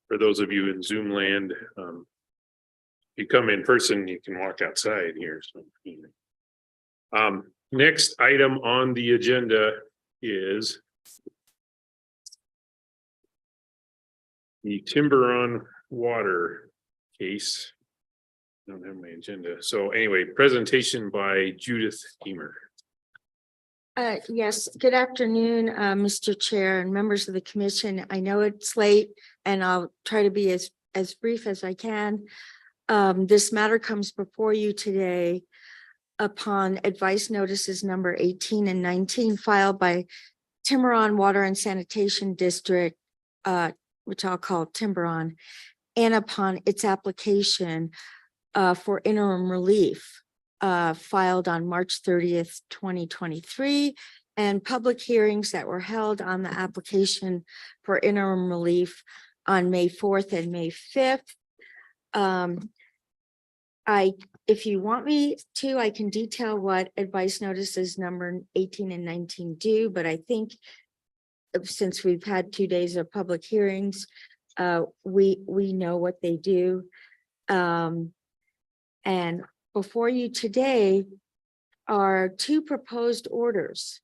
For those of you in Zoom land, you come in person, you can walk outside here. So, next item on the agenda is the timber on water case. I don't have my agenda. So anyway, presentation by Judith Emer. Yes, good afternoon, Mr. Chair and members of the commission. I know it's late and I'll try to be as brief as I can. This matter comes before you today upon advice notices number 18 and 19 filed by Tiburon Water and Sanitation District, which I'll call Tiburon, and upon its application for interim relief filed on March 30th, 2023, and public hearings that were held on the application for interim relief on May 4th and May 5th. If you want me to, I can detail what advice notices number 18 and 19 do, but I think since we've had 2 days of public hearings, we know what they do. And before you today are two proposed orders.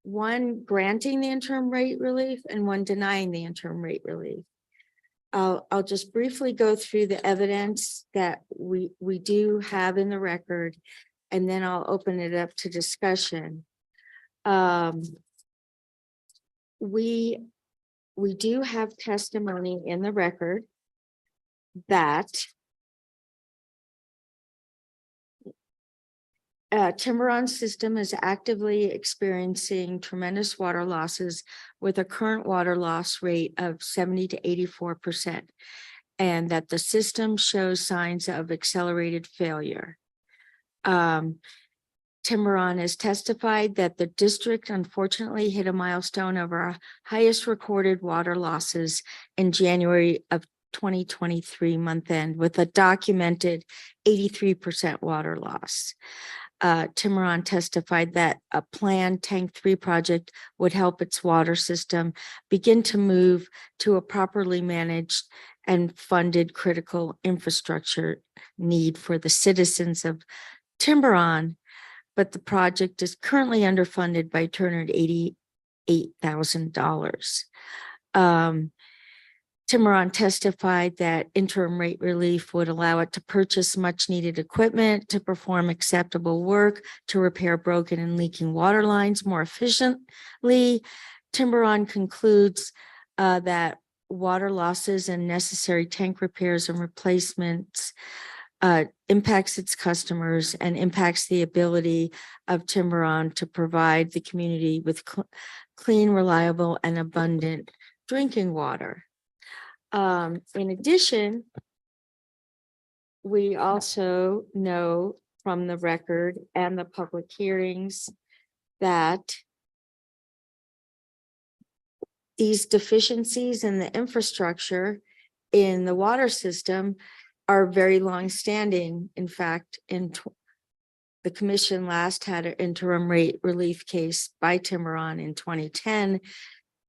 One granting the interim rate relief and one denying the interim rate relief. I'll just briefly go through the evidence that we do have in the record, and then I'll open it up to discussion. We do have testimony in the record that Tiburon system is actively experiencing tremendous water losses with a current water loss rate of 70 to 84%, and that the system shows signs of accelerated failure. Tiburon has testified that the district unfortunately hit a milestone of our highest recorded water losses in January of 2023 month end, with a documented 83% water loss. Tiburon testified that a planned Tank 3 project would help its water system begin to move to a properly managed and funded critical infrastructure need for the citizens of Tiburon, but the project is currently underfunded by $288,000. Tiburon testified that interim rate relief would allow it to purchase much needed equipment to perform acceptable work to repair broken and leaking water lines more efficiently. Tiburon concludes that water losses and necessary tank repairs and replacements impacts its customers and impacts the ability of Tiburon to provide the community with clean, reliable, and abundant drinking water. In addition, we also know from the record and the public hearings that these deficiencies in the infrastructure in the water system are very long-standing. In fact, the commission last had an interim rate relief case by Tiburon in 2010,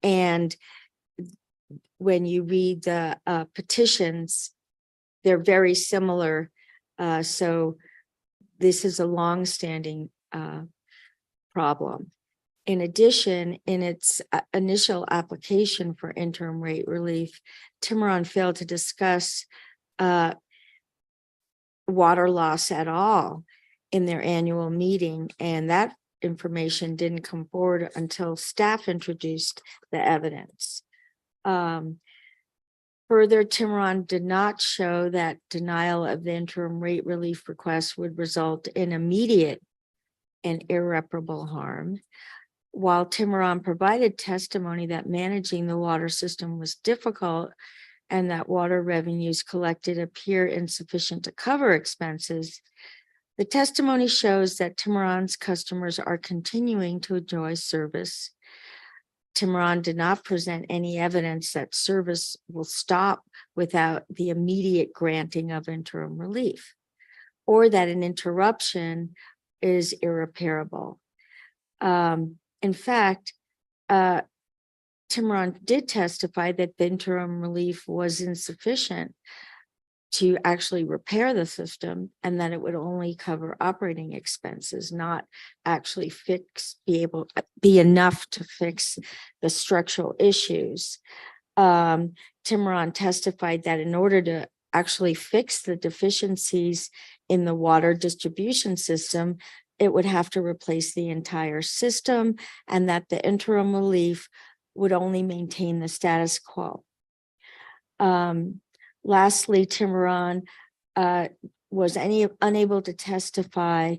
and when you read the petitions, they're very similar. So this is a long-standing problem. In addition, in its initial application for interim rate relief, Tiburon failed to discuss water loss at all in their annual meeting, and that information didn't come forward until staff introduced the evidence. Further, Tiburon did not show that denial of the interim rate relief request would result in immediate and irreparable harm. While Tiburon provided testimony that managing the water system was difficult and that water revenues collected appear insufficient to cover expenses, the testimony shows that Tiburon's customers are continuing to enjoy service. Tiburon did not present any evidence that service will stop without the immediate granting of interim relief, or that an interruption is irreparable. In fact, Tiburon did testify that the interim relief was insufficient to actually repair the system, and that it would only cover operating expenses, not actually be enough to fix the structural issues. Tiburon testified that in order to actually fix the deficiencies in the water distribution system, it would have to replace the entire system, and that the interim relief would only maintain the status quo. Lastly, Tiburon was unable to testify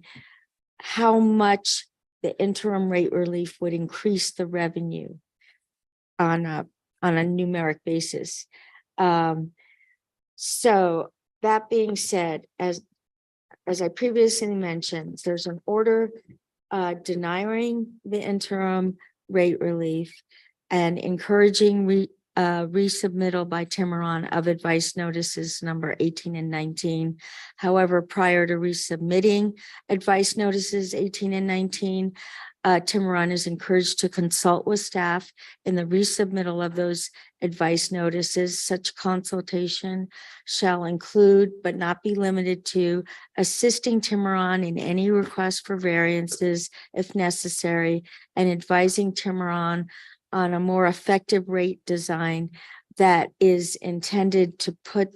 how much the interim rate relief would increase the revenue on a numeric basis. So that being said, as I previously mentioned, there's an order denying the interim rate relief and encouraging resubmittal by Tiburon of advice notices number 18 and 19. However, prior to resubmitting advice notices 18 and 19, Tiburon is encouraged to consult with staff in the resubmittal of those advice notices. Such consultation shall include, but not be limited to, assisting Tiburon in any request for variances if necessary, and advising Tiburon on a more effective rate design that is intended to put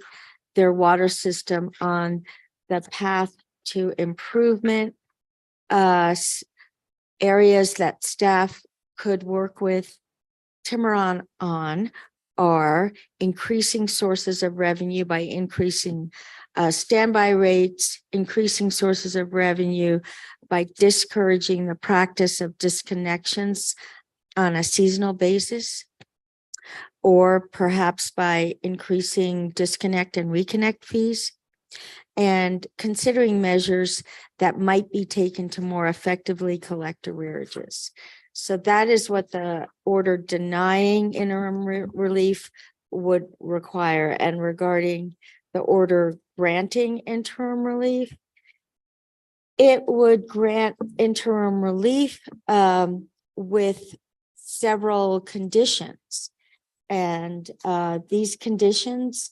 their water system on the path to improvement. Areas that staff could work with Tiburon on are increasing sources of revenue by increasing standby rates, increasing sources of revenue by discouraging the practice of disconnections on a seasonal basis, or perhaps by increasing disconnect and reconnect fees, and considering measures that might be taken to more effectively collect arrearages. So that is what the order denying interim relief would require. And regarding the order granting interim relief, it would grant interim relief with several conditions. And these conditions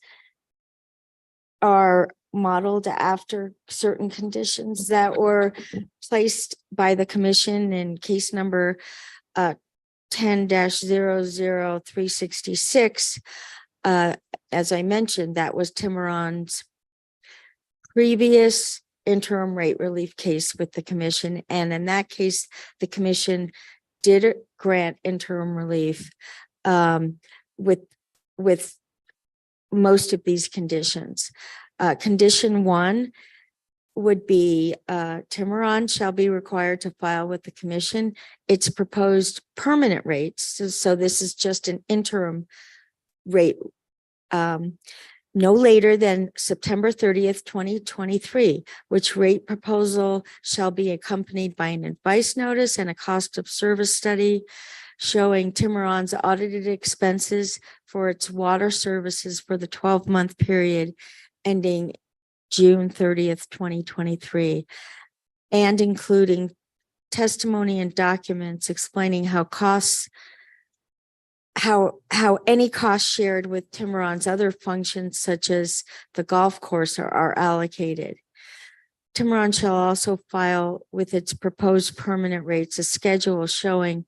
are modeled after certain conditions that were placed by the commission in case number 10-00366. As I mentioned, that was Tiburon's previous interim rate relief case with the commission. And in that case, the commission did grant interim relief with most of these conditions. Condition 1 would be Tiburon shall be required to file with the commission its proposed permanent rates. So this is just an interim rate, no later than September 30th, 2023, which rate proposal shall be accompanied by an advice notice and a cost of service study showing Tiburon's audited expenses for its water services for the 12-month period ending June 30th, 2023, and including testimony and documents explaining how any costs shared with Tiburon's other functions, such as the golf course, are allocated. Tiburon shall also file with its proposed permanent rates a schedule showing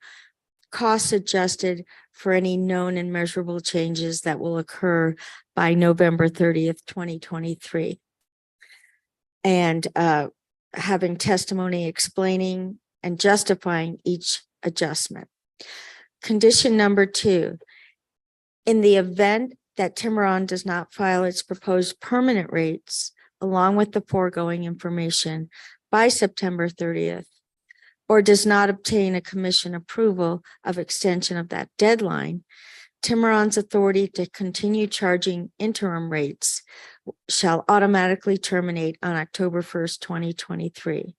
costs adjusted for any known and measurable changes that will occur by November 30th, 2023. And having testimony explaining and justifying each adjustment. Condition number 2, in the event that Tiburon does not file its proposed permanent rates along with the foregoing information by September 30th, or does not obtain a commission approval of extension of that deadline, Tiburon's authority to continue charging interim rates shall automatically terminate on October 1st, 2023.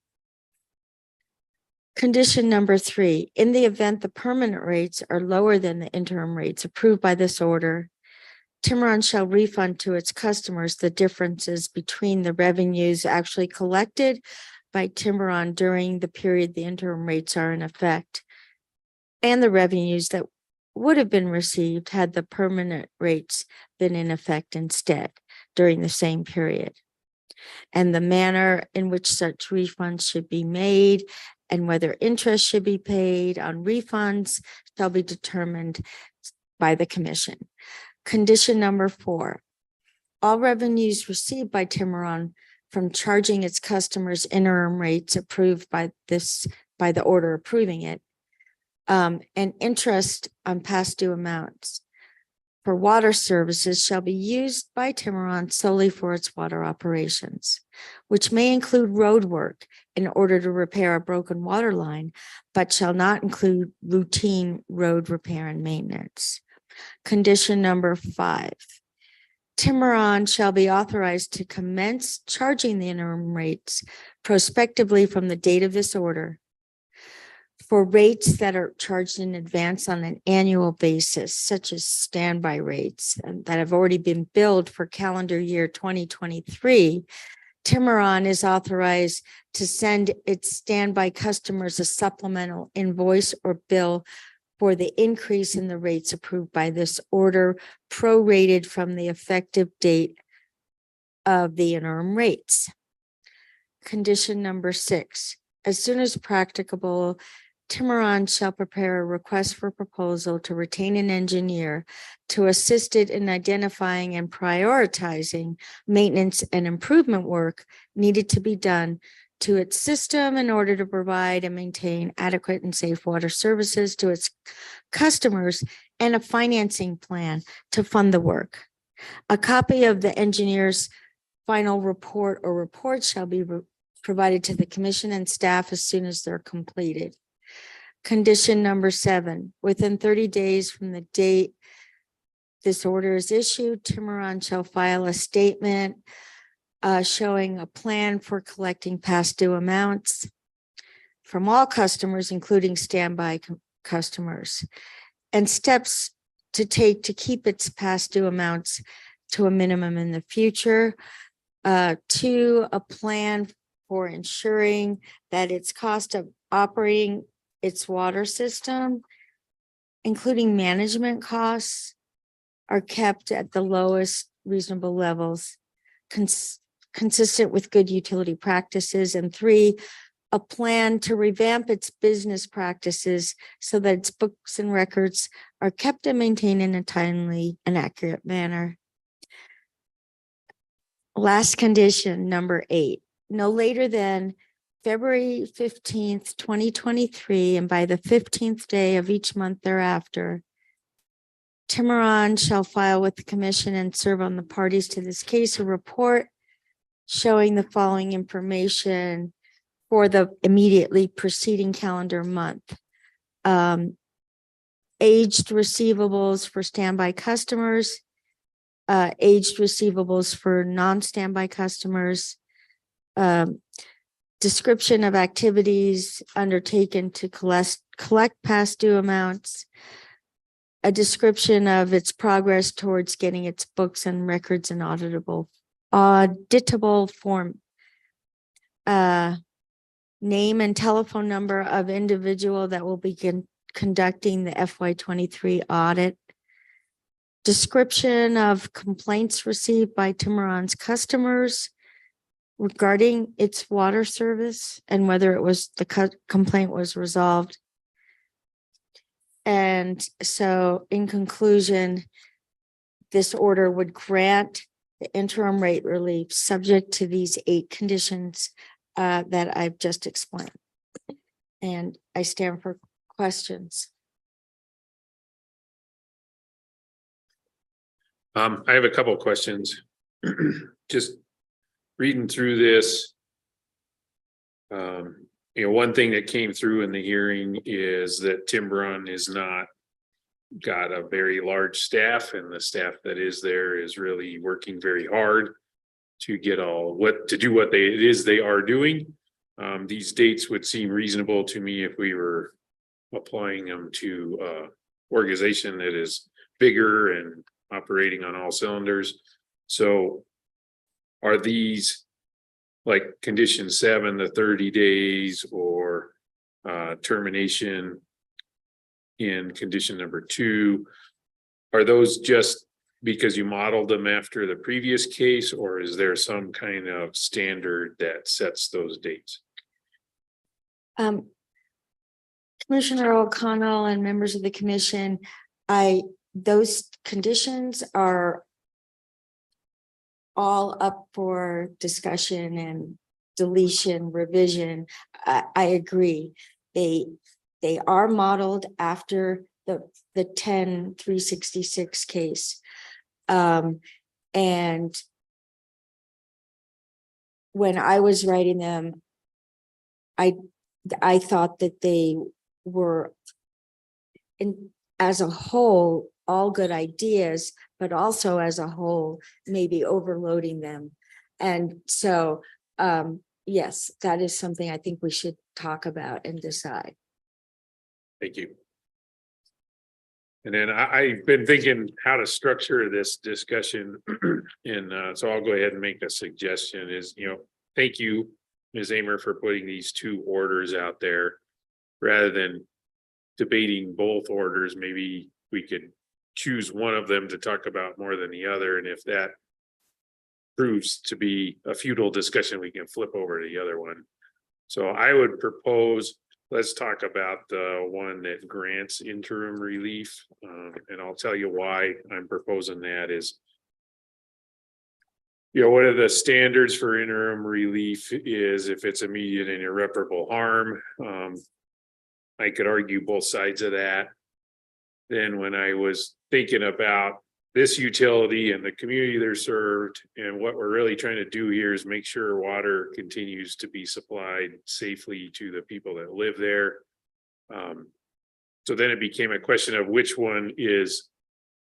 Condition number 3, in the event the permanent rates are lower than the interim rates approved by this order, Tiburon shall refund to its customers the differences between the revenues actually collected by Tiburon during the period the interim rates are in effect and the revenues that would have been received had the permanent rates been in effect instead during the same period. And the manner in which such refunds should be made and whether interest should be paid on refunds shall be determined by the commission. Condition number 4, all revenues received by Tiburon from charging its customers interim rates approved by the order approving it, and interest on past due amounts for water services shall be used by Tiburon solely for its water operations, which may include road work in order to repair a broken water line, but shall not include routine road repair and maintenance. Condition number 5, Tiburon shall be authorized to commence charging the interim rates prospectively from the date of this order for rates that are charged in advance on an annual basis, such as standby rates that have already been billed for calendar year 2023. Tiburon is authorized to send its standby customers a supplemental invoice or bill for the increase in the rates approved by this order, prorated from the effective date of the interim rates. Condition number 6, as soon as practicable, Tiburon shall prepare a request for proposal to retain an engineer to assist it in identifying and prioritizing maintenance and improvement work needed to be done to its system in order to provide and maintain adequate and safe water services to its customers, and a financing plan to fund the work. A copy of the engineer's final report or reports shall be provided to the commission and staff as soon as they're completed. Condition number 7, within 30 days from the date this order is issued, Tiburon shall file a statement showing a plan for collecting past due amounts from all customers, including standby customers, and steps to take to keep its past due amounts to a minimum in the future. 2, a plan for ensuring that its cost of operating its water system, including management costs, are kept at the lowest reasonable levels, consistent with good utility practices. And 3, a plan to revamp its business practices so that its books and records are kept and maintained in a timely and accurate manner. Last condition, number 8, no later than February 15th, 2023, and by the 15th day of each month thereafter, Tiburon shall file with the commission and serve on the parties to this case a report showing the following information for the immediately preceding calendar month. Aged receivables for standby customers, aged receivables for non-standby customers, description of activities undertaken to collect past due amounts, a description of its progress towards getting its books and records in auditable form, name and telephone number of individual that will begin conducting the FY23 audit, description of complaints received by Tiburon's customers regarding its water service and whether it was the complaint was resolved. And so in conclusion, this order would grant the interim rate relief subject to these 8 conditions that I've just explained. And I stand for questions. I have a couple of questions. Just reading through this. One thing that came through in the hearing is that Tiburon is not got a very large staff, and the staff that is there is really working very hard to get to do what it is they are doing. These dates would seem reasonable to me if we were applying them to organization that is bigger and operating on all cylinders. So are these like condition 7, the 30 days, or termination in condition number 2? Are those just because you modeled them after the previous case, or is there some kind of standard that sets those dates? Commissioner O'Connell and members of the commission, those conditions are all up for discussion and deletion, revision. I agree. They are modeled after the 10-366 case. And when I was writing them, I thought that they were as a whole, all good ideas, but also as a whole, maybe overloading them. And so, yes, that is something I think we should talk about and decide. Thank you. And then I've been thinking how to structure this discussion. And so I'll go ahead and make a suggestion is, thank you, Ms. Amer, for putting these 2 orders out there. Rather than debating both orders, maybe we could choose one of them to talk about more than the other. And if that proves to be a futile discussion, we can flip over to the other one. So I would propose, let's talk about the one that grants interim relief. And I'll tell you why I'm proposing that is, what are the standards for interim relief is if it's immediate and irreparable harm. I could argue both sides of that. Then when I was thinking about this utility and the community they're served, and what we're really trying to do here is make sure water continues to be supplied safely to the people that live there. So then it became a question of which one is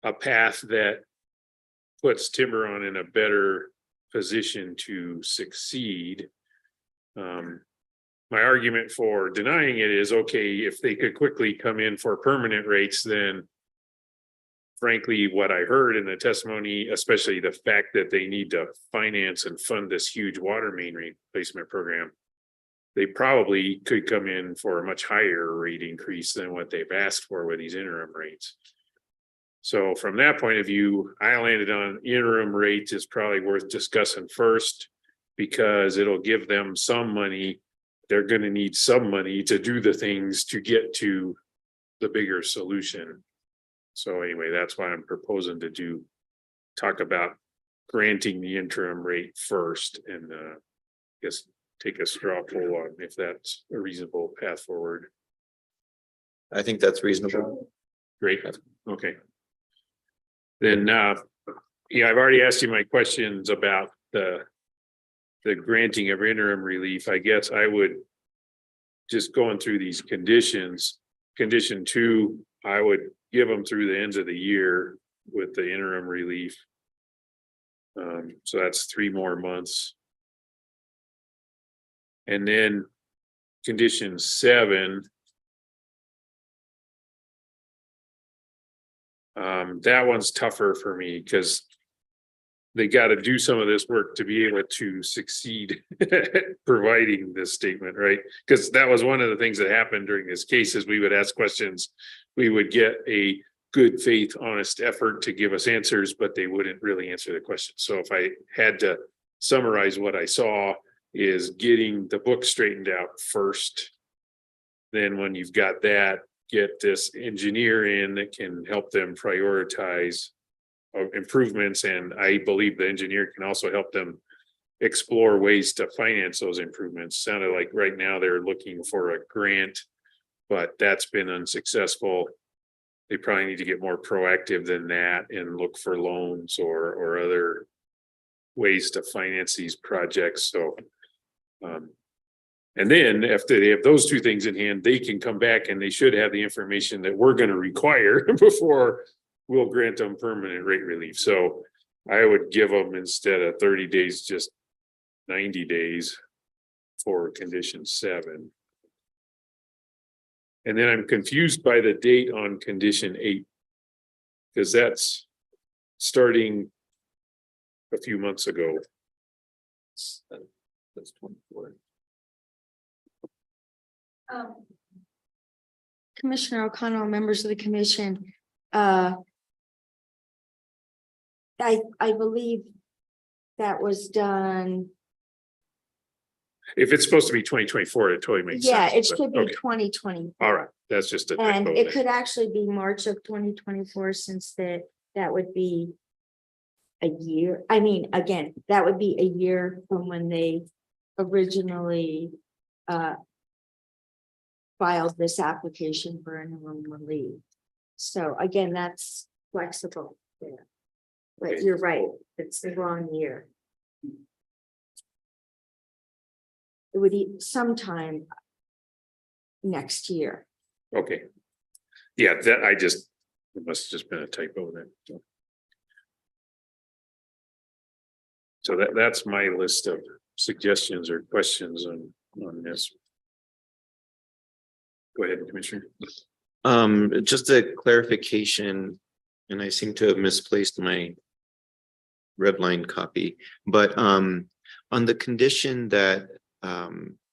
a path that puts Tiburon in a better position to succeed. My argument for denying it is, okay, if they could quickly come in for permanent rates, then frankly, what I heard in the testimony, especially the fact that they need to finance and fund this huge water main replacement program, they probably could come in for a much higher rate increase than what they've asked for with these interim rates. So from that point of view, I landed on interim rates is probably worth discussing first, because it'll give them some money. They're going to need some money to do the things to get to the bigger solution. So anyway, that's why I'm proposing to talk about granting the interim rate first, and guess take a straw poll on if that's a reasonable path forward. I think that's reasonable. Great. Okay. Then, I've already asked you my questions about the granting of interim relief. I guess I would just going through these conditions. Condition 2, I would give them through the end of the year with the interim relief. So that's 3 more months. And then condition 7, that one's tougher for me because they got to do some of this work to be able to succeed providing this statement, right? Because that was one of the things that happened during this case is we would ask questions, we would get a good faith, honest effort to give us answers, but they wouldn't really answer the question. So if I had to summarize what I saw is getting the book straightened out first. Then when you've got that, get this engineer in that can help them prioritize improvements. And I believe the engineer can also help them explore ways to finance those improvements. Sounded like right now they're looking for a grant, but that's been unsuccessful. They probably need to get more proactive than that and look for loans or other ways to finance these projects. So, and then after they have those 2 things in hand, they can come back and they should have the information that we're going to require before we'll grant them permanent rate relief. So I would give them, instead of 30 days, just 90 days. for condition 7. And then I'm confused by the date on condition 8. Because that's starting a few months ago. That's 24. Commissioner O'Connell, members of the commission, I believe that was done. If it's supposed to be 2024, it totally makes sense. Yeah, it but should be okay. 2020. All right, that's just a And typo it there. could actually be March of 2024, since that would be a year. I mean, again, that would be a year from when they originally filed this application for interim relief. So again, that's flexible there. But Okay. you're right, it's the wrong year. It would be sometime next year. Okay. Yeah, that it must have just been a typo then. So that's my list of suggestions or questions on this. Go ahead, Commissioner. Just a clarification, and I seem to have misplaced my red line copy, but on the condition that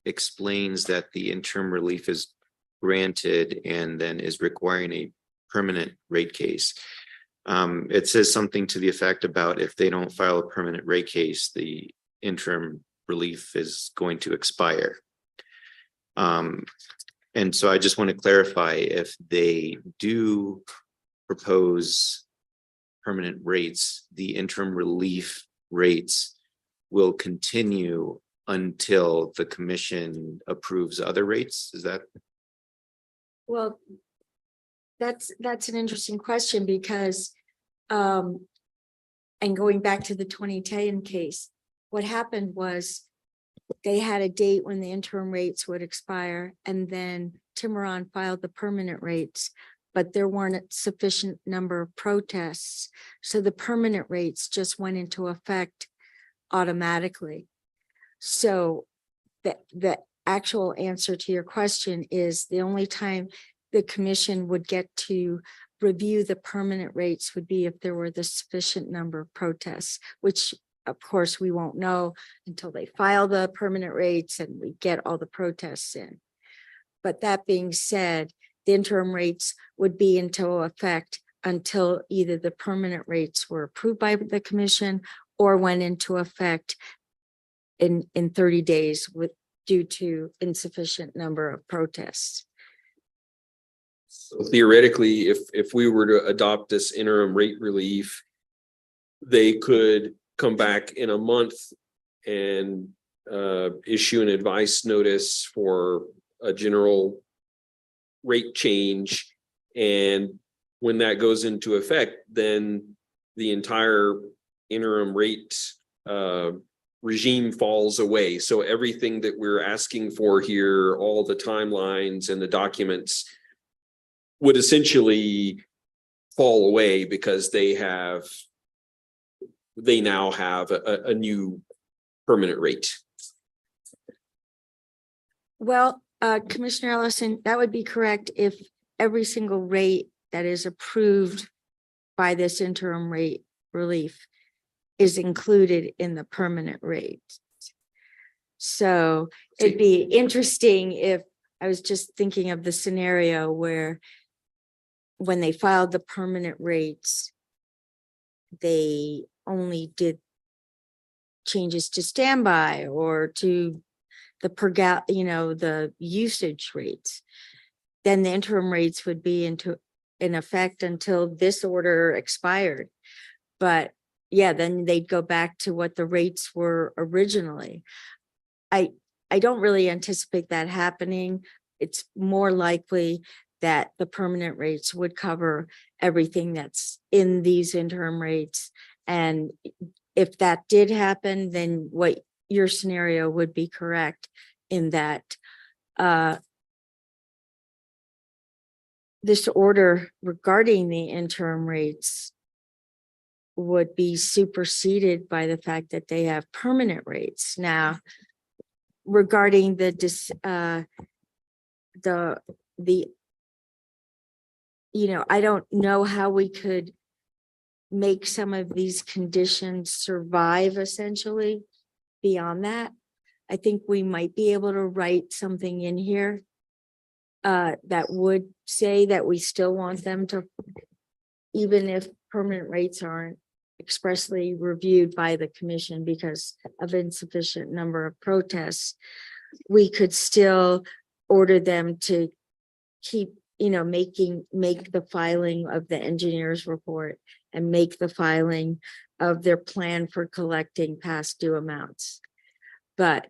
explains that the interim relief is granted and then is requiring a permanent rate case. It says something to the effect about if they don't file a permanent rate case, the interim relief is going to expire. And so I just want to clarify, if they do propose permanent rates, the interim relief rates will continue until the commission approves other rates. Is that? Well, that's an interesting question, because and going back to the 2010 case, what happened was they had a date when the interim rates would expire, and then Tiburon filed the permanent rates, but there weren't a sufficient number of protests. So the permanent rates just went into effect automatically. So the actual answer to your question is the only time the commission would get to review the permanent rates would be if there were the sufficient number of protests, which of course we won't know until they file the permanent rates and we get all the protests in. But that being said, the interim rates would be into effect until either the permanent rates were approved by the commission or went into effect in 30 days due to insufficient number of protests. So theoretically, if we were to adopt this interim rate relief, they could come back in a month and issue an advice notice for a general rate change. And when that goes into effect, then the entire interim rate regime falls away. So everything that we're asking for here, all the timelines and the documents would essentially fall away because they now have a new permanent rate. Well, Commissioner Ellison, that would be correct if every single rate that is approved by this interim rate relief is included in the permanent rate. So it'd be interesting if, I was just thinking of the scenario where when they filed the permanent rates, they only did changes to standby or to the the usage rates. Then the interim rates would be in effect until this order expired. But yeah, then they'd go back to what the rates were originally. I don't really anticipate that happening. It's more likely that the permanent rates would cover everything that's in these interim rates. And if that did happen, then what your scenario would be correct in that this order regarding the interim rates would be superseded by the fact that they have permanent rates. Now, regarding the I don't know how we could make some of these conditions survive essentially beyond that. I think we might be able to write something in here that would say that we still want them to, even if permanent rates aren't expressly reviewed by the commission because of insufficient number of protests, we could still order them to keep, make the filing of the engineer's report and make the filing of their plan for collecting past due amounts. But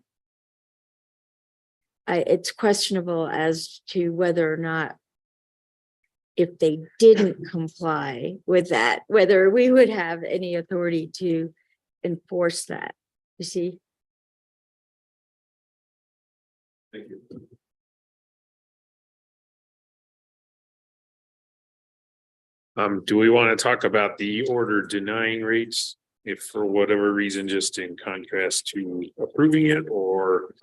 it's questionable as to whether or not, if they didn't comply with that, whether we would have any authority to enforce that, you see? Thank you. Do we want to talk about the order denying rates? If for whatever reason, just in contrast to approving it, or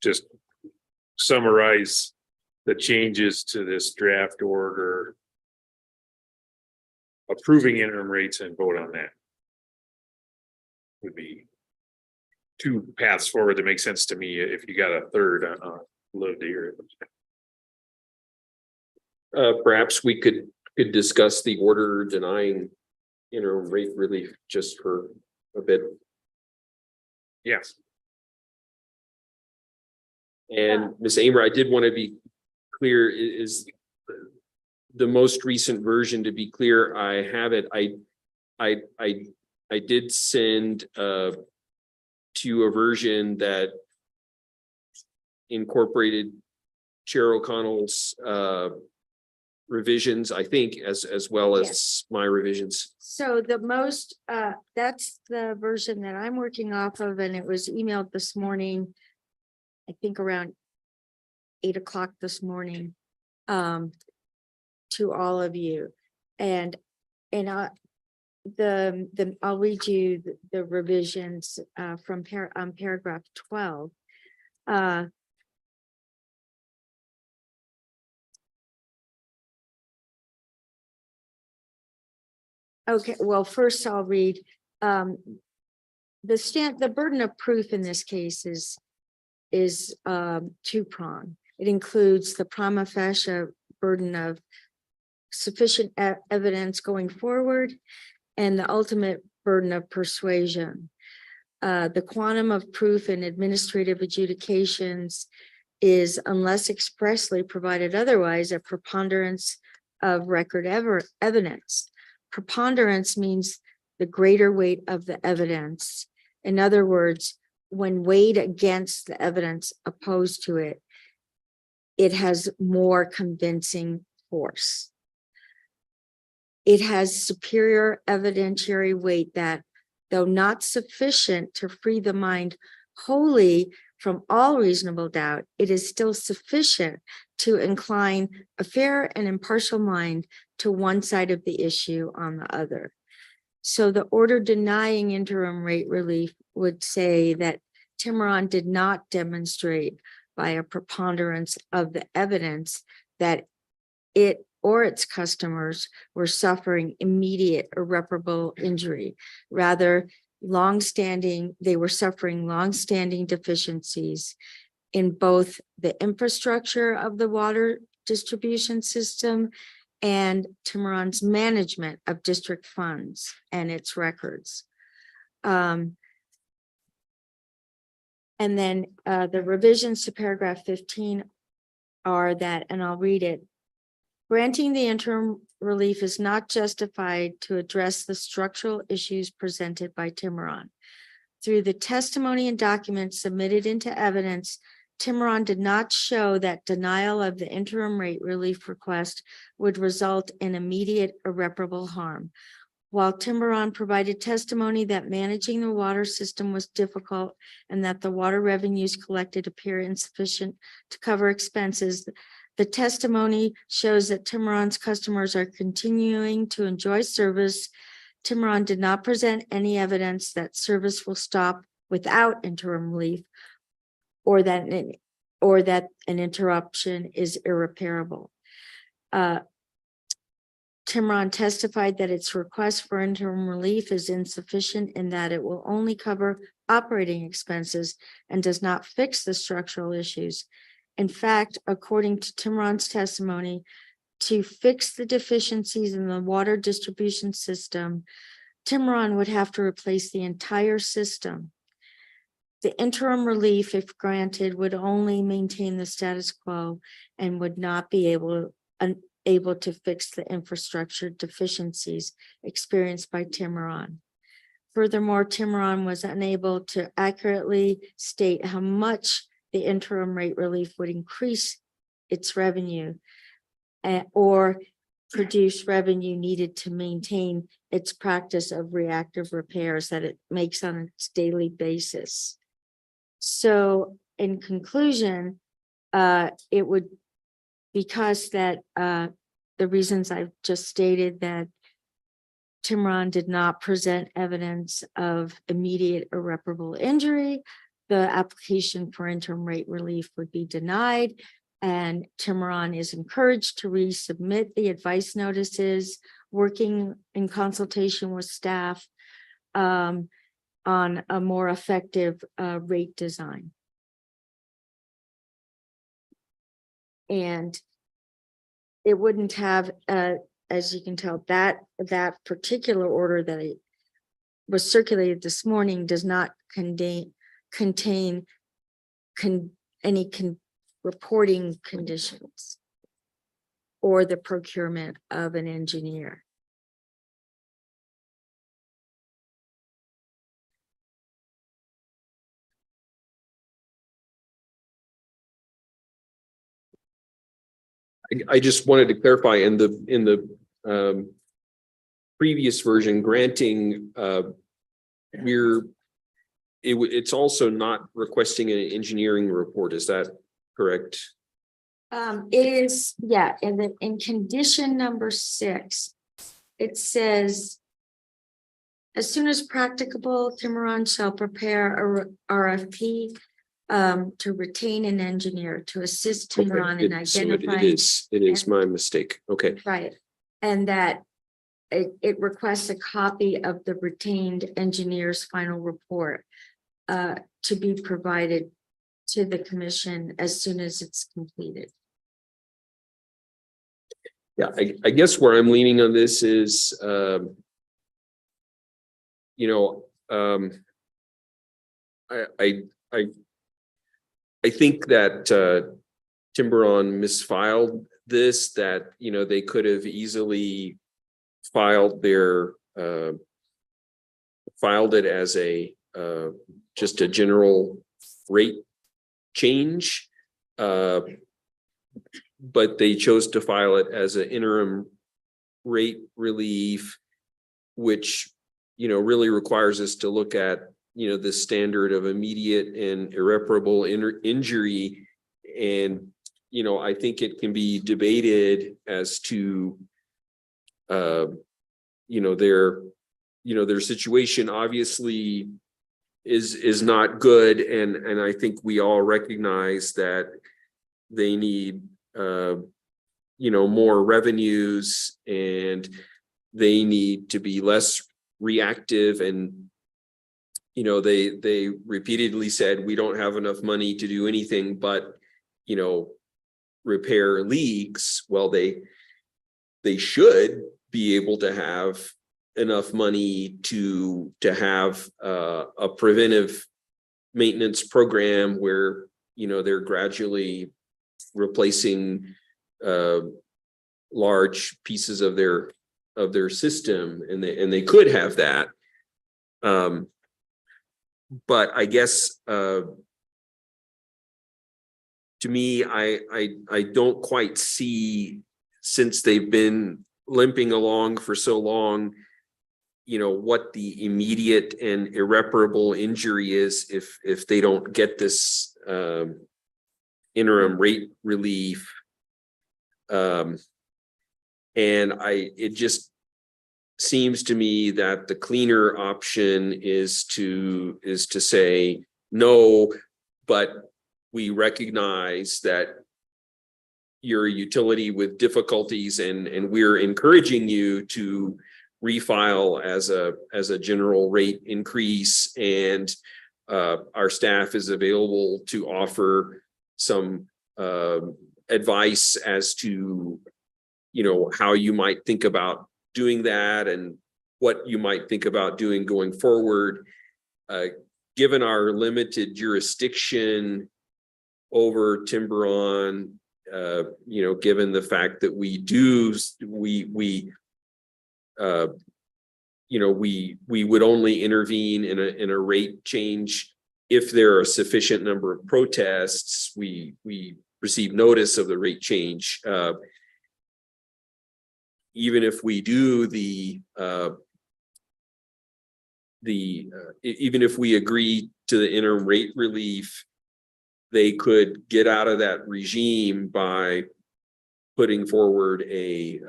just summarize the changes to this draft order, approving interim rates and vote on that. Would be two paths forward that make sense to me. If you got a third, love to hear it. Perhaps we could discuss the order denying interim rate relief just for a bit. Yes. And Ms. Amer, I did want to be clear, is the most recent version, to be clear, I have it. I did send to you a version that incorporated Chair O'Connell's revisions, I think, as well as my revisions. So the most, that's the version that I'm working off of, and it was emailed this morning, I think around 8 o'clock this morning, to all of you. And I'll read you the revisions from paragraph 12. Okay, well, first I'll read the burden of proof in this case is two-pronged. It includes the prima facie burden of sufficient evidence going forward and the ultimate burden of persuasion. The quantum of proof in administrative adjudications is, unless expressly provided otherwise, a preponderance of record evidence. Preponderance means the greater weight of the evidence. In other words, when weighed against the evidence opposed to it, it has more convincing force. It has superior evidentiary weight that, though not sufficient to free the mind wholly from all reasonable doubt, it is still sufficient to incline a fair and impartial mind to one side of the issue on the other. So the order denying interim rate relief would say that Tiburon did not demonstrate by a preponderance of the evidence that it or its customers were suffering immediate irreparable injury. Rather, they were suffering longstanding deficiencies in both the infrastructure of the water distribution system and Tiburon's management of district funds and its records. And then the revisions to paragraph 15 are that, and I'll read it. Granting the interim relief is not justified to address the structural issues presented by Tiburon. Through the testimony and documents submitted into evidence, Tiburon did not show that denial of the interim rate relief request would result in immediate irreparable harm. While Tiburon provided testimony that managing the water system was difficult and that the water revenues collected appear insufficient to cover expenses, the testimony shows that Tiburon's customers are continuing to enjoy service. Tiburon did not present any evidence that service will stop without interim relief or that an interruption is irreparable. Timron testified that its request for interim relief is insufficient in that it will only cover operating expenses and does not fix the structural issues. In fact, according to Timron's testimony, to fix the deficiencies in the water distribution system, Timron would have to replace the entire system. The interim relief, if granted, would only maintain the status quo and would not be able to fix the infrastructure deficiencies experienced by Timron. Furthermore, Timron was unable to accurately state how much the interim rate relief would increase its revenue or produce revenue needed to maintain its practice of reactive repairs that it makes on its daily basis. So in conclusion, it would, because that the reasons I've just stated, that Timron did not present evidence of immediate irreparable injury, the application for interim rate relief would be denied, and Timron is encouraged to resubmit the advice notices, working in consultation with staff on a more effective rate design. And it wouldn't have, as you can tell, that particular order that was circulated this morning does not contain any reporting conditions or the procurement of an engineer. I just wanted to clarify in the previous version, granting it's also not requesting an engineering report. Is that correct? It is, yeah, in condition number 6, it says, as soon as practicable, Timron shall prepare a RFP to retain an engineer to assist Timron in identifying. It is my mistake. Okay. Right, and that it requests a copy of the retained engineer's final report to be provided to the commission as soon as it's completed. Yeah, I guess where I'm leaning on this is, I think that Timberon misfiled this, that, they could have easily filed it as just a general rate change. But they chose to file it as an interim rate relief, which, really requires us to look at, the standard of immediate and irreparable injury. And, I think it can be debated as to, their situation obviously is not good. And I think we all recognize that they need, more revenues, and they need to be less reactive. And, they repeatedly said, we don't have enough money to do anything but, repair leaks. Well, they should be able to have enough money to have a preventive maintenance program where, they're gradually replacing large pieces of their system, and they could have that. But I guess to me, I don't quite see, since they've been limping along for so long, what the immediate and irreparable injury is if they don't get this interim rate relief. And it just seems to me that the cleaner option is to say no, but we recognize that you're a utility with difficulties, and we're encouraging you to refile as a general rate increase, and our staff is available to offer some advice as to, you know, how you might think about doing that and what you might think about doing going forward. Given our limited jurisdiction over Tiburon, you know, given the fact that we would only intervene in a rate change if there are a sufficient number of protests. We receive notice of the rate change. Even if we do even if we agree to the interim rate relief, they could get out of that regime by putting forward a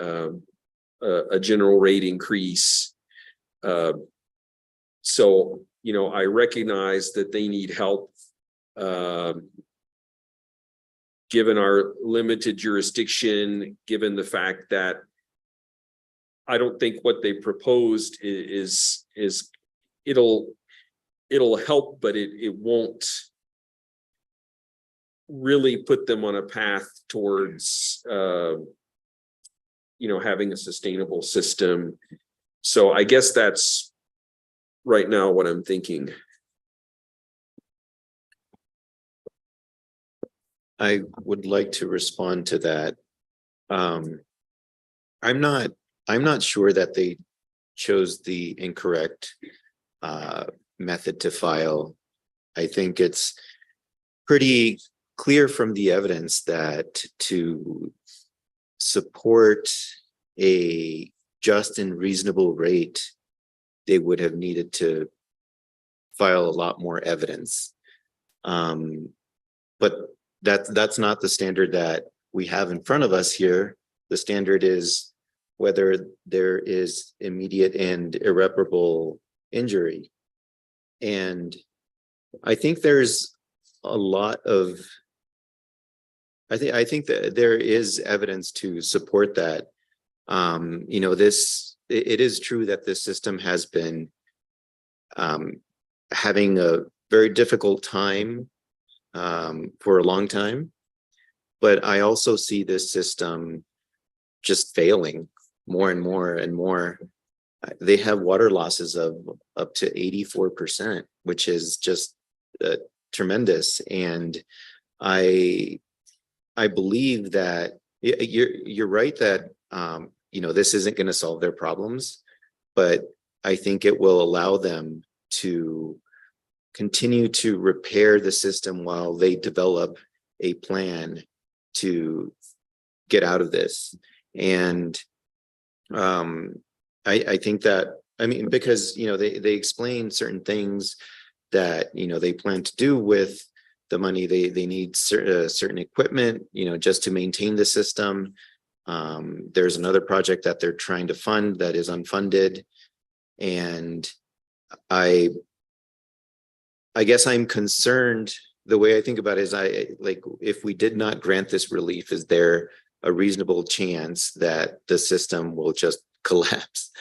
general rate increase. So, you know, I recognize that they need help. Given our limited jurisdiction, given the fact that I don't think what they proposed is it'll help, but it won't really put them on a path towards you know, having a sustainable system. So I guess that's right now what I'm thinking. I would like to respond to that. I'm not sure that they chose the incorrect method to file. I think it's pretty clear from the evidence that to support a just and reasonable rate, they would have needed to file a lot more evidence. But that's not the standard that we have in front of us here. The standard is whether there is immediate and irreparable injury. And I think there's a lot of, I think that there is evidence to support that. You know, it is true that this system has been having a very difficult time for a long time, but I also see this system just failing more and more and more. They have water losses of up to 84%, which is just tremendous. And I believe that you're right that you know, this isn't going to solve their problems, but I think it will allow them to continue to repair the system while they develop a plan to get out of this. And I think that, I mean, because, you know, they explain certain things that, you know, they plan to do with the money. They need certain equipment, you know, just to maintain the system. There's another project that they're trying to fund that is unfunded. And I guess I'm concerned. The way I think about it is if we did not grant this relief, is there a reasonable chance that the system will just collapse?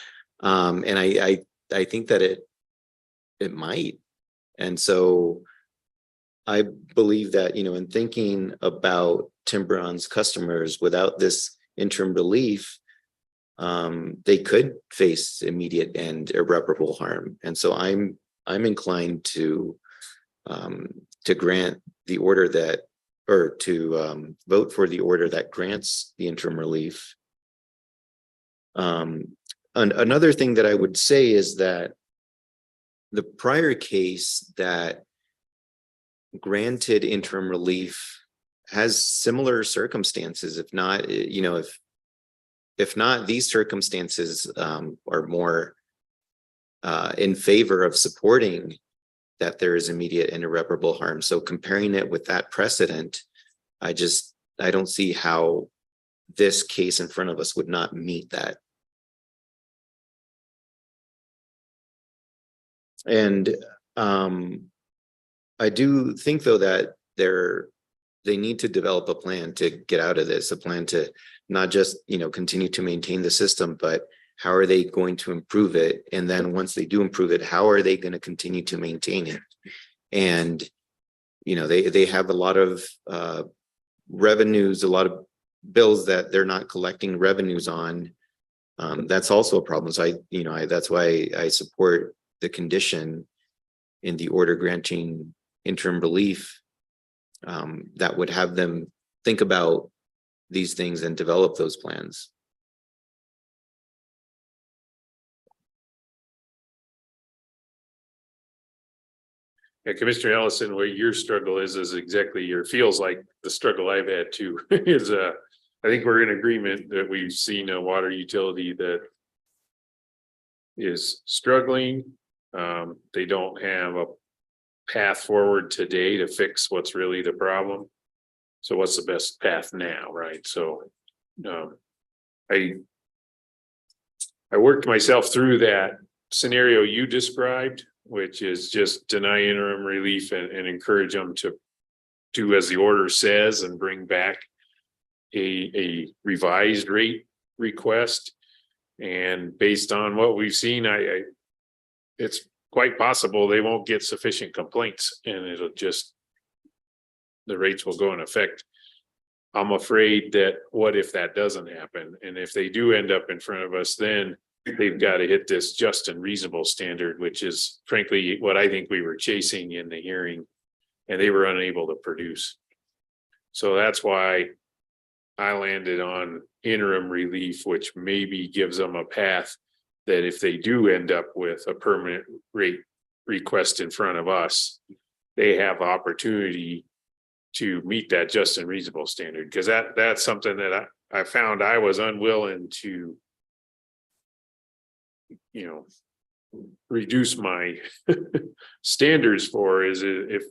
And I think that it might. And so I believe that, you know, in thinking about Tiburon's customers, without this interim relief, they could face immediate and irreparable harm. And so I'm inclined to grant the order that, or to vote for the order that grants the interim relief. And another thing that I would say is that the prior case that granted interim relief has similar circumstances. If not, you know, if not, these circumstances are more in favor of supporting that there is immediate and irreparable harm. So comparing it with that precedent, I don't see how this case in front of us would not meet that. And I do think, though, that they need to develop a plan to get out of this, a plan to not just, continue to maintain the system, but how are they going to improve it? And then once they do improve it, how are they going to continue to maintain it? And, they have a lot of revenues, a lot of bills that they're not collecting revenues on. That's also a problem. So that's why I support the condition in the order granting interim relief that would have them think about these things and develop those plans. Yeah, Commissioner Ellison, what your struggle is exactly feels like the struggle I've had too. Is I think we're in agreement that we've seen a water utility that is struggling. They don't have a path forward today to fix what's really the problem. So what's the best path now, right? So I worked myself through that scenario you described, which is just deny interim relief and encourage them to do as the order says and bring back a revised rate request. And based on what we've seen, it's quite possible they won't get sufficient complaints and the rates will go in effect. I'm afraid that what if that doesn't happen? And if they do end up in front of us, then they've got to hit this just and reasonable standard, which is frankly what I think we were chasing in the hearing, and they were unable to produce. So that's why I landed on interim relief, which maybe gives them a path that if they do end up with a permanent rate request in front of us, they have opportunity to meet that just and reasonable standard. Because that's something that I found I was unwilling to reduce my standards for. Is if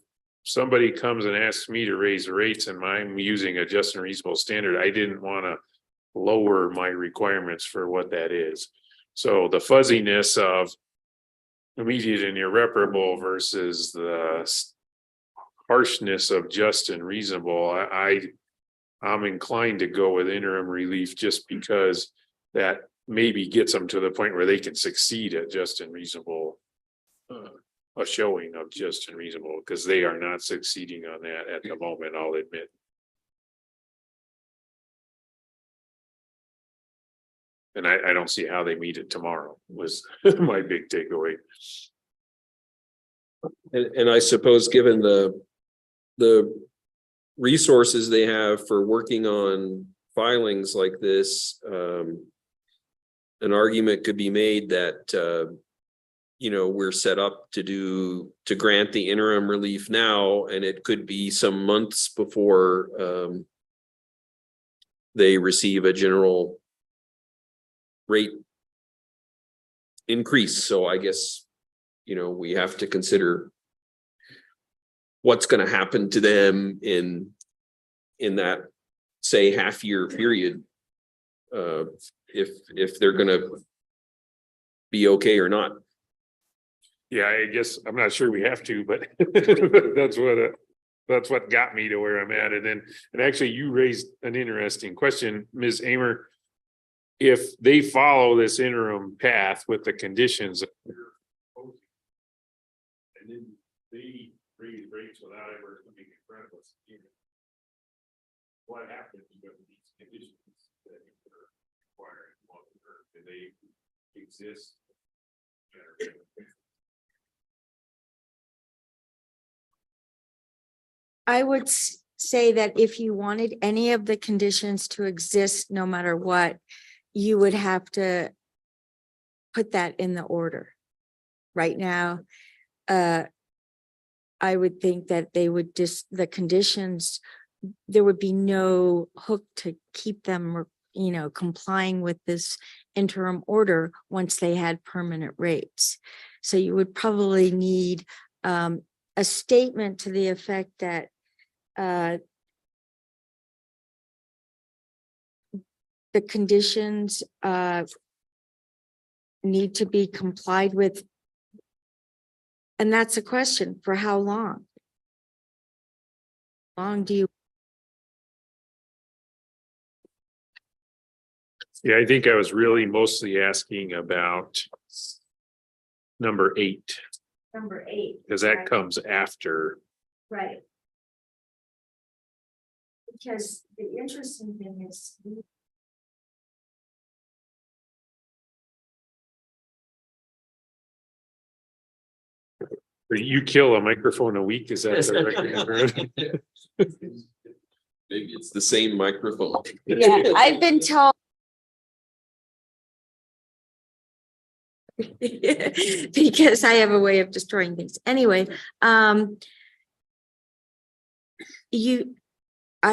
somebody comes and asks me to raise rates and I'm using a just and reasonable standard, I didn't want to lower my requirements for what that is. So the fuzziness of immediate and irreparable versus the harshness of just and reasonable, I'm inclined to go with interim relief just because that maybe gets them to the point where they can succeed at just and reasonable, a showing of just and reasonable, because they are not succeeding on that at the moment, I'll admit. And I don't see how they meet it tomorrow was my big takeaway. And I suppose given the resources they have for working on filings like this, an argument could be made that we're set up to grant the interim relief now, and it could be some months before they receive a general rate increase. So I guess we have to consider what's going to happen to them in that, say, half-year period, if they're going to be okay or not. Yeah, I guess I'm not sure we have to, but that's what got me to where I'm at. And actually you raised an interesting question, Ms. Amer. If they follow this interim path with the conditions and then they raise rates without ever coming in front of us, what happens with these conditions that are required long term? Do they exist? I would say that if you wanted any of the conditions to exist, no matter what, you would have to put that in the order. Right now, I would think that they would the conditions, there would be no hook to keep them, complying with this interim order once they had permanent rates. So you would probably need a statement to the effect that the conditions need to be complied with. And that's a question, for how long? long do you, Yeah, I think I was really mostly asking about number 8, number 8? because that comes after. Right. Because the interesting thing is. You kill a microphone a week, is that the record I've heard? Maybe it's the same microphone. Yeah, I've been told. Because I have a way of destroying things. Anyway, I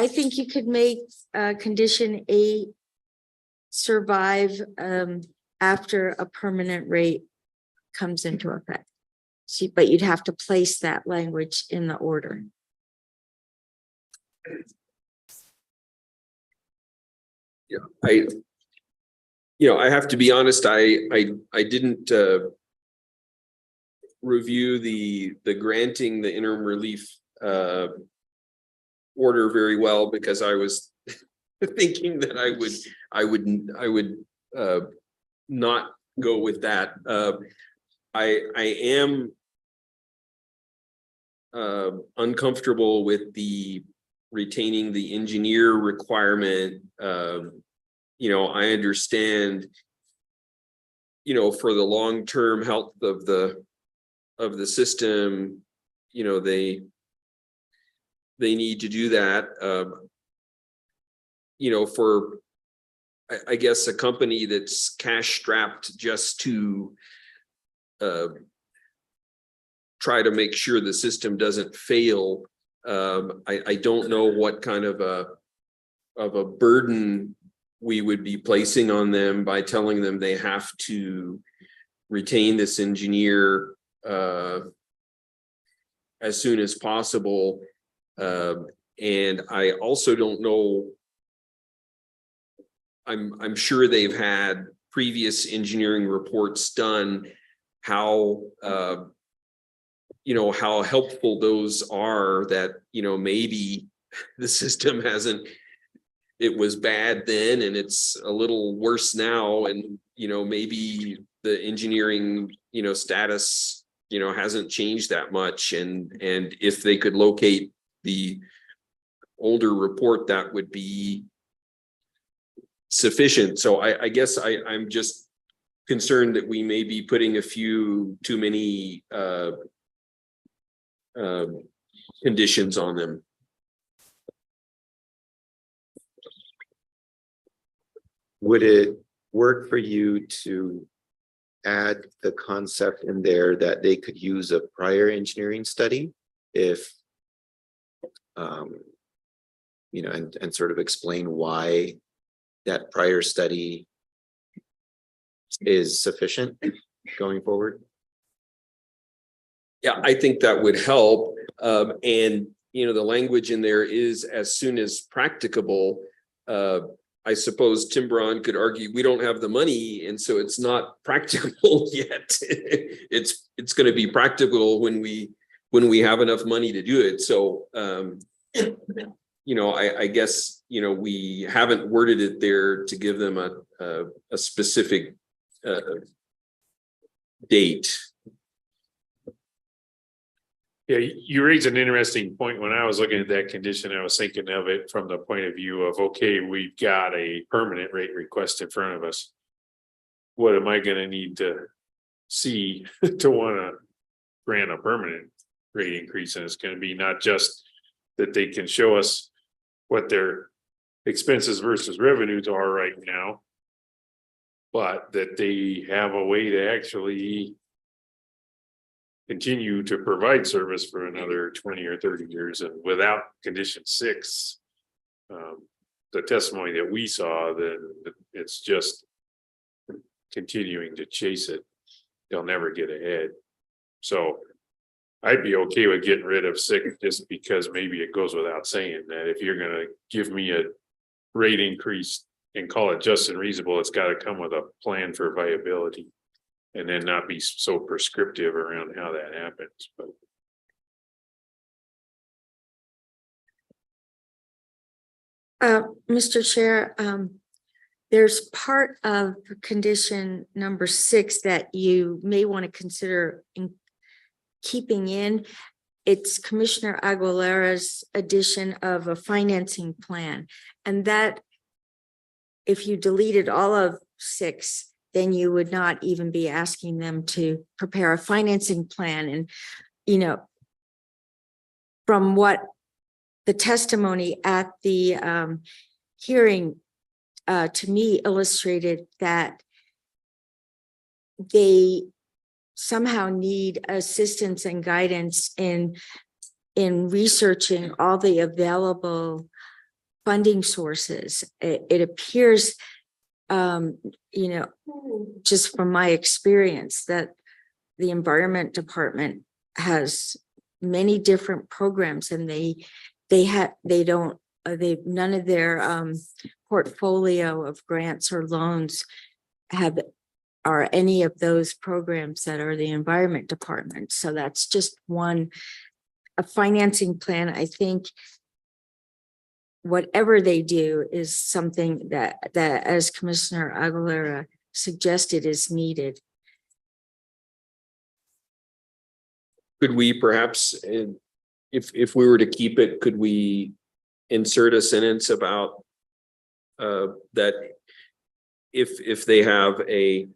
think you could make condition 8 survive after a permanent rate comes into effect. See, but you'd have to place that language in the order. Yeah, I have to be honest, I didn't review the granting the interim relief order very well, because I was thinking that I would not go with that. I am uncomfortable with the retaining the engineer requirement. I understand, for the long-term health of the system, they need to do that. For, I guess, a company that's cash strapped just to try to make sure the system doesn't fail. I don't know what kind of a burden we would be placing on them by telling them they have to retain this engineer as soon as possible. And I also don't know, I'm sure they've had previous engineering reports done, how how helpful those are, that maybe the system it was bad then and it's a little worse now, and maybe the engineering status hasn't changed that much, and if they could locate the older report, that would be sufficient. So I guess I'm just concerned that we may be putting a few too many conditions on them. Would it work for you to add the concept in there that they could use a prior engineering study if, and sort of explain why that prior study is sufficient going forward? Yeah, I think that would help. And the language in there is as soon as practicable. I suppose Timbron could argue we don't have the money, and so it's not practicable yet. It's going to be practical when we have enough money to do it. So I guess we haven't worded it there to give them a specific date. Yeah, you raise an interesting point. When I was looking at that condition, I was thinking of it from the point of view of, okay, we've got a permanent rate request in front of us. What am I going to need to see to want to grant a permanent rate increase? And it's going to be not just that they can show us what their expenses versus revenues are right now, but that they have a way to actually continue to provide service for another 20 or 30 years. And without condition 6, the testimony that we saw, that it's just continuing to chase it. They'll never get ahead. So I'd be okay with getting rid of 6, just because maybe it goes without saying that if you're going to give me a rate increase and call it just and reasonable, it's got to come with a plan for viability. And then not be so prescriptive around how that happens. But Mr. Chair, there's part of condition number 6 that you may want to consider in keeping in. It's Commissioner Aguilera's addition of a financing plan. And that, if you deleted all of 6, then you would not even be asking them to prepare a financing plan. And, you know, from what the testimony at the hearing to me illustrated, that they somehow need assistance and guidance in researching all the available funding sources. It appears, you know, just from my experience, that the Environment Department has many different programs, and none of their portfolio of grants or loans are any of those programs that are the Environment Department. So that's just a financing plan. I think whatever they do is something that as Commissioner Aguilera suggested, is needed. Could we perhaps, if we were to keep it, could we insert a sentence about that if they have a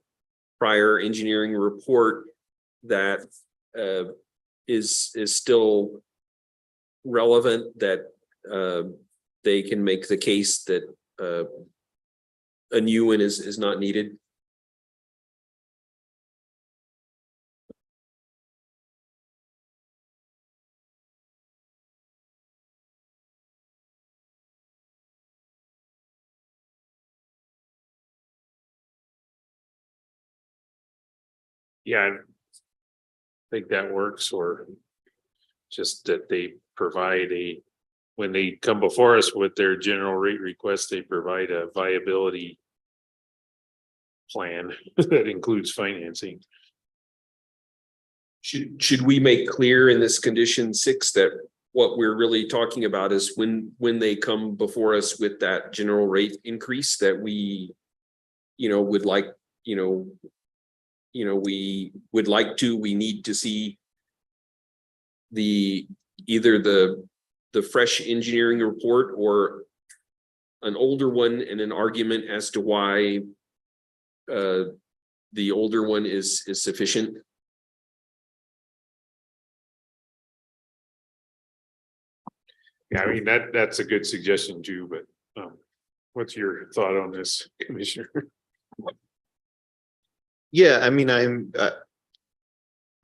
prior engineering report that is still relevant, that they can make the case that a new one is not needed? Yeah, I think that works, or just that they provide when they come before us with their general rate request, they provide a viability plan that includes financing. Should we make clear in this condition 6 that what we're really talking about is when they come before us with that general rate increase, that we, would like, we need to see either the fresh engineering report or an older one, and an argument as to why the older one is sufficient? Yeah, I mean, that's a good suggestion too, but what's your thought on this, Commissioner? Yeah, I mean, I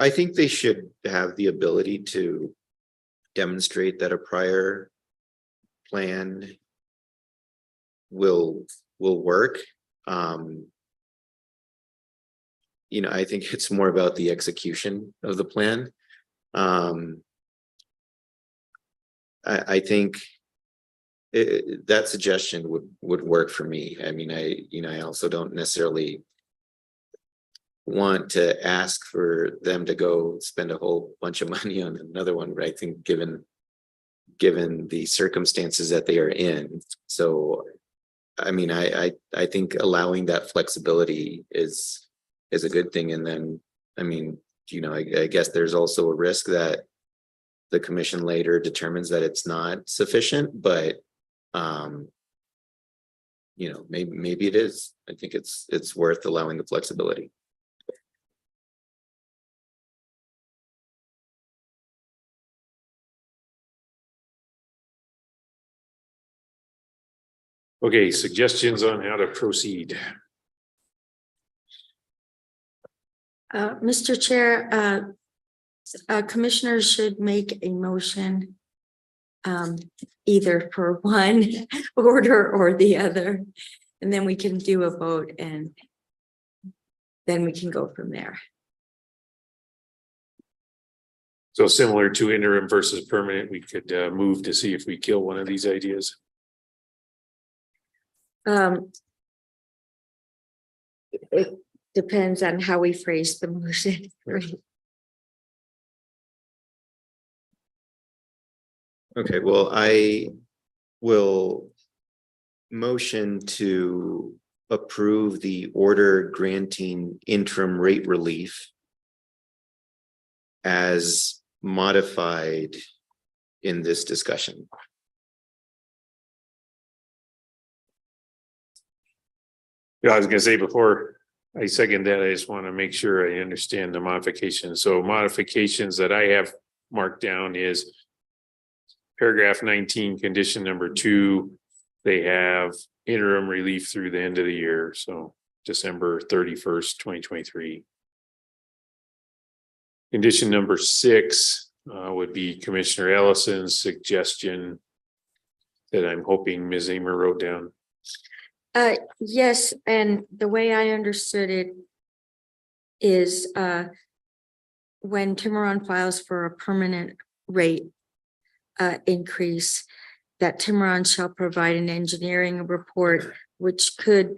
think they should have the ability to demonstrate that a prior plan will work. I think it's more about the execution of the plan. I think that suggestion would work for me. I mean, I also don't necessarily want to ask for them to go spend a whole bunch of money on another one, but I think given the circumstances that they are in. So, I mean, I think allowing that flexibility is a good thing. And then, I mean, I guess there's also a risk that the commission later determines that it's not sufficient, but maybe it is. I think it's worth allowing the flexibility. Okay, suggestions on how to proceed. Mr. Chair, commissioners should make a motion either for one order or the other, and then we can do a vote, and then we can go from there. So similar to interim versus permanent, we could move to see if we kill one of these ideas. It depends on how we phrase the motion. Right? Okay, well, I will motion to approve the order granting interim rate relief as modified in this discussion. Yeah, I was gonna say before I second that, I just want to make sure I understand the modifications. So modifications that I have marked down is paragraph 19, condition number 2, they have interim relief through the end of the year, so December 31st, 2023. Condition number 6 would be Commissioner Ellison's suggestion that I'm hoping Ms. Amer wrote down. Yes, and the way I understood it is when Tiburon files for a permanent rate increase, that Tiburon shall provide an engineering report, which could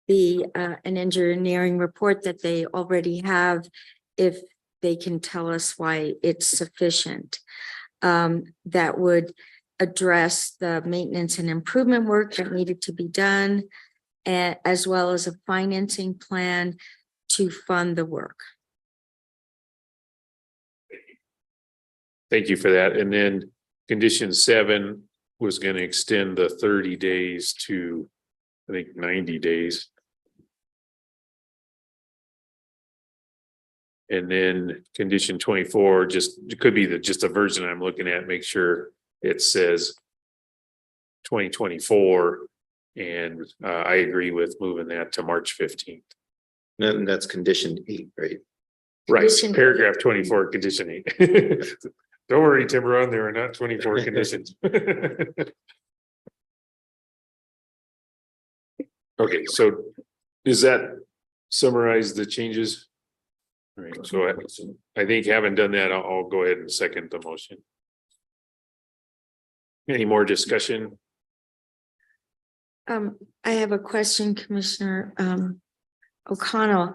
be an engineering report that they already have if they can tell us why it's sufficient. That would address the maintenance and improvement work that needed to be done, as well as a financing plan to fund the work. Thank you for that. And then condition 7 was going to extend the 30 days to, I think, 90 days. And then condition 24, just, it could be just a version I'm looking at, make sure it says 2024. And I agree with moving that to March 15th. And that's condition 8, right? Right, Condition- paragraph 24, condition 8. Don't worry, Tiburon, there are not 24 conditions. Okay, so does that summarize the changes? All right, so I think having done that, I'll go ahead and second the motion. Any more discussion? I have a question, Commissioner O'Connell.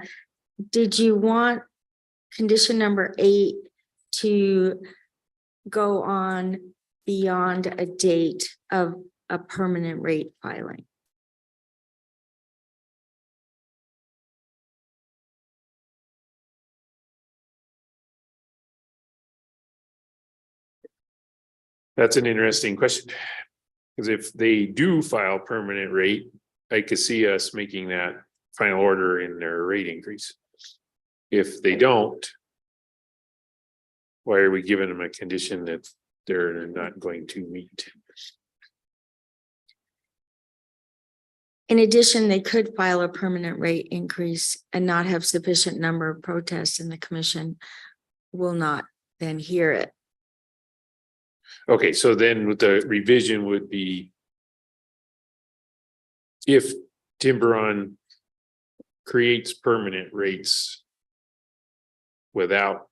Did you want condition number 8 to go on beyond a date of a permanent rate filing? That's an interesting question. Because if they do file permanent rate, I could see us making that final order in their rate increase. If they don't, why are we giving them a condition that they're not going to meet? In addition, they could file a permanent rate increase and not have sufficient number of protests, and the commission will not then hear it. Okay, so then the revision would be if Tiburon creates permanent rates without,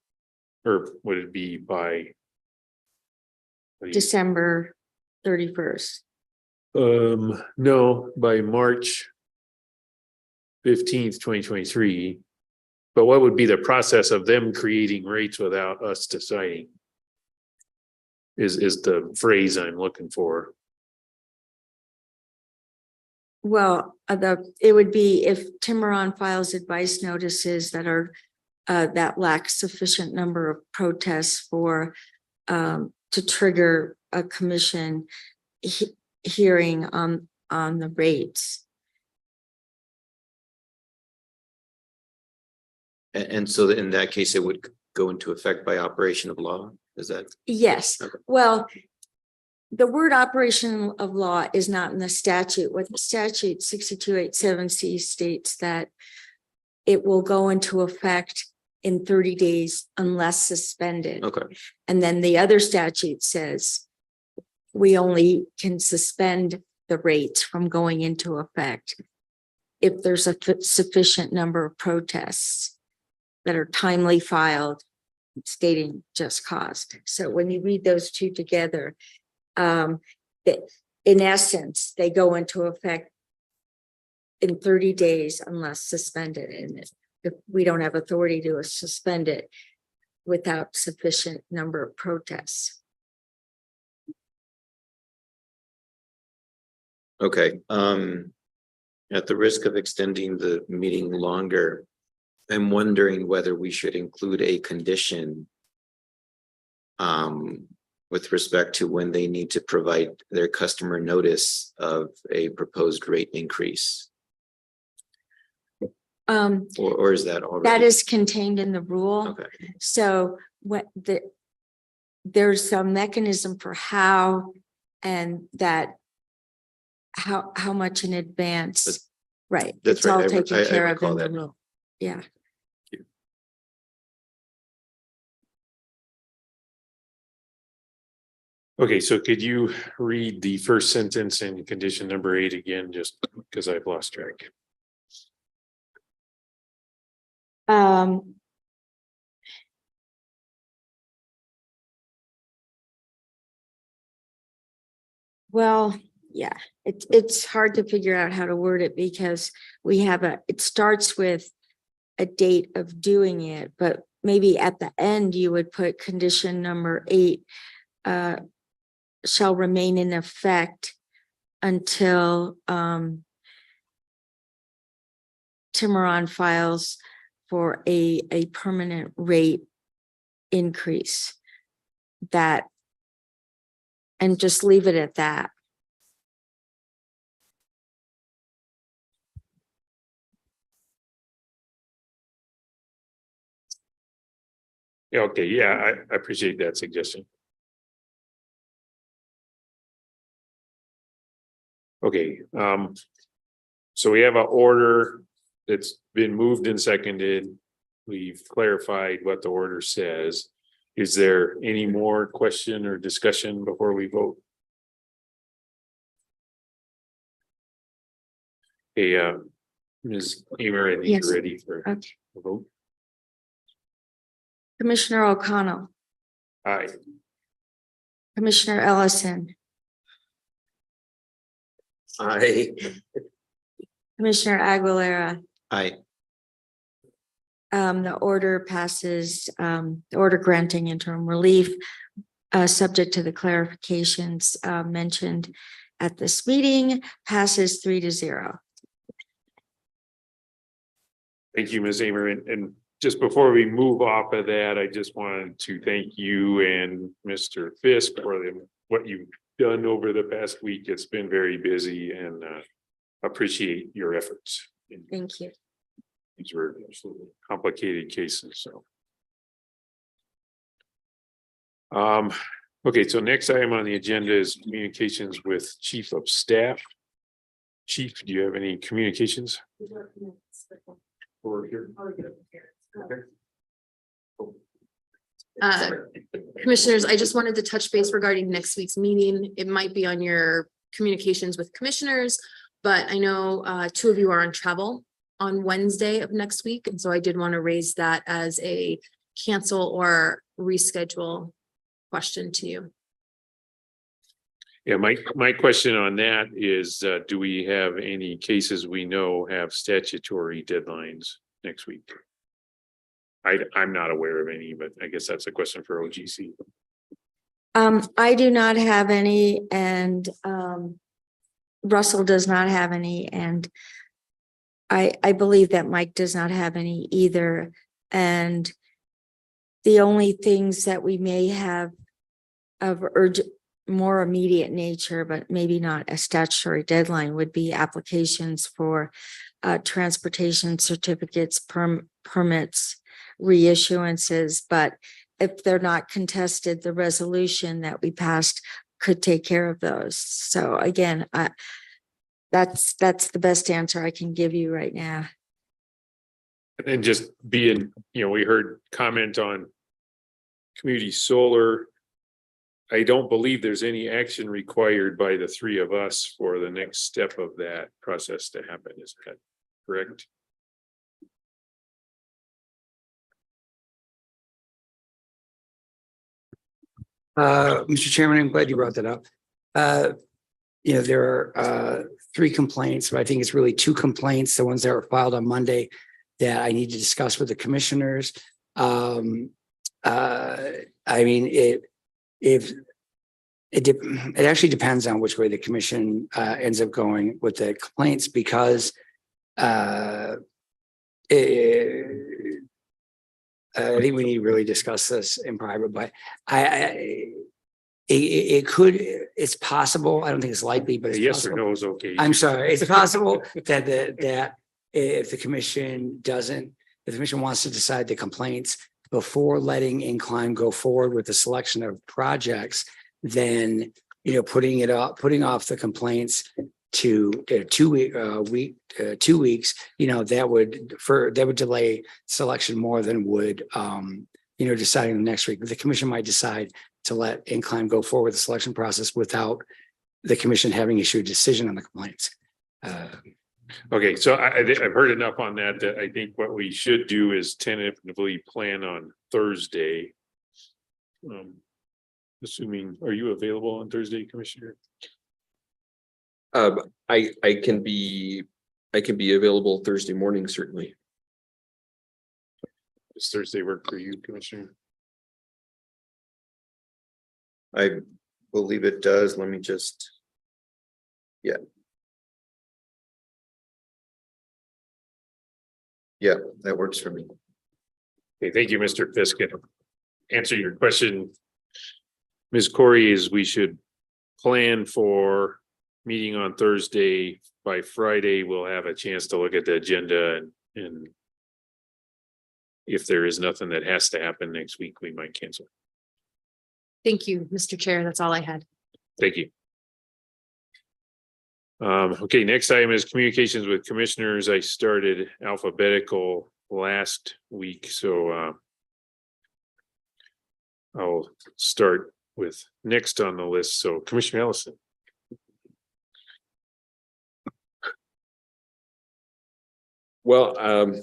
or would it be by December 31st. No, by March 15th, 2023. But what would be the process of them creating rates without us deciding? Is the phrase I'm looking for. Well, it would be if Tiburon files advice notices that are that lack sufficient number of protests for to trigger a commission hearing on the rates. And so in that case, it would go into effect by operation of law. Is that? Yes, Okay. well, the word operation of law is not in the statute. What the statute 6287C states that it will go into effect in 30 days unless suspended. Okay. And then the other statute says we only can suspend the rates from going into effect if there's a sufficient number of protests that are timely filed stating just cause. So when you read those two together, in essence, they go into effect in 30 days unless suspended. And if we don't have authority to suspend it without sufficient number of protests. Okay, at the risk of extending the meeting longer, I'm wondering whether we should include a condition with respect to when they need to provide their customer notice of a proposed rate increase, or is that already? That is contained in the rule. Okay, So there's some mechanism for how and that how much in advance. That's- Right. that's It's all right. I taken care of recall in the that. rule. Yeah. Okay, so could you read the first sentence in condition number 8 again, just because I've lost track? Well, yeah, it's hard to figure out how to word it because it starts with a date of doing it, but maybe at the end you would put condition number 8 shall remain in effect until Tiburon files for a permanent rate increase. That, and just leave it at that. Yeah, okay, yeah, I appreciate that suggestion. Okay, so we have an order that's been moved and seconded. We've clarified what the order says. Is there any more question or discussion before we vote? Hey, Ms. Amer, I think Yes. you're ready for Okay. a vote. Commissioner O'Connell, Aye. Commissioner Ellison, Commissioner Aguilera. I, The order passes, the order granting interim relief, subject to the clarifications mentioned at this meeting, passes 3-0. Thank you, Ms. Amer. And just before we move off of that, I just wanted to thank you and Mr. Fisk for what you've done over the past week. It's been very busy and appreciate your efforts. Thank you. These were absolutely complicated cases, so. Okay, so next item on the agenda is communications with Chief of Staff. Chief, do you have any communications? Over here. Commissioners, I just wanted to touch base regarding next week's meeting. It might be on your communications with commissioners, but I know 2 of you are on travel on Wednesday of next week. And so I did want to raise that as a cancel or reschedule question to you. Yeah, my question on that is, do we have any cases we know have statutory deadlines next week? I'm not aware of any, but I guess that's a question for OGC. I do not have any, and Russell does not have any, and I believe that Mike does not have any either. And the only things that we may have of more immediate nature, but maybe not a statutory deadline, would be applications for transportation certificates, permits, reissuances. But if they're not contested, the resolution that we passed could take care of those. So again, that's the best answer I can give you right now. And then just being, we heard comment on community solar. I don't believe there's any action required by the 3 of us for the next step of that process to happen. Is that correct? Mr. Chairman, I'm glad you brought that up. There are 3 complaints, but I think it's really 2 complaints, the ones that were filed on Monday, that I need to discuss with the commissioners. I mean, if It actually depends on which way the commission ends up going with the complaints, because I think we need to really discuss this in private, but it could, it's possible, I don't think it's likely, but it's Yes or possible. no is okay. I'm sorry, it's possible that that if the commission doesn't, if the commission wants to decide the complaints before letting Incline go forward with the selection of projects, then, you know, putting off the complaints to 2 weeks, you know, that would delay selection more than would, you know, deciding the next week. The commission might decide to let Incline go forward with the selection process without the commission having issued a decision on the complaints. Okay, so I've heard enough on that, that I think what we should do is tentatively plan on Thursday. Assuming, are you available on Thursday, Commissioner? I can be available Thursday morning, certainly. Does Thursday work for you, Commissioner? I believe it does. Let me just. Yeah. Yeah, that works for me. Okay, thank you, Mr. Fisk. Answer your question, Ms. Corey, is we should plan for meeting on Thursday. By Friday, we'll have a chance to look at the agenda and if there is nothing that has to happen next week, we might cancel. Thank you, Mr. Chair. That's all I had. Thank you. Okay, next item is communications with commissioners. I started alphabetical last week, so I'll start with next on the list. So Commissioner Ellison. Well, I'll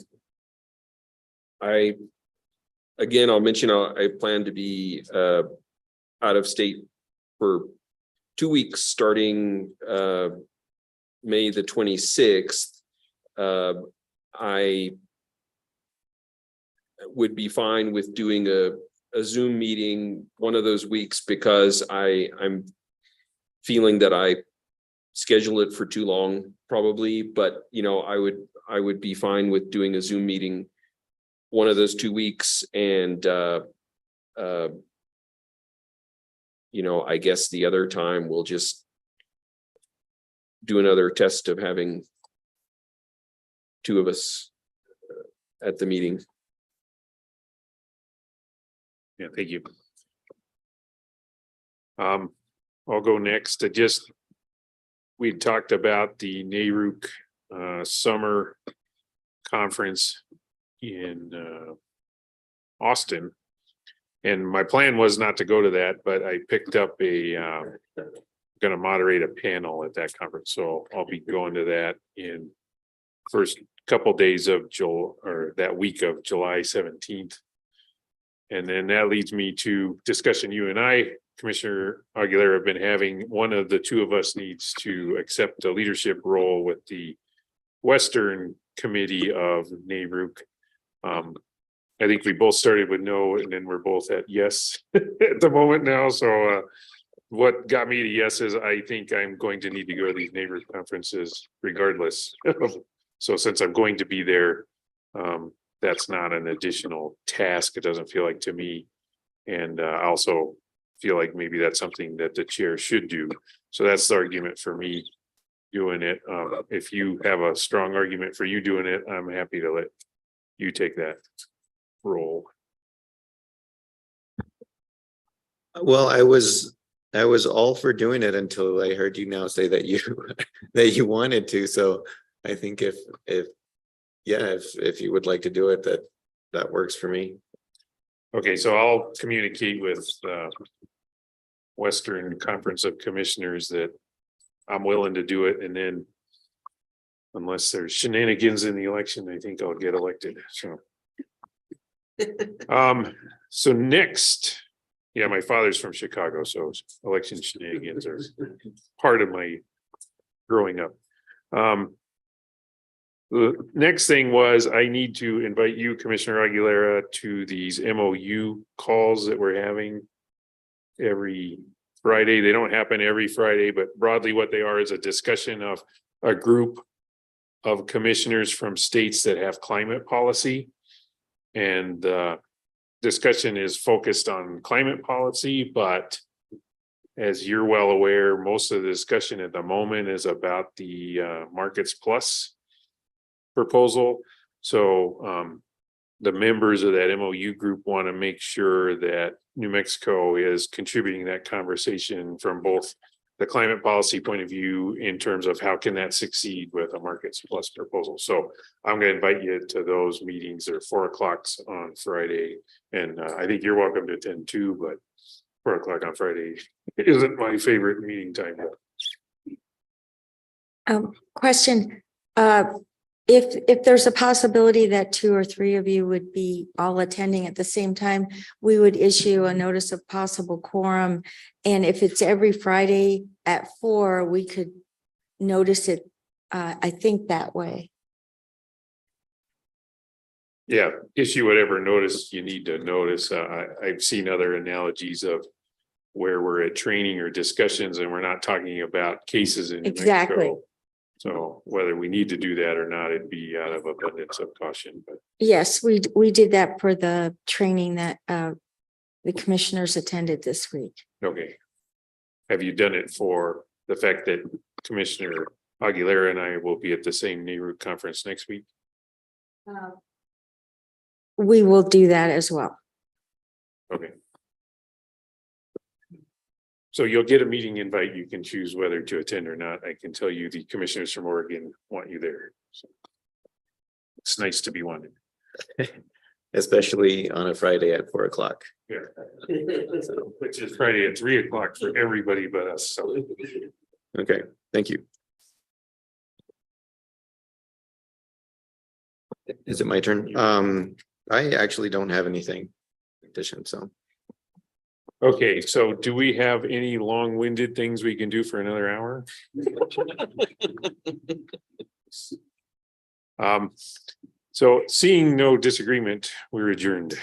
mention I plan to be out of state for 2 weeks starting May the 26th. I would be fine with doing a Zoom meeting one of those weeks because I'm feeling that I schedule it for too long probably, but you know, I would be fine with doing a Zoom meeting one of those 2 weeks. And you know, I guess the other time we'll just do another test of having two of us at the meeting. Yeah, thank you. I'll go next. We talked about the NARUC summer conference in Austin. And my plan was not to go to that, but I picked up going to moderate a panel at that conference. So I'll be going to that in first couple days of that week of July 17th. And then that leads me to discussion you and I, Commissioner Aguilera, have been having. One of the two of us needs to accept a leadership role with the Western Committee of NARUC. I think we both started with no, and then we're both at yes at the moment now. So what got me to yes is I think I'm going to need to go to these NARUC conferences regardless. So since I'm going to be there, that's not an additional task. It doesn't feel like to me. And I also feel like maybe that's something that the chair should do. So that's the argument for me doing it. If you have a strong argument for you doing it, I'm happy to let you take that role. Well, I was all for doing it until I heard you now say that you wanted to. So I think if you would like to do it, that works for me. Okay, so I'll communicate with Western Conference of Commissioners that I'm willing to do it, and then unless there's shenanigans in the election, I think I'll get elected. So next, yeah, my father's from Chicago, so election shenanigans are part of my growing up. The next thing was I need to invite you, Commissioner Aguilera, to these MOU calls that we're having every Friday. They don't happen every Friday, but broadly what they are is a discussion of a group of commissioners from states that have climate policy. And discussion is focused on climate policy, but as you're well aware, most of the discussion at the moment is about the Markets Plus proposal. So the members of that MOU group want to make sure that New Mexico is contributing that conversation from both the climate policy point of view in terms of how can that succeed with a Markets Plus proposal. So I'm going to invite you to those meetings. They're 4 o'clock on Friday. And I think you're welcome to attend too, but 4 o'clock on Friday isn't my favorite meeting time. Question, if there's a possibility that 2 or 3 of you would be all attending at the same time, we would issue a notice of possible quorum. And if it's every Friday at 4, we could notice it, I think that way. Yeah, issue whatever notice you need to notice. I've seen other analogies of where we're at training or discussions and we're not talking about cases in New Exactly. Mexico. So whether we need to do that or not, it'd be out of abundance of caution, but Yes, we did that for the training that the commissioners attended this week. okay. Have you done it for the fact that Commissioner Aguilera and I will be at the same neighborhood conference next week? We will do that as well. Okay. So you'll get a meeting invite. You can choose whether to attend or not. I can tell you the commissioners from Oregon want you there. So it's nice to be wanted. Especially on a Friday at 4 o'clock. Yeah. Which is Friday at 3 o'clock for everybody but us. So Okay, thank you. Is it my turn? I actually don't have anything in addition, so. okay, so do we have any long-winded things we can do for another hour? So seeing no disagreement, we're adjourned.